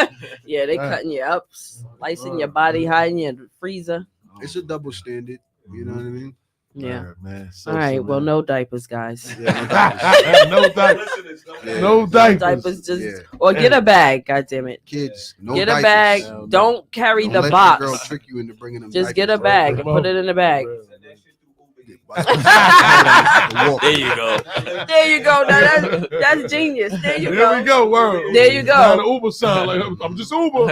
Yeah, they Right. cutting you up, slicing your body, hiding you in the freezer. It's a double standard. You know what I mean? Yeah. Word, man. All right. Well, no diapers, guys. Yeah. no diapers. Yeah. No diapers. Diapers, just Yeah. or get a bag. God damn it. Kids, no Get diapers. a bag. No. Don't carry Don't the let box. your girl trick you into bringing them Just diapers. get a bag and put it in the bag. There you go. There you go. Now that's genius. There you go. There we go. Word. There you go. Now the Uber sign like I'm just Uber.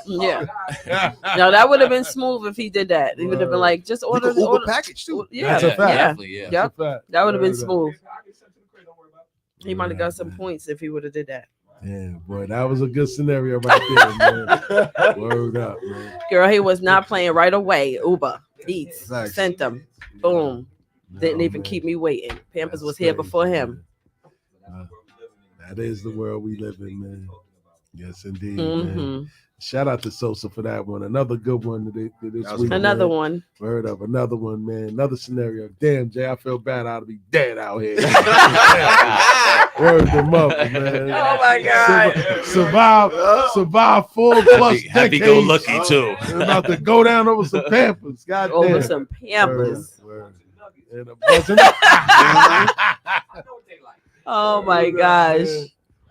Yeah. No, that would have been smooth if he did that. He would have been like, just order the Uber package too. Yeah, That's a fact. Yeah. Yep. Fact. That would have been Word up. smooth. He might have got some points if he would have did that. Yeah, boy, that was a good scenario right there, man. Word up, man. Girl, he was not playing right away. Uber Eats Facts. sent them. Boom. Didn't No, even man. keep me waiting. Pampers That's was here crazy, before him. man. That is the world we live in, man. Yes, indeed, Mhm. man. Shout out to Sosa for that one. Another good one this week. Another man. one. Word up, another one, man. Another scenario. Damn, Jay, I feel bad. I ought to be dead out here. Word them up, man. Oh my God. Survive 4+ Happy decades. go lucky too. And about to go down over some Pampers. God damn. Over some Pampers. Word. And a buzzing. Oh my gosh.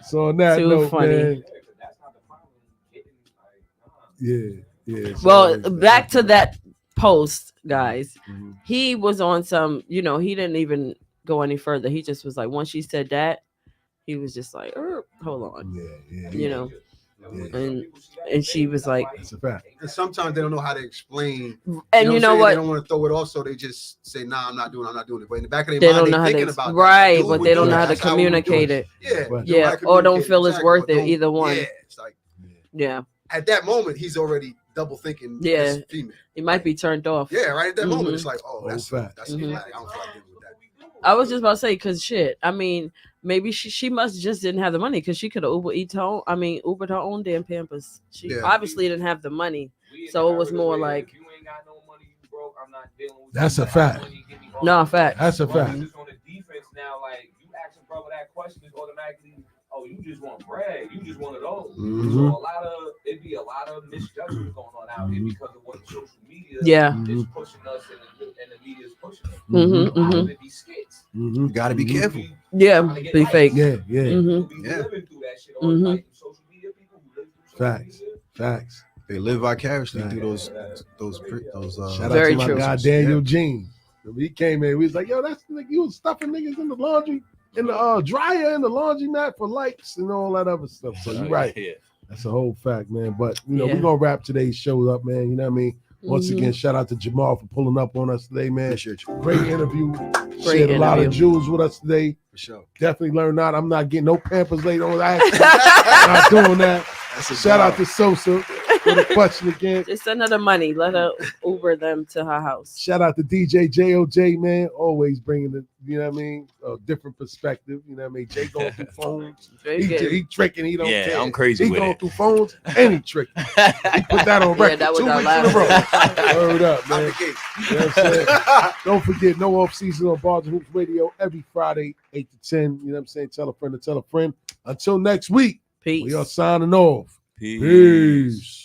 So on that Too note, funny. man. Yeah. Well, So, back to that post, guys. Mhm. He was on some, he didn't even go any further. He just was like, once she said that, he was just like, hold on. Yeah. You know. Yeah. And she was like, That's a fact. And sometimes they don't know how to explain. and you know what? They don't want to throw it off, so they just say, "Nah, I'm not doing it." But in the back of their They mind, don't know they're how thinking to about that. right, Dude but would they do don't know it. how to That's how we would do communicate it. Yeah, Right. you know how Yeah, to or don't communicate feel it's exactly, worth but it. don't- Either one. Yeah, it's like Yeah, at that moment he's already double thinking. Yeah. This female. he might be turned off. Yeah, right at that moment Mhm. it's like, oh, that's fact. that's Mhm. flag. I don't feel like dealing with that. I was just about to say, because shit, I mean, maybe she must just didn't have the money because she could have Ubered her own damn Pampers. She Yeah. obviously didn't have the money. So it was more like, if you ain't got no money, you broke. I'm not dealing with That's you. a fact. Money, give me all no, the fact. That's a But fact. just on the defense now, like you asking brother that question is automatically, oh, you just want bread. You just one of those. Mhm. So it'd be a lot of misjudgments going on out here Mhm. because of what social media Yeah. is pushing us and the media is pushing us. Mhm, A lot mhm. of it be skits. Mm-hmm. You got to be careful. Yeah, Trying to get be likes. fake. Yeah. Mhm. Be Yeah. living through that shit all Mhm. like social media people who live through social Facts. media. Facts. They live vicariously Right. through those. Shout Very out to my true. guy Daniel Jean. When he came in, we was like, yo, that's the nigga, you was stuffing niggas in the laundry, in the dryer, in the laundry mat for likes and all that other stuff. So you're right. Yeah. That's a whole fact, man. But Yeah. we're gonna wrap today's show up, man. You know what I mean? Once Mhm. again, shout out to Jamal for pulling up on us today, man. Appreciate you. Great interview. Shared a lot of interview. jewels with us today. For sure. Definitely learned out. I'm not getting no Pampers later on. Not doing that. That's a Shout out job. to Sosa for the question again. Just send her the money. Let her Uber them to her house. Shout out to DJ JOJ, man. Always bringing the, a different perspective. You know what I mean? Jay going through phones. Very good. He tricking. He don't Yeah, care. I'm crazy He with going it. through phones and he tricking. He put that on Yeah, record that was 2 our weeks in a last row. Word up, man. Out the gate. You know what I'm saying? Don't forget, no off season on Bars and Hoops Radio every Friday, 8 to 10. You know what I'm saying? Tell a friend to tell a friend. Until next week, Peace. we are signing off. Peace. Peace.